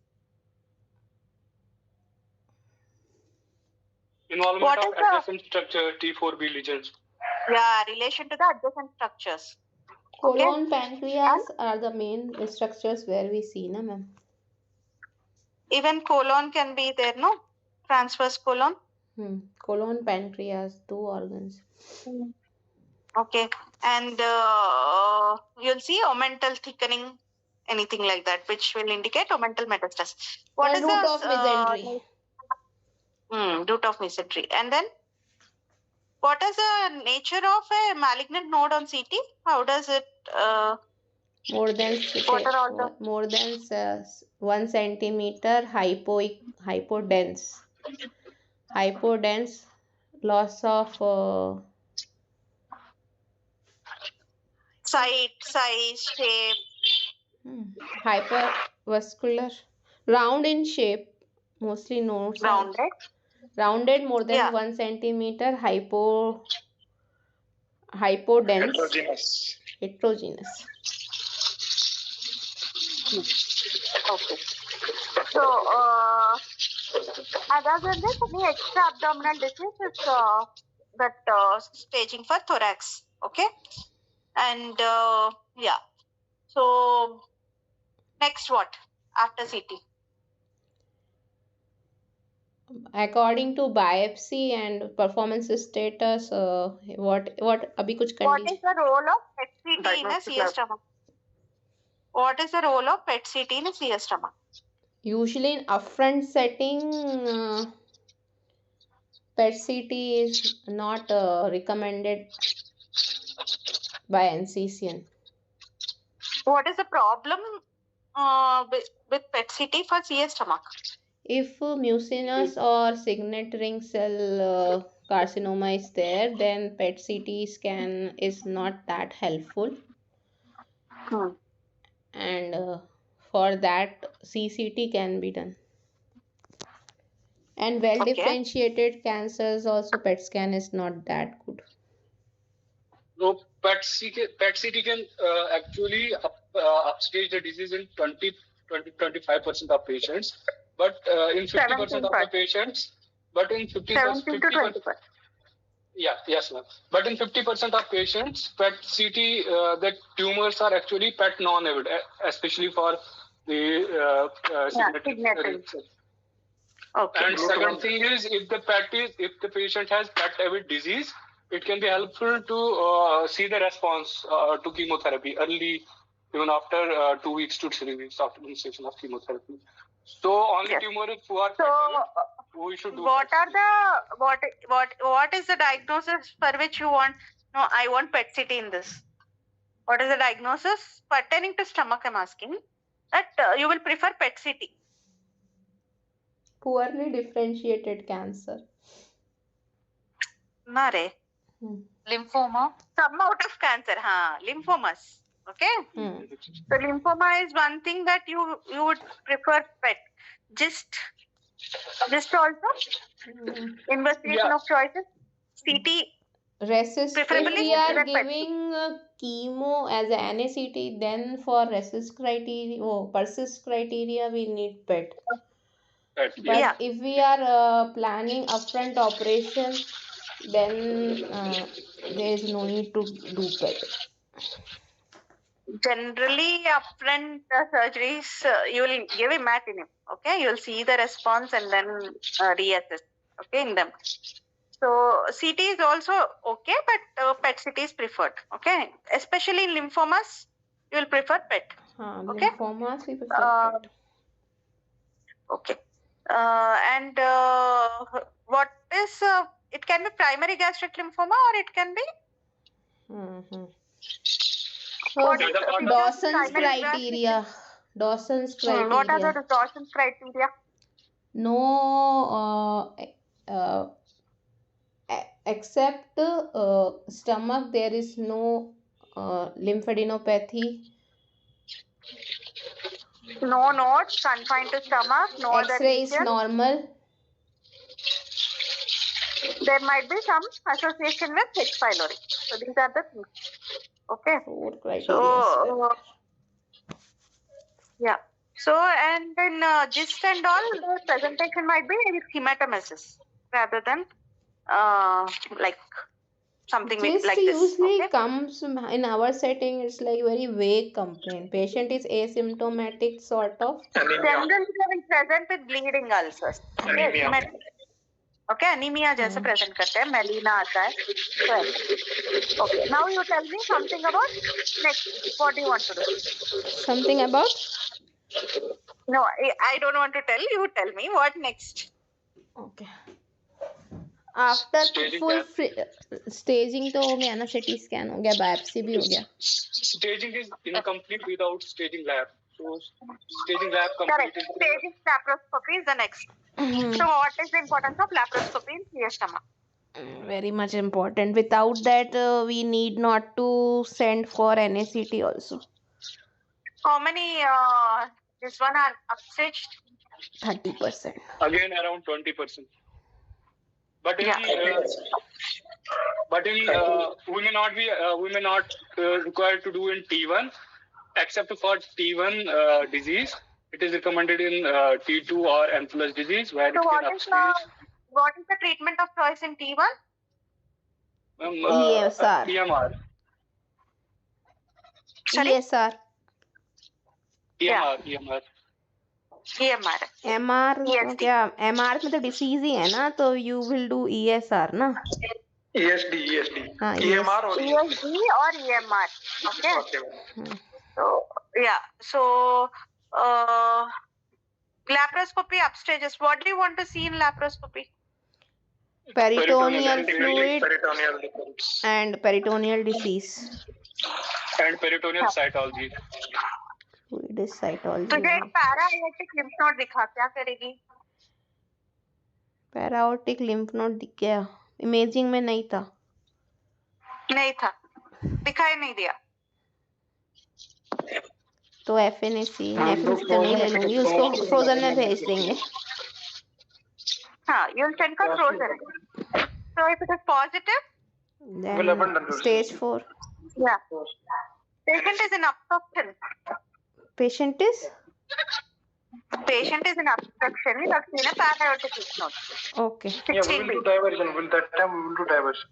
Involvement of adjacent structure, T4B lesions. Yeah, relation to the adjacent structures. Colon, pancreas are the main structures where we see, na ma'am. Even colon can be there, no? Transverse colon. Colon, pancreas, 2 organs. Okay, and you'll see omental thickening, anything like that, which will indicate omental metastasis. What is root of mesentery? Root of mesentery. And then, what is the nature of a malignant node on CT? How does it? More than 1 centimeter, hypodense, loss of size, shape. Hypervascular, round in shape, mostly nodes. Rounded more than 1 centimeter, hypodense, heterogeneous. Okay. So, other than this, any extra abdominal disease is that staging for thorax. Okay. And yeah. So, next what after CT? According to biopsy and performance status, what अभी कुछ What is the role of PET-CT in a CS stomach? What is the role of PET-CT in a CS stomach? Usually in upfront setting, PET-CT is not recommended by NCCN. What is the problem with PET-CT for CS stomach? If mucinous or signet ring cell carcinoma is there, then PET-CT scan is not that helpful. And for that, CCT can be done. And well-differentiated cancers also, PET scan is not that good. No, PET-CT can actually upstage the disease in 20-25% of patients, but in 50% of the patients, but in 50%. Yes, ma'am. But in 50% of patients, PET-CT, the tumors are actually PET non-evident, especially for the signet. Okay. And second thing is, if the patient has pet-avid disease, it can be helpful to see the response to chemotherapy early, even after 2 weeks to 3 weeks after initiation of chemotherapy. So only Yes. tumors who are So, pet-avid, we should do what PET are the what is the diagnosis for which you want? No, I want PET CT in this. What is the diagnosis pertaining to stomach? I'm asking that you will prefer PET CT. Poorly differentiated cancer. Nare. Lymphoma. Some out of cancer, lymphomas. Okay. So lymphoma is one thing that you would prefer PET. Just also investigation of choices. CT. Resist. If Preferably we are that PET. giving chemo as a NACT, then for persist criteria, we need PET. PET. But Yeah. if we are planning upfront operation, then there is no need to do PET. Generally, upfront surgeries, you will give imatinib. Okay, you will see the response and then reassess. Okay, in them. So CT is also okay, but PET CT is preferred. Okay, especially in lymphomas, you will prefer PET. Okay. Lymphomas we prefer PET. Okay. And what is it can be primary gastric lymphoma or it can be So Dawson's criteria. Dawson's criteria. What are the Dawson's criteria? No, except stomach, there is no lymphadenopathy. No nodes confined to stomach. No other X-ray is region. normal. There might be some association with H. pylori. So these are the things. Okay. 4 criteria. So yeah. So and then gist and all, the presentation might be with hematomesis rather than like something Gist like this. usually comes in our setting. It's like very vague complaint. Patient is asymptomatic sort of. Generally they will present with bleeding ulcers. Okay, anemia जैसे present करते हैं, melena आता है. Okay, now you tell me something about next. What do you want to do? Something about? No, I don't want to tell. You tell me what next. Okay. After full staging तो हो गया ना, CT scan हो गया, biopsy भी हो गया. Staging is incomplete without staging lab. So staging lab completed. Correct. Staging laparoscopy is the next. So what is the importance of laparoscopy in clear stomach? Very much important. Without that, we need not to send for NACT also. How many this one are upstaged? 30%. Again, around 20%. But in we may not required to do in T1, except for T1 disease. It is recommended in T2 or N plus disease where So it can upstage. What is the treatment of choice in T1? ESR. EMR. Sorry? ESR. EMR. MR क्या MR में तो disease ही है ना, तो you will do ESR ना. ESD. हाँ, EMR or ESD or EMR. Okay. So yeah. So laparoscopy upstages. What do you want to see in laparoscopy? Peritoneal fluid and peritoneal disease. And peritoneal cytology. Fluid is cytology. तुझे एक पैराआयोटिक lymph node दिखा, क्या करेगी? पैराओटिक lymph node दिख गया, imaging में नहीं था. नहीं था, दिखाई नहीं दिया. तो FNAC तो नहीं ले लूंगी, उसको फ्रोजन में भेज देंगे. हाँ, you'll send for frozen. So if it is positive, then stage 4. Yeah. Patient is in obstruction. Patient is in obstruction. We have seen a paraaortic lymph node. Okay. Yeah, we will do diversion. That time we will do diversion.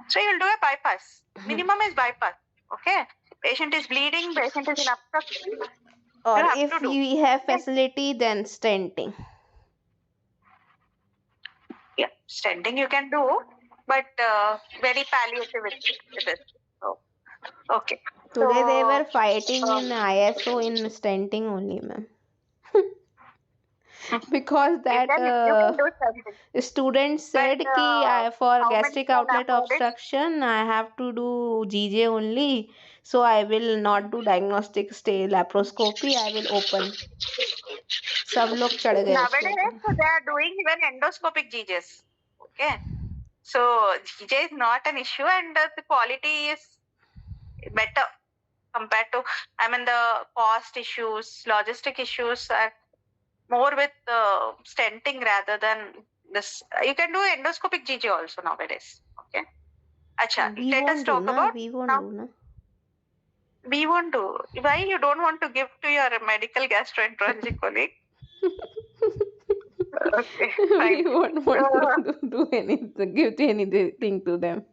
So you'll do a bypass. Minimum is bypass. Okay. Patient is bleeding. Patient is in obstruction. Or if we have facility, then stenting. Yeah, stenting you can do, but very palliative it is. So, okay. Today they So, were fighting in ISO in stenting only, ma'am. Because that you can do stenting. student said But कि for how many gastric can outlet afford it? obstruction I have to do GJ only, so I will not do diagnostic stay laparoscopy, I will open. सब लोग चढ़ गए उसके Nowadays, ऊपर. so they are doing even endoscopic GJs. Okay. So GJ is not an issue, and the quality is better compared to, I mean, the cost issues, logistic issues are more with stenting rather than this. You can do endoscopic GJ also nowadays. Okay. Acha, We let us won't do talk na, about we won't now. do na. We won't do. Why you don't want to give to your medical gastroenterology colleague? Okay, We fine. won't want to do anything, give anything to them.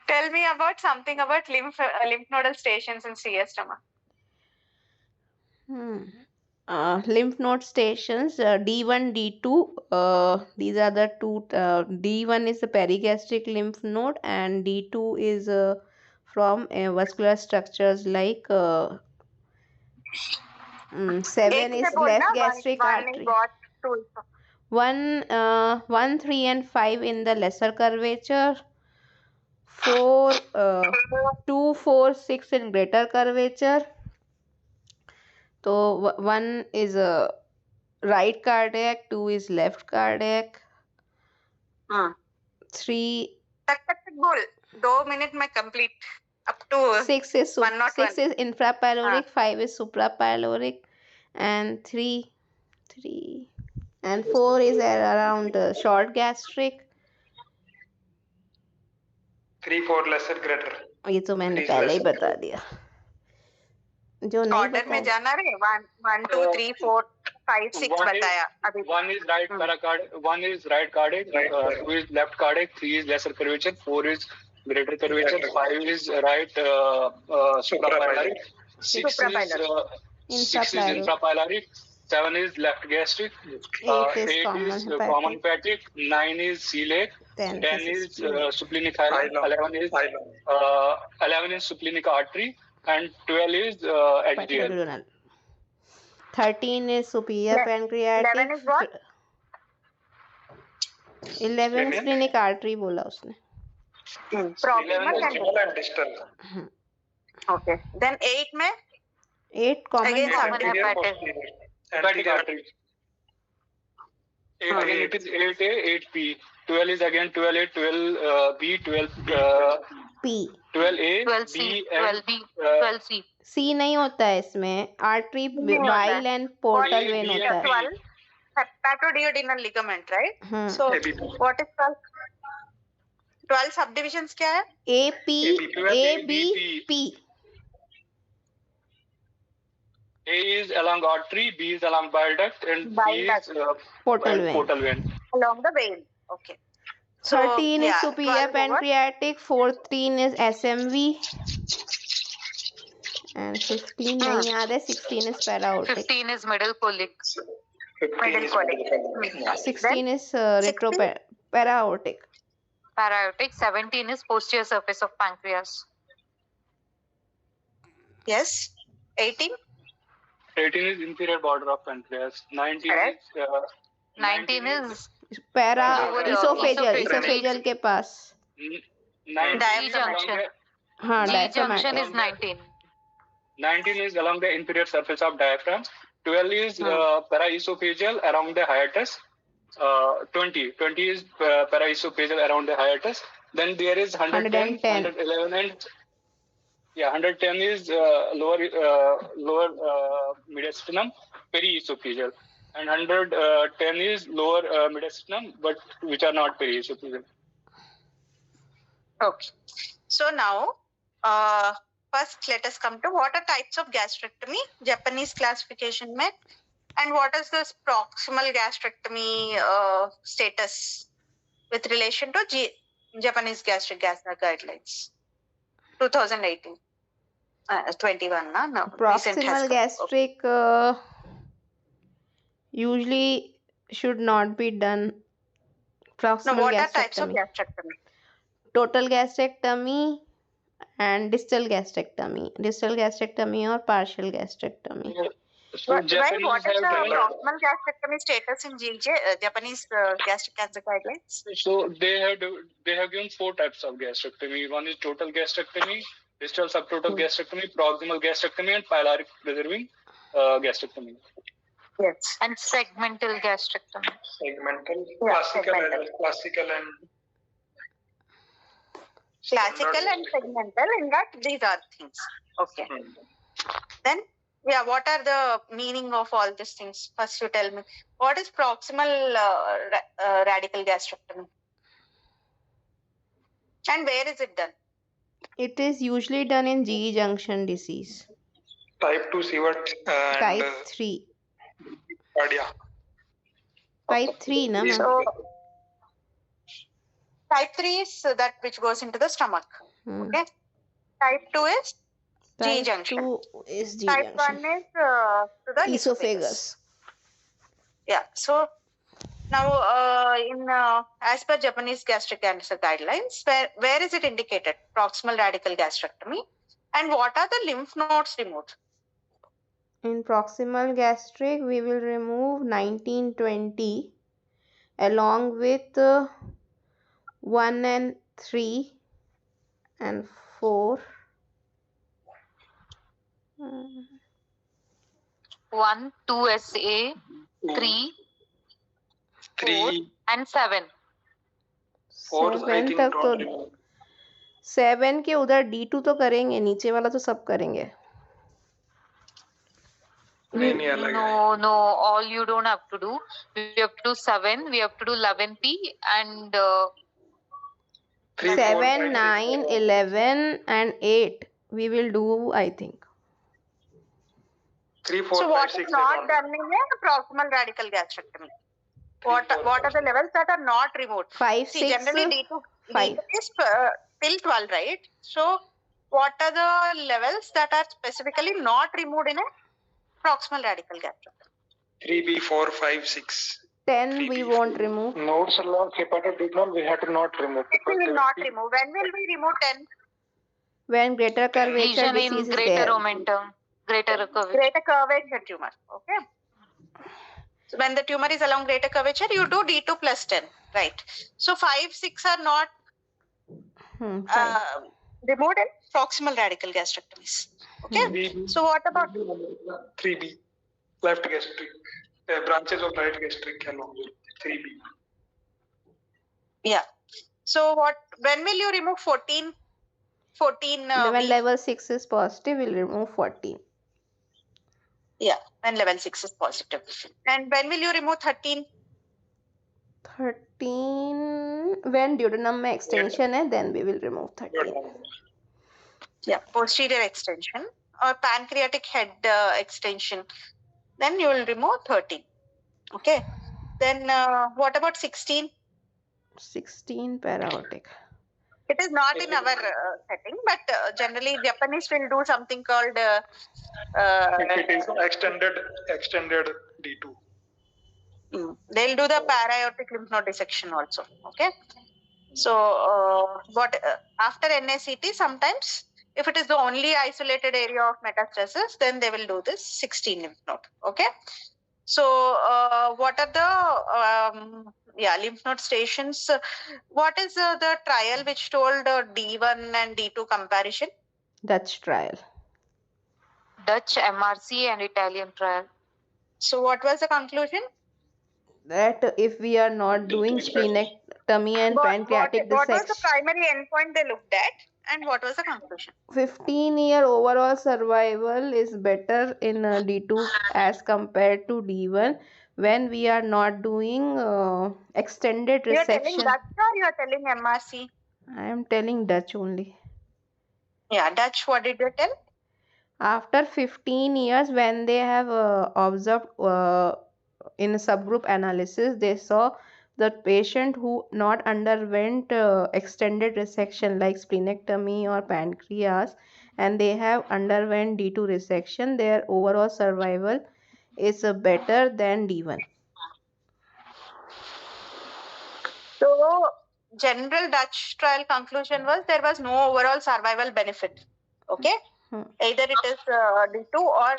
Tell me about something about lymph nodal stations in CS stomach. Lymph node stations, D1, D2, these are the two. D1 is the perigastric lymph node, and D2 is from vascular structures like 7 एक से is बोलना, left gastric one is artery. what, two is what? 1, 3, and 5 in the lesser curvature. 4, 2, 4, 6 in greater curvature. So 1 is right cardiac, 2 is left cardiac, 3, तक तक बोल, 2 minute में complete up to 6 is 101. 6 is infrapyloric, 5 is suprapyloric, and 3 and 4 is around short gastric. 3, 4 lesser greater. ये तो मैंने Three is पहले ही lesser. बता दिया. जो नहीं Order में बताया. जाना रे, 1, 2, 3, 4, 5, 6 बताया अभी. One is right pericardic, one is right cardiac, 2 is left cardiac, 3 is lesser curvature, 4 is greater curvature, 5 is right suprapyloric, 6 is infrapyloric, 7 is left gastric, 8 is 8 common is hepatic. common hepatic, 9 is celiac, 10 is splenic hilum, 11 is splenic artery, and 12 is HDL. Pituitary. 13 is superior pancreatic. 11 is what? 11 splenic artery बोला उसने. Proximal 11 and distal. Okay. Then 8 में 8 common again hepatic. common hepatic. Hepatic artery. 8 is 8A, 8B. 12 is again 12A, 12B, 12 P. 12A, 12C, B, and 12B, 12C. C नहीं होता है इसमें. Artery, bile and portal vein होता है. 12 hepatoduodenal ligament, right? So ABP. what is 12? 12 subdivisions क्या है? A, P, A, B, P. A is along artery, B is along bile duct, and Bile C is Portal vein. portal vein. Along the vein. Okay. 13 is superior 12 pancreatic. 14 is SMV. And 15 नहीं याद है. 16 is paraortic. 15 is middle colic. 15 is colic. 16 is paraortic. Paraortic. 17 is posterior surface of pancreas. Yes. 18. 18 is inferior border of pancreas. 19 Correct. is 19 is esophageal के पास. 19 G junction. हाँ, G diaphragmatic. junction is 19. 19 is along the inferior surface of diaphragm. 12 is paraesophageal around the hiatus. 20 is paraesophageal around the hiatus. Then there is 110, 111, and 110 is lower mediastinum periesophageal, and 110 is lower mediastinum, but which are not periesophageal. Okay. So now, first let us come to what are types of gastrectomy, Japanese classification में, and what is this proximal gastrectomy status with relation to Japanese gastric guidelines, 2018. 21 no? Proximal gastric usually should not be done. Now, Proximal what are types of gastrectomy. gastrectomy? Total gastrectomy and distal gastrectomy. Distal gastrectomy or partial gastrectomy. So Well, what Japanese is have the done. proximal gastrectomy status in Japanese gastric cancer guidelines? So they have given 4 types of gastrectomy. One is total gastrectomy, distal subtotal gastrectomy, proximal gastrectomy, and pyloric preserving gastrectomy. Yes. And segmental gastrectomy. Segmental, Yeah, classical, segmental. classical and Classical standard. and segmental, in that these are things. Okay. Then, yeah, what are the meaning of all these things? First, you tell me, what is proximal radical gastrectomy? And where is it done? It is usually done in GE junction disease. Type 2 CVT and Type 3. cardia. Type 3, na ma'am? So, type 3 is that which goes into the stomach. Okay. Type 2 is G Type junction. 2 is G Type 1 junction. is to the esophagus. Esophagus. Yeah. So now, as per Japanese gastric cancer guidelines, where is it indicated? Proximal radical gastrectomy. And what are the lymph nodes removed? In proximal gastric, we will remove 1920 along with 1 and 3 and 4. 1, 2 SA, 3, 4, and 7. 4 I 7 think तक तो don't remove. 7 के उधर D2 तो करेंगे, नीचे वाला तो सब करेंगे. नहीं अलग है. No, all you don't have to do. We have to do 7, we have to do 11P and 3, 4, 7, 5, 9, 11 and 8 we will do, I think. 3, 4, So 5, what 6 is not done in a proximal radical gastrectomy? What are the levels that are not removed? 5, See, 6, generally D2 5. is till 12, right? So what are the levels that are specifically not removed in a proximal radical gastrectomy? 3B, 4, 5, 6. 10 we won't remove. Nodes along hepatodigonal we had to not remove. We will not remove. When will we remove 10? When greater curvature lesion in disease is greater there. momentum, greater curvature. Greater curvature tumor. Okay. So when the tumor is along greater curvature, you do D2 plus 10. Right. So 5, 6 are not Fine. removed in proximal radical gastrectomies. Okay. So what about 3B, left gastric, branches of right gastric along with 3B. Yeah. So when will you remove 14? 14 when level 6 is positive, we'll remove 14. Yeah, when level 6 is positive. And when will you remove 13? 13 when duodenum में extension है, then we will remove 13. Yeah, posterior extension or pancreatic head extension. Then you will remove 13. Okay. Then what about 16? 16 para-aortic. It is not in our setting, but generally Japanese will do something called If it is extended D2. They'll do the para-aortic lymph node dissection also. Okay. So after NACT, sometimes if it is the only isolated area of metastasis, then they will do this 16 lymph node. Okay. So what are the lymph node stations? What is the trial which told D1 and D2 comparison? Dutch trial. Dutch MRC and Italian trial. So what was the conclusion? That if we are not doing splenectomy and pancreatic what was the dissection, primary endpoint they looked at, and what was the conclusion? 15-year overall survival is better in D2 as compared to D1 when we are not doing extended You are telling resection. Dutch or you are telling MRC? I am telling Dutch only. Yeah, Dutch, what did you tell? After 15 years, when they have observed in a subgroup analysis, they saw the patient who not underwent extended resection like splenectomy or pancreas, and they have underwent D2 resection, their overall survival is better than D1. So, general Dutch trial conclusion was there was no overall survival benefit. Okay, either it is D2 or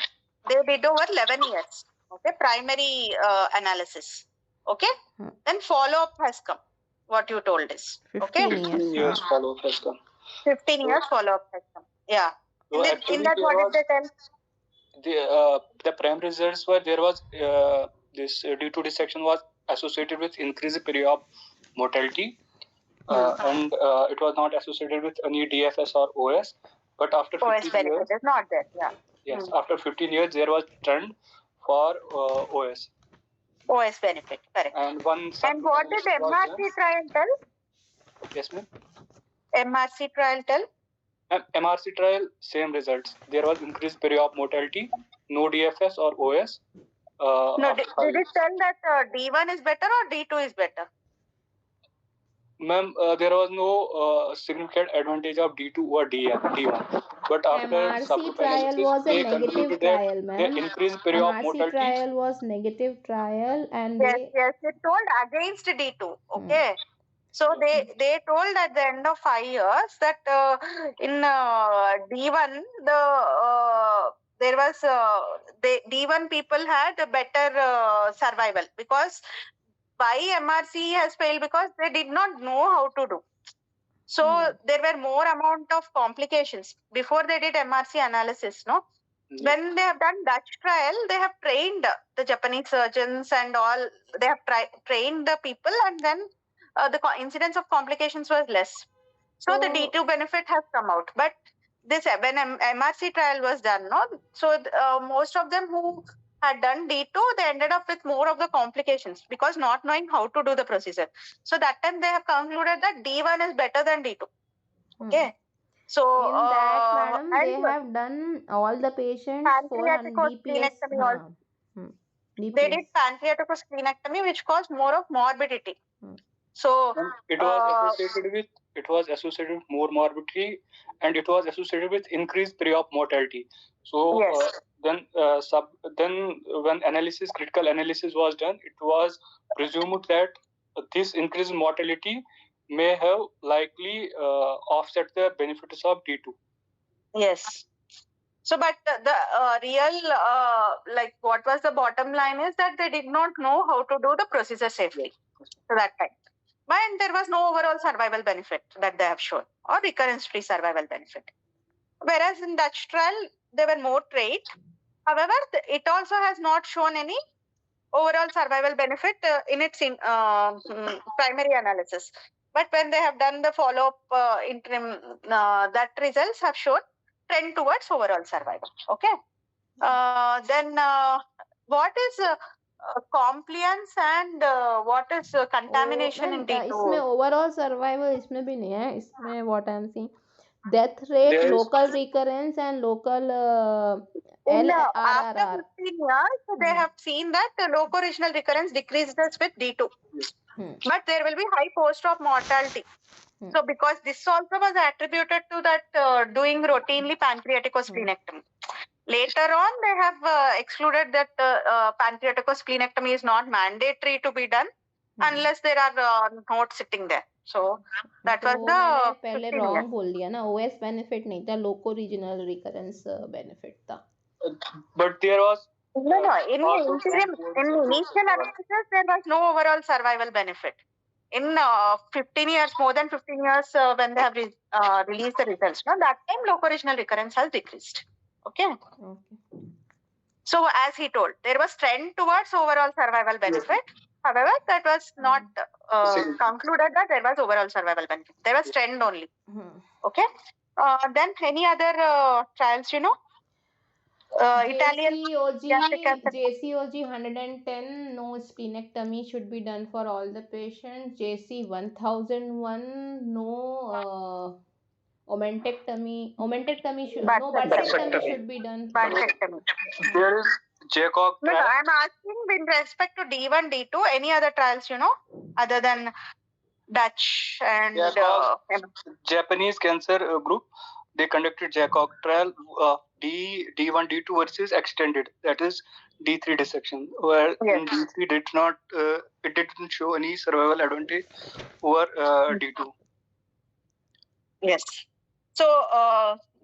they did over 11 years. Okay, primary analysis. Okay, then follow up has come. What you told is 15 years. follow up has come. 15 years follow up has come. Yeah. So In that, what did they tell? The prime results were there was this D2 dissection was associated with increased period of mortality, and it was not associated with any DFS or OS. But after 15 years, is not there. Yeah. Yes, after 15 years, there was trend for OS. OS benefit, correct. And one. And what did MRC trial tell? Yes, ma'am. MRC trial tell? MRC trial, same results. There was increased period of mortality, no DFS or OS. No, did it tell that D1 is better or D2 is better? Ma'am, there was no significant advantage of D2 or D1. But after MRC trial was a negative trial, ma'am. The increased period of mortality. trial was negative trial, and yes, it told against D2. Okay. So they told at the end of 5 years that in D1 there was D1 people had a better survival because why MRC has failed because they did not know how to do. So there were more amount of complications before they did MRC analysis. No, when they have done Dutch trial, they have trained the Japanese surgeons and all. They have trained the people, and then the incidence of complications was less. So the D2 benefit has come out. But this when MRC trial was done, no, so most of them who had done D2, they ended up with more of the complications because not knowing how to do the procedure. So that time they have concluded that D1 is better than D2. Okay. So in that, madam, they have done all the patients for DPS. They did pancreaticosplenectomy, which caused more of morbidity. So it was associated with more morbidity, and it was associated with increased period of mortality. So then when critical analysis was done, it was presumed that this increased mortality may have likely offset the benefits of D2. Yes. So, but the real, like what was the bottom line is that they did not know how to do the procedure safely to that time. And there was no overall survival benefit that they have shown or recurrence-free survival benefit. Whereas in Dutch trial, they were more trained. However, it also has not shown any overall survival benefit in its primary analysis. But when they have done the follow-up interim, that results have shown trend towards overall survival. Okay. Then what is compliance and what is contamination in D2? इसमें overall survival इसमें भी नहीं है. इसमें what I am seeing, death rate, local recurrence and local after 15 years, they have seen that the local regional recurrence decreases with D2. But there will be high post-op mortality. So because this also was attributed to that doing routinely pancreaticosplenectomy. Later on, they have excluded that pancreaticosplenectomy is not mandatory to be done unless there are notes sitting there. So that was the पहले wrong बोल दिया ना, OS benefit नहीं था, local regional recurrence benefit था. But there was no. In initial analysis, there was no overall survival benefit. In 15 years, more than 15 years, when they have released the results, no, that time local regional recurrence has decreased. Okay. So as he told, there was trend towards overall survival benefit. However, that was not concluded that there was overall survival benefit. There was trend only. Okay. Then any other trials, you know? JCOG 110, no splenectomy should be done for all the patients. JC 1001, no omentectomy should be done. There is JCOG trial. No, I am asking with respect to D1, D2, any other trials, you know, other than Dutch and Japanese cancer group, they conducted JCOG trial D1, D2 versus extended. That is D3 dissection, where Yes. in D3 did not it didn't show any survival advantage over D2. Yes. So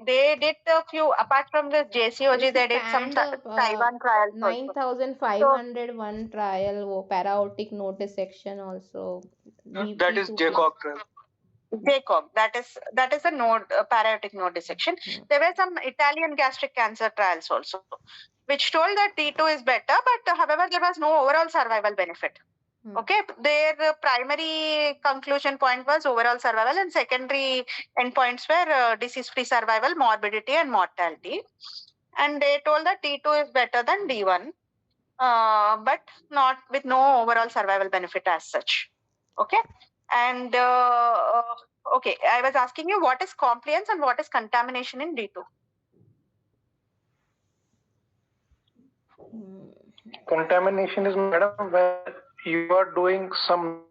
they did a few, apart from the JCOG, they did some Taiwan trials also. 9501 trial, paraotic node dissection also. That is JCOG trial. JCOG, that is a node, paraotic node dissection. There were some Italian gastric cancer trials also, which told that D2 is better, but however, there was no overall survival benefit. Okay, their primary conclusion point was overall survival, and secondary endpoints were disease-free survival, morbidity, and mortality. And they told that D2 is better than D1, but not with no overall survival benefit as such. Okay, and okay, I was asking you what is compliance and what is contamination in D2. Contamination is, madam, when you are doing some,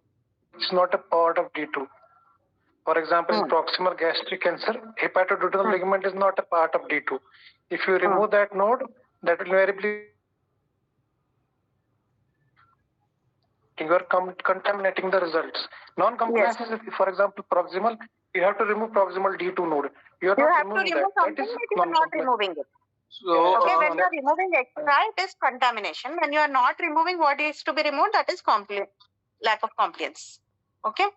it's not a part of D2. For example, in proximal gastric cancer, hepatoduodenal ligament is not a part of D2. If you remove that node, that will invariably you are contaminating the results. Non-compliance is, for example, proximal, you have to remove proximal D2 node. You are not removing that. Something that you are not removing it. So, okay, when you are removing extra, it is contamination. When you are not removing what is to be removed, that is lack of compliance. Okay.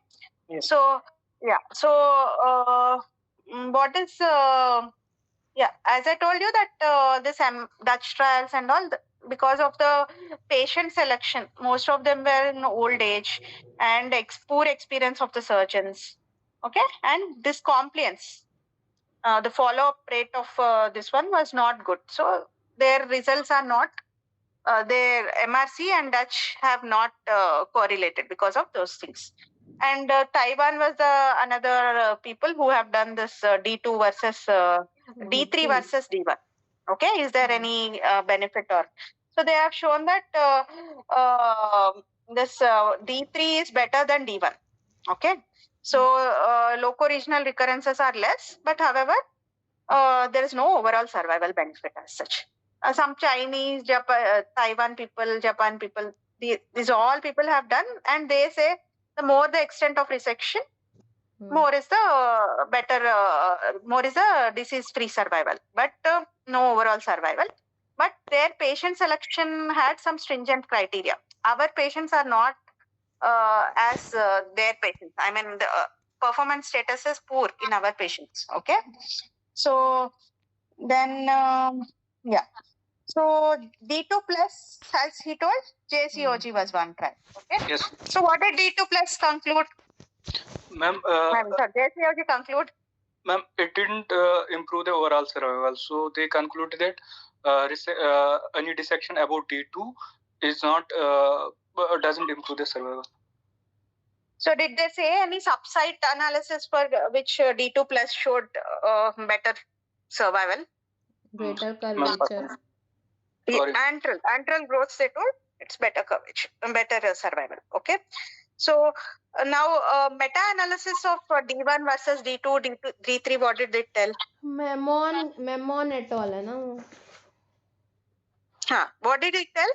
Yes. So yeah. So what is yeah? As I told you that this Dutch trials and all, because of the patient selection, most of them were in old age and poor experience of the surgeons. Okay, and this compliance. The follow-up rate of this one was not good. So their results are not, their MRC and Dutch have not correlated because of those things. And Taiwan was another people who have done this D2 versus D3 versus D1. Okay, is there any benefit or? So they have shown that this D3 is better than D1. Okay, so local regional recurrences are less, but however, there is no overall survival benefit as such. Some Chinese, Taiwan people, Japan people, these all people have done, and they say the more the extent of resection, more is the better, more is the disease-free survival, but no overall survival. But their patient selection had some stringent criteria. Our patients are not as their patients. I mean, the performance status is poor in our patients. Okay, so then yeah. So D2 plus, as he told, JCOG was one trial. Okay. yes. So what did D2 plus conclude? Ma'am, JCOG conclude? Ma'am, it didn't improve the overall survival. So they concluded that any dissection about D2 is not doesn't improve the survival. So did they say any subsite analysis for which D2 plus showed better survival? Greater curvature. Antral growth, they told it's better coverage, better survival. Okay. So now meta-analysis of D1 versus D2, D3, what did they tell? Memon et al. है ना? What did it tell?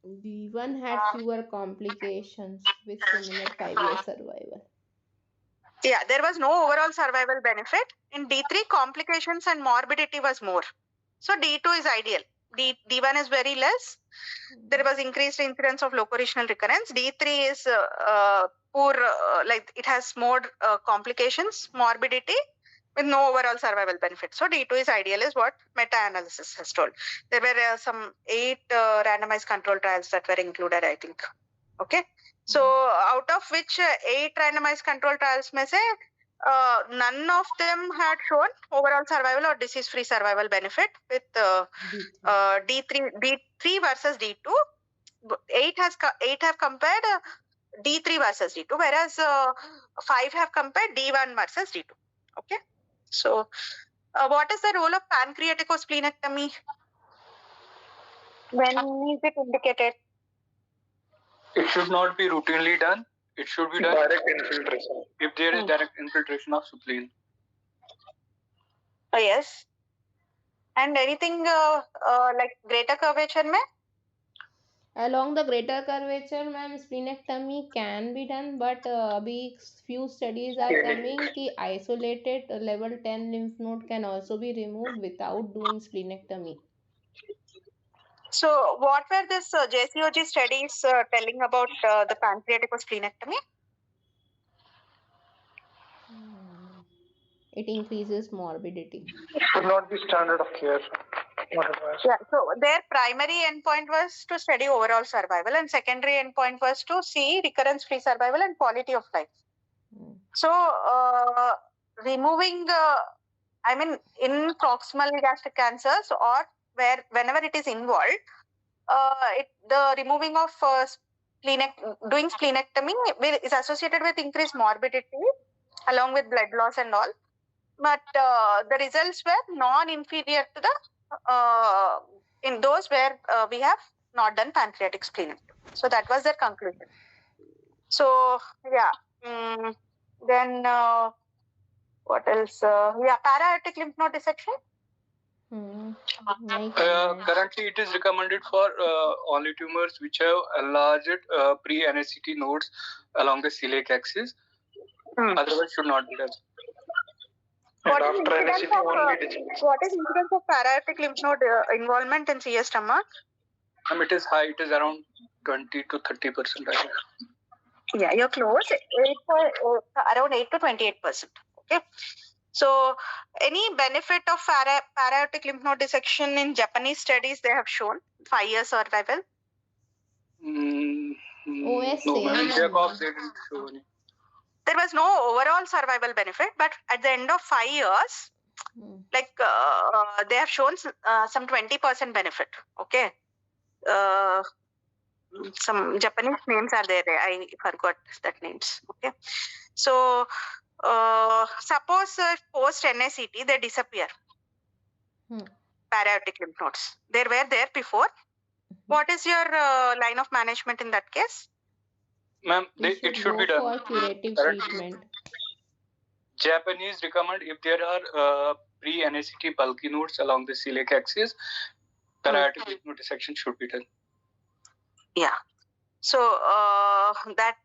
D1 had fewer complications with similar 5-year survival. Yeah, there was no overall survival benefit. In D3, complications and morbidity was more. So D2 is ideal. D1 is very less. There was increased incidence of locoregional recurrence. D3 is poor, like it has more complications, morbidity, with no overall survival benefit. So D2 is ideal is what meta-analysis has told. There were some 8 randomized control trials that were included, I think. Okay. So out of which 8 randomized control trials may say, none of them had shown overall survival or disease-free survival benefit with D3 versus D2. 8 have compared D3 versus D2, whereas 5 have compared D1 versus D2. Okay. So what is the role of pancreaticosplenectomy? When is it indicated? It should not be routinely done. It should be done direct infiltration. If there is direct infiltration of spleen. Oh, yes. And anything like greater curvature mein? Along the greater curvature, ma'am, splenectomy can be done, but few studies are coming कि isolated level 10 lymph node can also be removed without doing splenectomy. So, what were this JCOG studies telling about the pancreatic splenectomy? It increases morbidity. It should not be standard of care. Not advised. Yeah, so their primary endpoint was to study overall survival, and secondary endpoint was to see recurrence-free survival and quality of life. So, removing, I mean, in proximal gastric cancers or whenever it is involved, the removing of doing splenectomy is associated with increased morbidity along with blood loss and all. But the results were non-inferior to the in those where we have not done pancreatic splenectomy. So that was their conclusion. So yeah, then what else? Yeah, para-aortic lymph node dissection. Currently, it is recommended for only tumors which have enlarged pre-NSCT nodes along the celiac axis. Otherwise, should not be done. What is incidence of para-aortic lymph node involvement in CS stomach? It is high. It is around 20 to 30%. Yeah, you're close. Around 8 to 28%. Okay. So, any benefit of para-aortic lymph node dissection in Japanese studies they have shown 5 years survival? OS No, same. they didn't show any. There was no overall survival benefit, but at the end of 5 years, like they have shown some 20% benefit. Okay. Some Japanese names are there. I forgot that names. Okay. So, suppose post NACT they disappear. Para-aortic lymph nodes. They were there before. What is your line of management in that case? Ma'am, it should be done. For curative treatment. Japanese recommend if there are pre-NACT bulky nodes along the celiac axis, para-aortic lymph node dissection should be done. Yeah. So that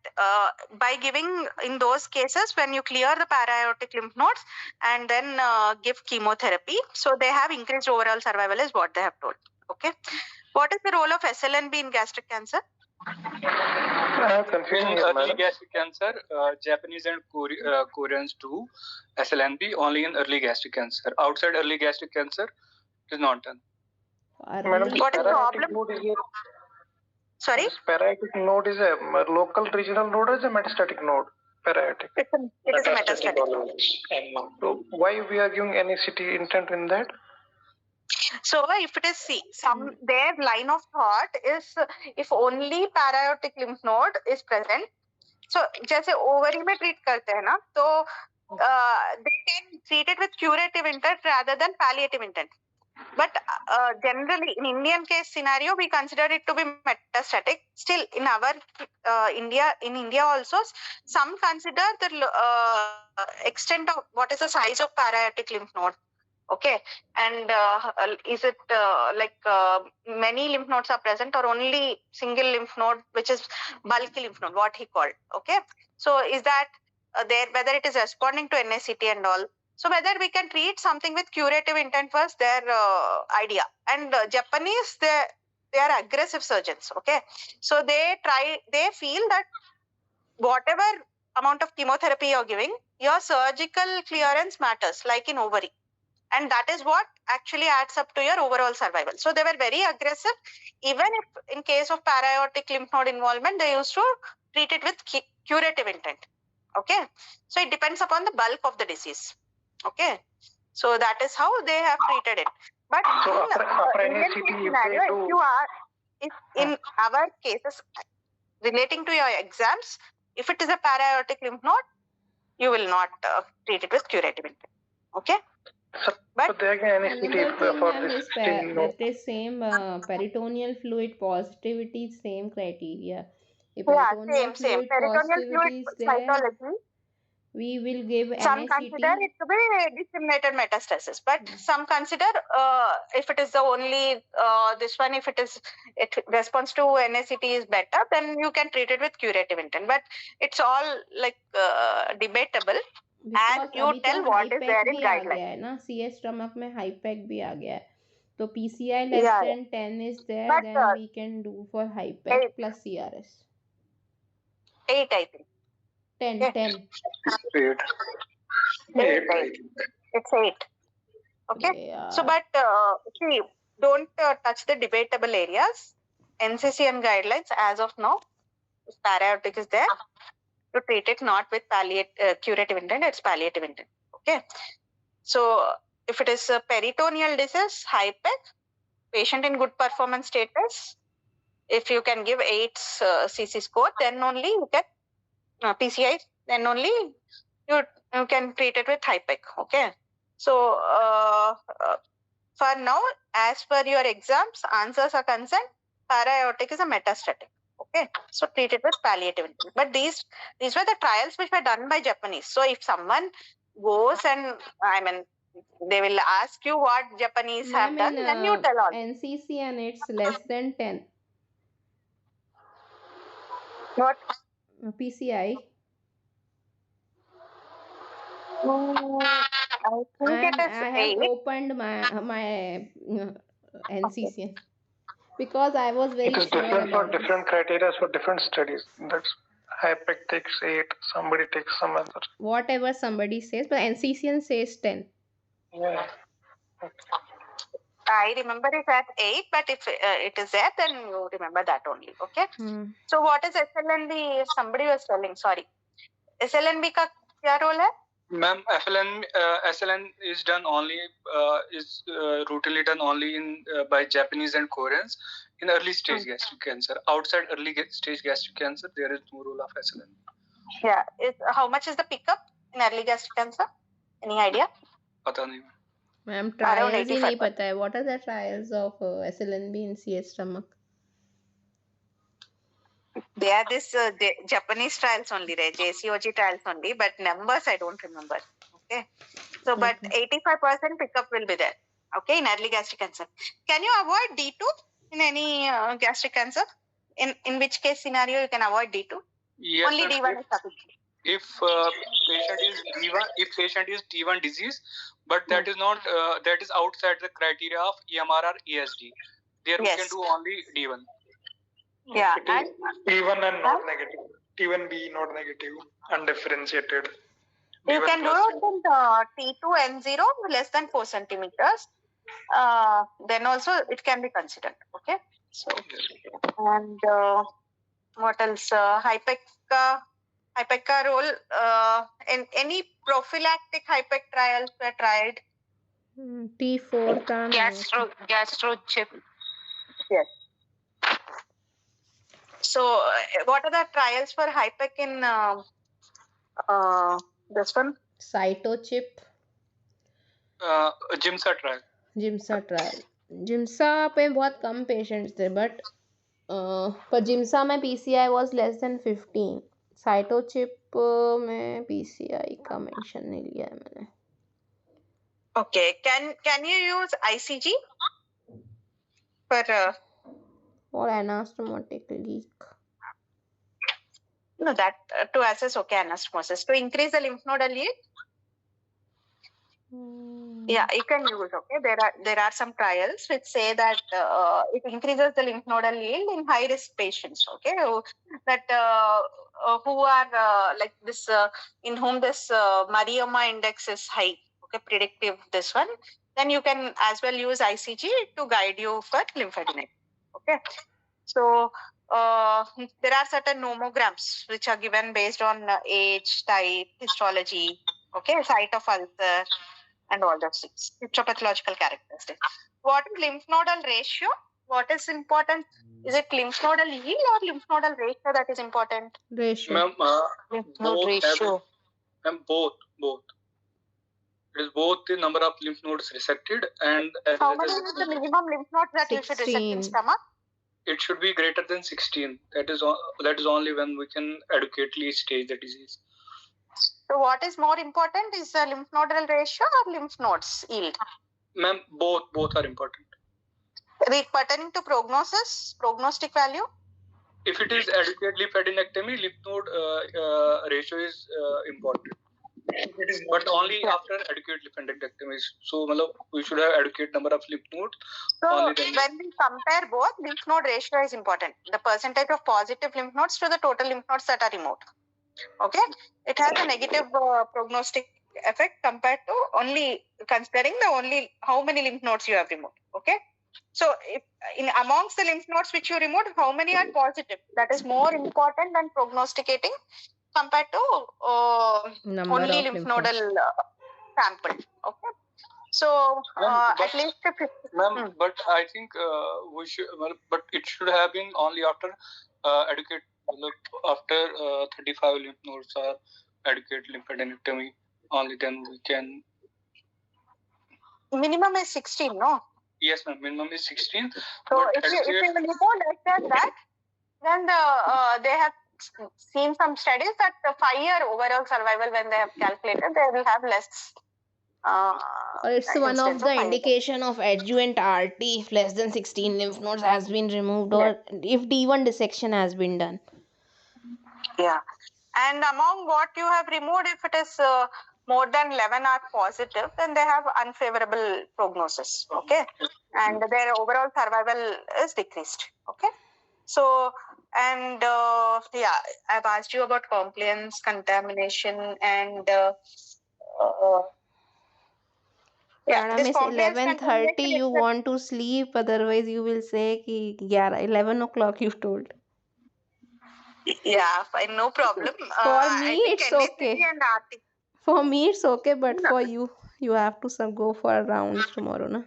by giving in those cases when you clear the para-aortic lymph nodes and then give chemotherapy, so they have increased overall survival is what they have told. Okay. What is the role of SLNB in gastric cancer? In early gastric cancer, Japanese and Koreans do SLNB only in early gastric cancer. Outside early gastric cancer, it is not done. Madam, what is the problem? Sorry? Para-aortic node is a local regional node or is a metastatic node? Para-aortic. It is a metastatic node. So why we are giving NACT intent in that? So if it is their line of thought is if only para-aortic lymph node is present, so जैसे ovary में treat करते हैं ना, तो they can treat it with curative intent rather than palliative intent. But generally, in Indian case scenario, we consider it to be metastatic. Still, in our India also, some consider the extent of what is the size of para-aortic lymph node. Okay, and is it many lymph nodes are present or only single lymph node, which is bulky lymph node, what he called. Okay, so is that there, whether it is responding to NACT and all. So whether we can treat something with curative intent was their idea. And Japanese, they are aggressive surgeons. Okay, so they feel that whatever amount of chemotherapy you're giving, your surgical clearance matters, like in ovary. And that is what actually adds up to your overall survival. So they were very aggressive. Even if in case of para-aortic lymph node involvement, they used to treat it with curative intent. Okay, so it depends upon the bulk of the disease. Okay, so that is how they have treated it. But so in Indian scenario, if in our cases relating to your exams, if it is a para-aortic lymph node, you will not treat it with curative intent. Okay. But another thing is that is same peritoneal fluid positivity, same criteria. If peritoneal fluid positivity is there, We will give Some NACT. consider it to be disseminated metastasis, but some consider if it is the only this one, if it response to NACT is better, then you can treat it with curative intent. But it's all like debatable. Because And you अभी तो tell what is हाईपैक there in भी आ guideline. गया है ना, CS stomach में हाईपैक भी आ गया है, तो PCI less Yeah, than 10 is there, but then we can do for HIPEC 8, plus CRS. 8 I think. 10, Yeah. 10. 8. 8. It's 8. Okay. Yeah. So, but see, don't touch the debatable areas. NCCN guidelines as of now, if para-aortic is there, to treat it not with curative intent, it's palliative intent. Okay. So, if it is a peritoneal disease, HIPEC, patient in good performance status, if you can give 8 CC score, then only you can PCI, then only you can treat it with HIPEC. Okay. So, for now, as per your exams, answers are concerned, para-aortic is a metastatic. Okay, so treat it with palliative intent. But these were the trials which were done by Japanese. So if someone goes and they will ask you what Japanese have done, then you tell all. NCCN it's less than 10. What? PCI. I think it is I have 8. opened my NCCN because I was very It is sure different for about this. different criteria for different studies. That's HIPEC takes 8, somebody takes some other. Whatever somebody says, but NCCN says 10. Yeah. I remember it at 8, but if it is there, then you remember that only. Okay. So what is SLNB? Somebody was telling. Sorry, SLNB का क्या role है? Ma'am, SLN is done only routinely done only in by Japanese and Koreans in early stage gastric cancer. Outside early stage gastric cancer, there is no role of SLN. Yeah. How much is the pickup in early gastric cancer? Any idea? पता नहीं. Ma'am, trials ही नहीं पता है. What are the trials of SLNB in CS stomach? They are this Japanese trials only, right? JCOG trials only, but numbers I don't remember. Okay. So, but 85% pickup will be there. Okay, in early gastric cancer. Can you avoid D2 in any gastric cancer? In which case scenario you can avoid D2? Yes, only D1 is sufficient. If patient is T1 disease, but that is not that is outside the criteria of EMR or ESD. There we can do only D1. Yeah, and T1 and not negative. T1B not negative, undifferentiated. You can do it in T2 N0 less than 4 centimeters. Then also it can be considered. Okay. So, and what else? HIPEC role in any prophylactic HIPEC trials were tried. T4 Gastro chip. Yes. So, what are the trials for HIPEC in this one? Cytochip. Giemsa trial. Giemsa पे बहुत कम patients थे, but पर Giemsa में PCI was less than 15. साइटोचिप में PCI का mention नहीं लिया है मैंने. Okay, can you use ICG for anastomotic leak? No, that to assess anastomosis, to increase the lymph nodal yield. Yeah, you can use. Okay, there are some trials which say that it increases the lymph nodal yield in high risk patients. Okay, who are like this in whom this Marioma index is high. Okay, predictive this one. Then you can as well use ICG to guide you for lymphadenectomy. Okay, so there are certain nomograms which are given based on age, type, histology. Okay, site of ulcer. And all those things, histopathological characteristics. What is lymph nodal ratio? What is important? Is it lymph nodal yield or lymph nodal ratio that is important? Ratio. Ma'am, Lymph node ratio. Ma'am, both. It is both the number of lymph nodes resected and how many is the minimum lymph nodes that you should resect in stomach? It should be greater than 16. That is only when we can adequately stage the disease. So what is more important is the lymph nodal ratio or lymph nodes yield? Ma'am, both are important. Pertaining to prognostic value? If it is adequate lymphadenectomy, lymph node ratio is important. But only after adequate lymphadenectomy. So, we should have adequate number of lymph nodes. So when we compare both, lymph node ratio is important. The percentage of positive lymph nodes to the total lymph nodes that are removed. Okay, it has a negative prognostic effect compared to only considering how many lymph nodes you have removed. Okay, so if amongst the lymph nodes which you removed, how many are positive? That is more important than prognosticating compared to only lymph nodal sample. Okay, so at least ma'am, but I think we should. But it should have been only after adequate. After 35 lymph nodes are adequate lymphadenectomy, only then we can. Minimum is 16, no? Yes, ma'am. Minimum is 16. So if you remove less than that, then they have seen some studies that the 5-year overall survival, when they have calculated, they will have less. It's one of the indication of adjuvant RT if less than 16 lymph nodes has been removed, or if D1 dissection has been done. Yeah, and among what you have removed, if it is more than 11 are positive, then they have unfavorable prognosis. Okay, and their overall survival is decreased. Okay, so and I've asked you about compliance, contamination, and Madam, it's 11:30. You want to sleep, otherwise you will say ki 11 o'clock you told. Yeah, fine, no problem. For me, it's okay. For me, it's okay, but for you, you have to go for rounds tomorrow, na?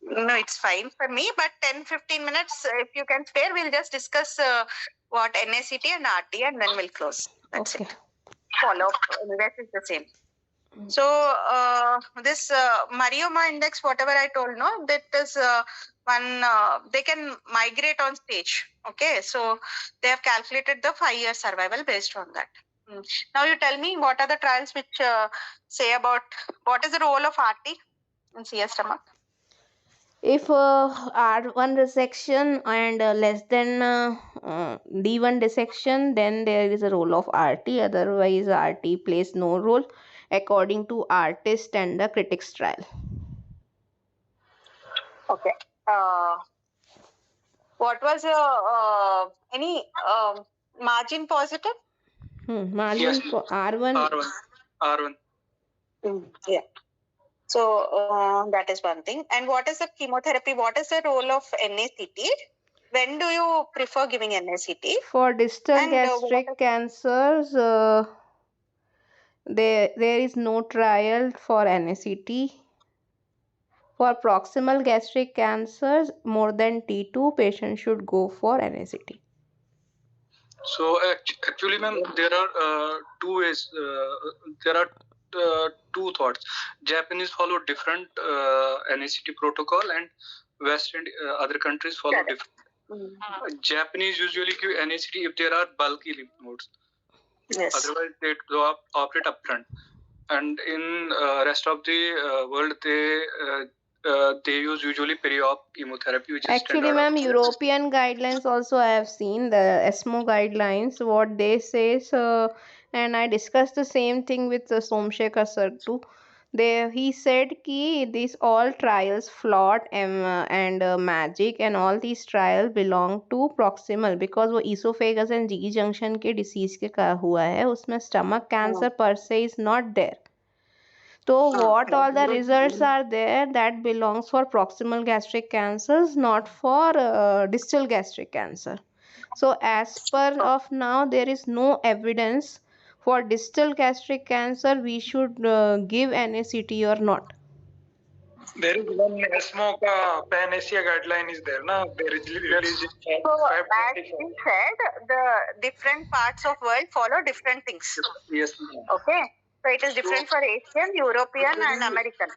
No, it's fine for me, but 10-15 minutes, if you can spare, we'll just discuss what NACT and RT, and then we'll close. That's it. Follow-up, rest is the same. So this Marioma index, whatever I told, no, that is one, they can migrate on stage. Okay, so they have calculated the 5-year survival based on that. Now you tell me, what are the trials which say about what is the role of RT in CS stomach? If R1 resection and less than D1 dissection, then there is a role of RT. Otherwise, RT plays no role according to artist and the critics trial. Okay. What was any margin positive? Margin for R1. R1. Yeah. So that is one thing. And what is the chemotherapy? What is the role of NACT? When do you prefer giving NACT? For distal gastric cancers, there is no trial for NACT. For proximal gastric cancers, more than T2, patients should go for NACT. So actually, ma'am, there are two ways. There are two thoughts. Japanese follow different NACT protocol, and West and other countries follow different. Japanese usually give NACT if there are bulky lymph nodes. Yes. Otherwise, they operate upfront. And in rest of the world, they use usually peri-op chemotherapy, which is actually, ma'am, European guidelines also I have seen the ESMO guidelines. What they say, and I discussed the same thing with Saumyta sir too. He said ki these all trials, FLOT and MAGIC, and all these trials belong to proximal because वो esophagus and G junction के disease के का हुआ है, उसमें stomach cancer per se is not there. So what all the results are there, that belongs for proximal gastric cancers, not for distal gastric cancer. So as per of now, there is no evidence for distal gastric cancer we should give NACT or not. There is one ESMO Pan Asia guideline is there, na? There is released. So as you said, the different parts of world follow different things. Yes. Okay. So it is different for Asian, European, and American.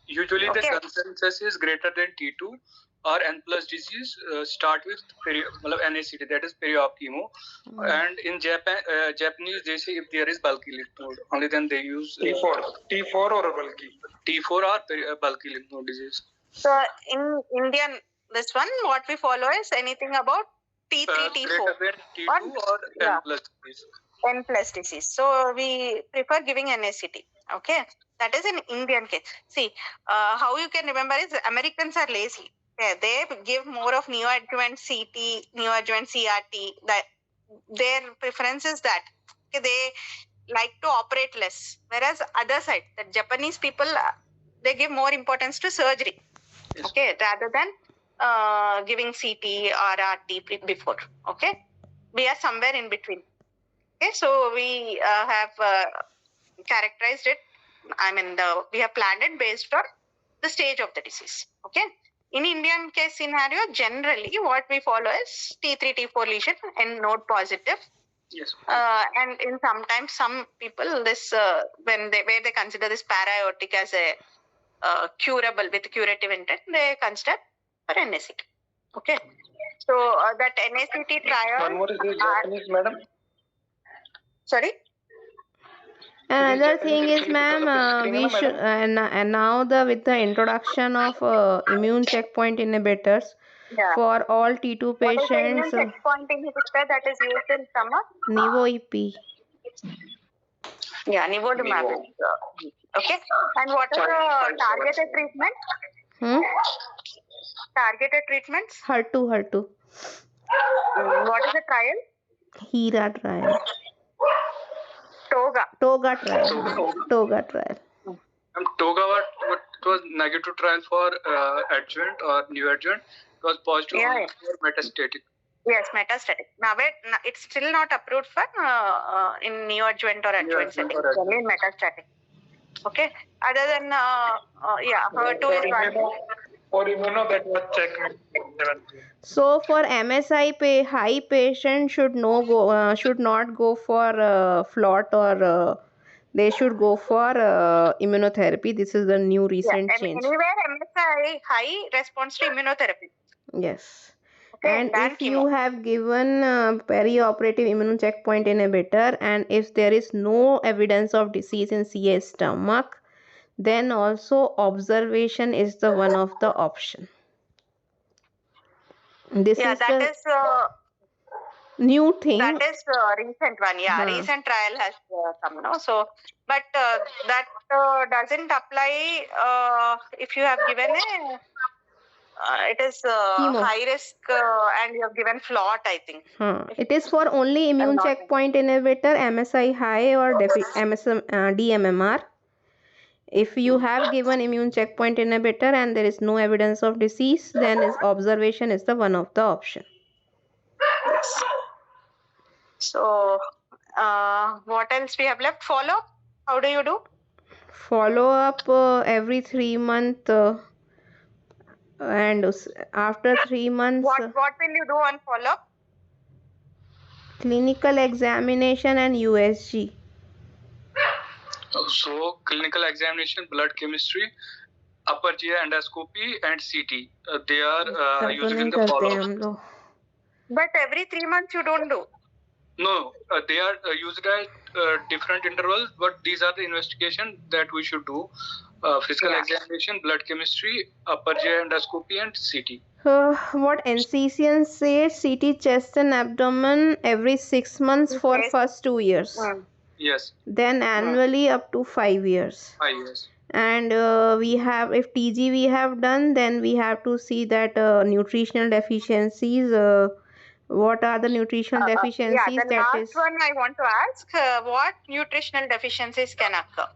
Usually the consensus is greater than T2 or N plus disease start with NACT, that is pre-op chemo. And in Japanese, they say if there is bulky lymph node, only then they use T4 or bulky. T4 or bulky lymph node disease. So in Indian, this one, what we follow is anything about T3, T4. Greater than T2 or N plus disease. N plus disease. So we prefer giving NACT. Okay, that is in Indian case. See, how you can remember is Americans are lazy. Okay, they give more of neoadjuvant CT, neoadjuvant CRT. That their preference is that. Okay, they like to operate less. Whereas other side, the Japanese people, they give more importance to surgery. Yes. Okay, rather than giving CT or RT before. Okay, we are somewhere in between. Okay, so we have characterized it. I mean, we have planned it based on the stage of the disease. Okay. In Indian case scenario, generally what we follow is T3, T4 lesion and node positive. Yes. And in sometimes some people, this where they consider this para-aortic as a curable with curative intent, they consider for NACT. Okay. So that NACT trial. One more is the Japanese, madam. Sorry. Another thing is, ma'am, we should and now with the introduction of immune checkpoint inhibitors for all T2 patients. What is the immune checkpoint inhibitor that is used in stomach? Nivo-IP. Yeah, nivolumab. Okay. And what are the targeted treatment? Targeted treatments? HER2. What is the trial? HERA trial. Toga trial. Toga trial. Toga, what was negative trial for adjuvant or neoadjuvant? It was positive for metastatic. Yes, metastatic. Now, it's still not approved for in neoadjuvant or adjuvant setting. Only in metastatic. Okay. Other than HER2 is one. For immuno, that was checkmate. So for MSI high patient should not go for FLOT or they should go for immunotherapy. This is the new recent change. Anywhere MSI high response to immunotherapy. Yes. Okay, and if you have given perioperative immune checkpoint inhibitor and if there is no evidence of disease in CS stomach, then also observation is the one of the option. This is new thing. That is recent one. Yeah, recent trial has come now. So, but that doesn't apply if you have given it is high risk and you have given FLOT, I think. It is for only immune checkpoint inhibitor, MSI high or DMMR. If you have given immune checkpoint inhibitor and there is no evidence of disease, then observation is the one of the option. Yes. So, what else we have left? Follow? How do you do? Follow up every 3 months. And after 3 months, what will you do on follow-up? Clinical examination and USG. So clinical examination, blood chemistry, upper GI endoscopy and CT. They are used in the follow-up. But every 3 months you don't do? No, they are used at different intervals, but these are the investigation that we should do. Physical examination, blood chemistry, upper GI endoscopy and CT. What NCCN says, CT chest and abdomen every 6 months for first 2 years. Yes. Then annually up to 5 years. 5 years. And we have, if TG we have done, then we have to see that nutritional deficiencies. What are the nutritional deficiencies? The last one I want to ask, what nutritional deficiencies can occur?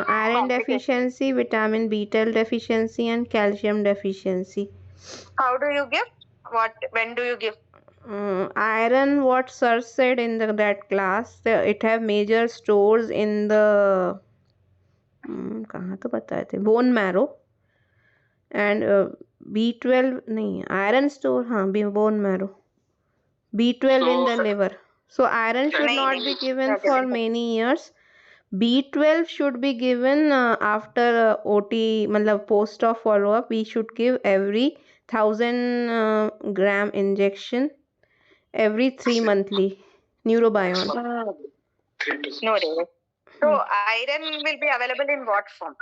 Iron deficiency, vitamin B12 deficiency and calcium deficiency. How do you give? When do you give? Iron, what sir said in that class, it have major stores in the bone marrow and B12 iron store bone marrow, B12 in the liver. So iron should not be given for many years. B12 should be given after OT, post of follow-up. We should give every 1,000 gram injection every 3 monthly. Neurobion. No, really. So iron will be available in what form?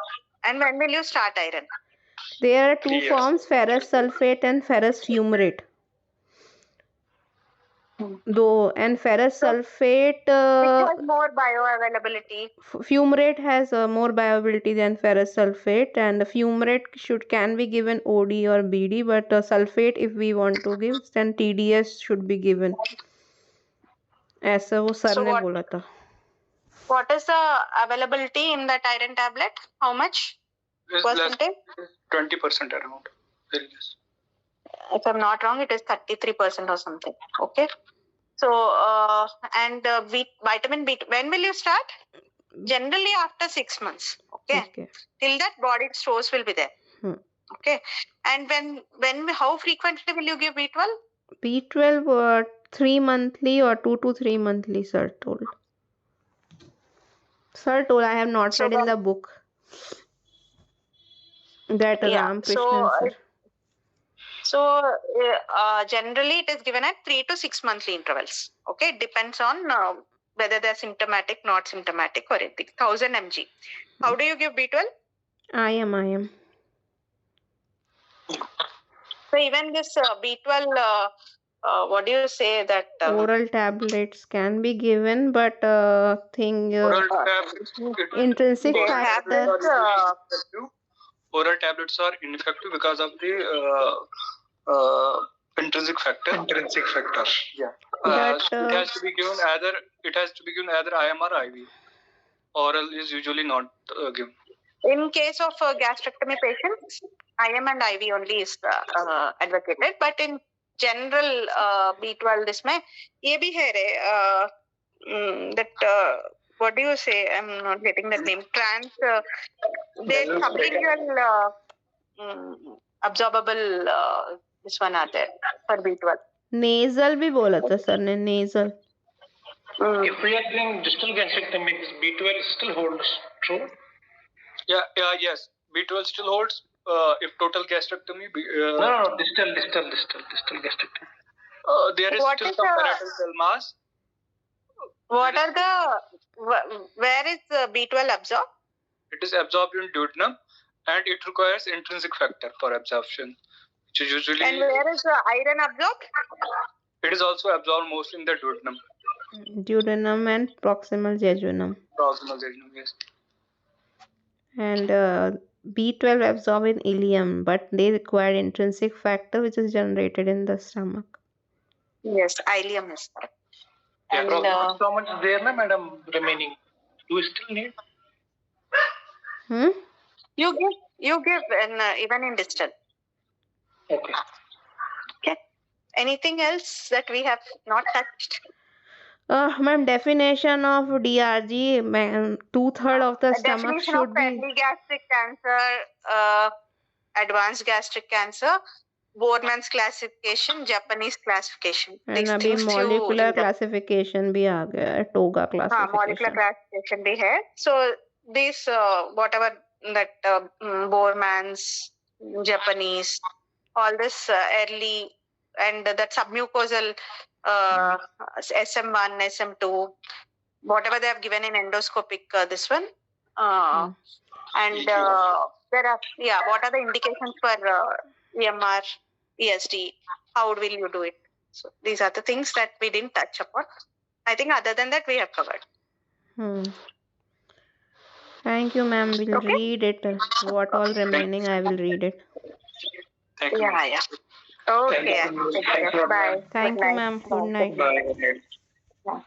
And when will you start iron? There are two forms, ferrous sulfate and ferrous fumarate. Though and ferrous sulfate, Which has more bioavailability? fumarate has more bioavailability than ferrous sulfate, and the fumarate can be given OD or BD, but sulfate if we want to give, then TDS should be given. ऐसा वो sir So ने what- बोला था. What is the availability in that iron tablet? How much It's less percentage? 20% around. Very less. If I'm not wrong, it is 33% or something. Okay. So, and vitamin B, when will you start? Generally after 6 months. Okay. Okay. Till that, body stores will be there. Okay. And how frequently will you give B12? B12 3 monthly or 2 to 3 monthly, sir told. Sir told, I have not So read in the book. That Yeah, Ramakrishnan sir. So generally it is given at 3 to 6 monthly intervals. Okay, it depends on whether they're symptomatic, not symptomatic, or anything. 1000 mg. How do you give B12? I am. So even this B12, what do you say that? Oral tablets can be given, but Oral tablets, intrinsic They have factor. this, oral tablets are ineffective because of the intrinsic factor. Yeah. It has to be given either IM or IV. Oral is usually not given. in case of gastrectomy patients, IM and IV only is advocated. But in general, B12 इसमें ये भी है रे that what do you say? I'm not getting that name. There's sublingual absorbable this one are there for B12. Nasal भी बोला था sir ने, nasal. If we are doing distal gastrectomy, B12 still holds true. Yes. B12 still holds if total gastrectomy. No, distal gastrectomy. There is still some parietal cell mass. What are where is B12 absorbed? It is absorbed in duodenum, and it requires intrinsic factor for absorption, which is usually. And where is the iron absorbed? It is also absorbed mostly in the duodenum. Duodenum and proximal jejunum. Yes. And B12 absorbed in ileum, but they require intrinsic factor which is generated in the stomach. Yes, ileum is there. And so much there, na, madam, remaining. Do you still need? You give even in distal. Okay. Okay. Anything else that we have not touched? Ma'am, definition of DRG, 2/3 of the stomach Definition should of be. early gastric cancer, advanced gastric cancer, Borman's classification, Japanese classification. And अभी molecular classification भी आ गया है, TOGA classification. Molecular classification भी है. So this whatever that Borman's, Japanese, all this early and that submucosal SM1, SM2, whatever they have given in endoscopic this one. And there are, what are the indications for EMR, ESD? How will you do it? So these are the things that we didn't touch upon. I think other than that, we have covered. Thank you, ma'am. We'll read it. What all remaining, I will read it. Thank you. Yeah. Okay. Bye. Thank you, ma'am. Good night. Bye.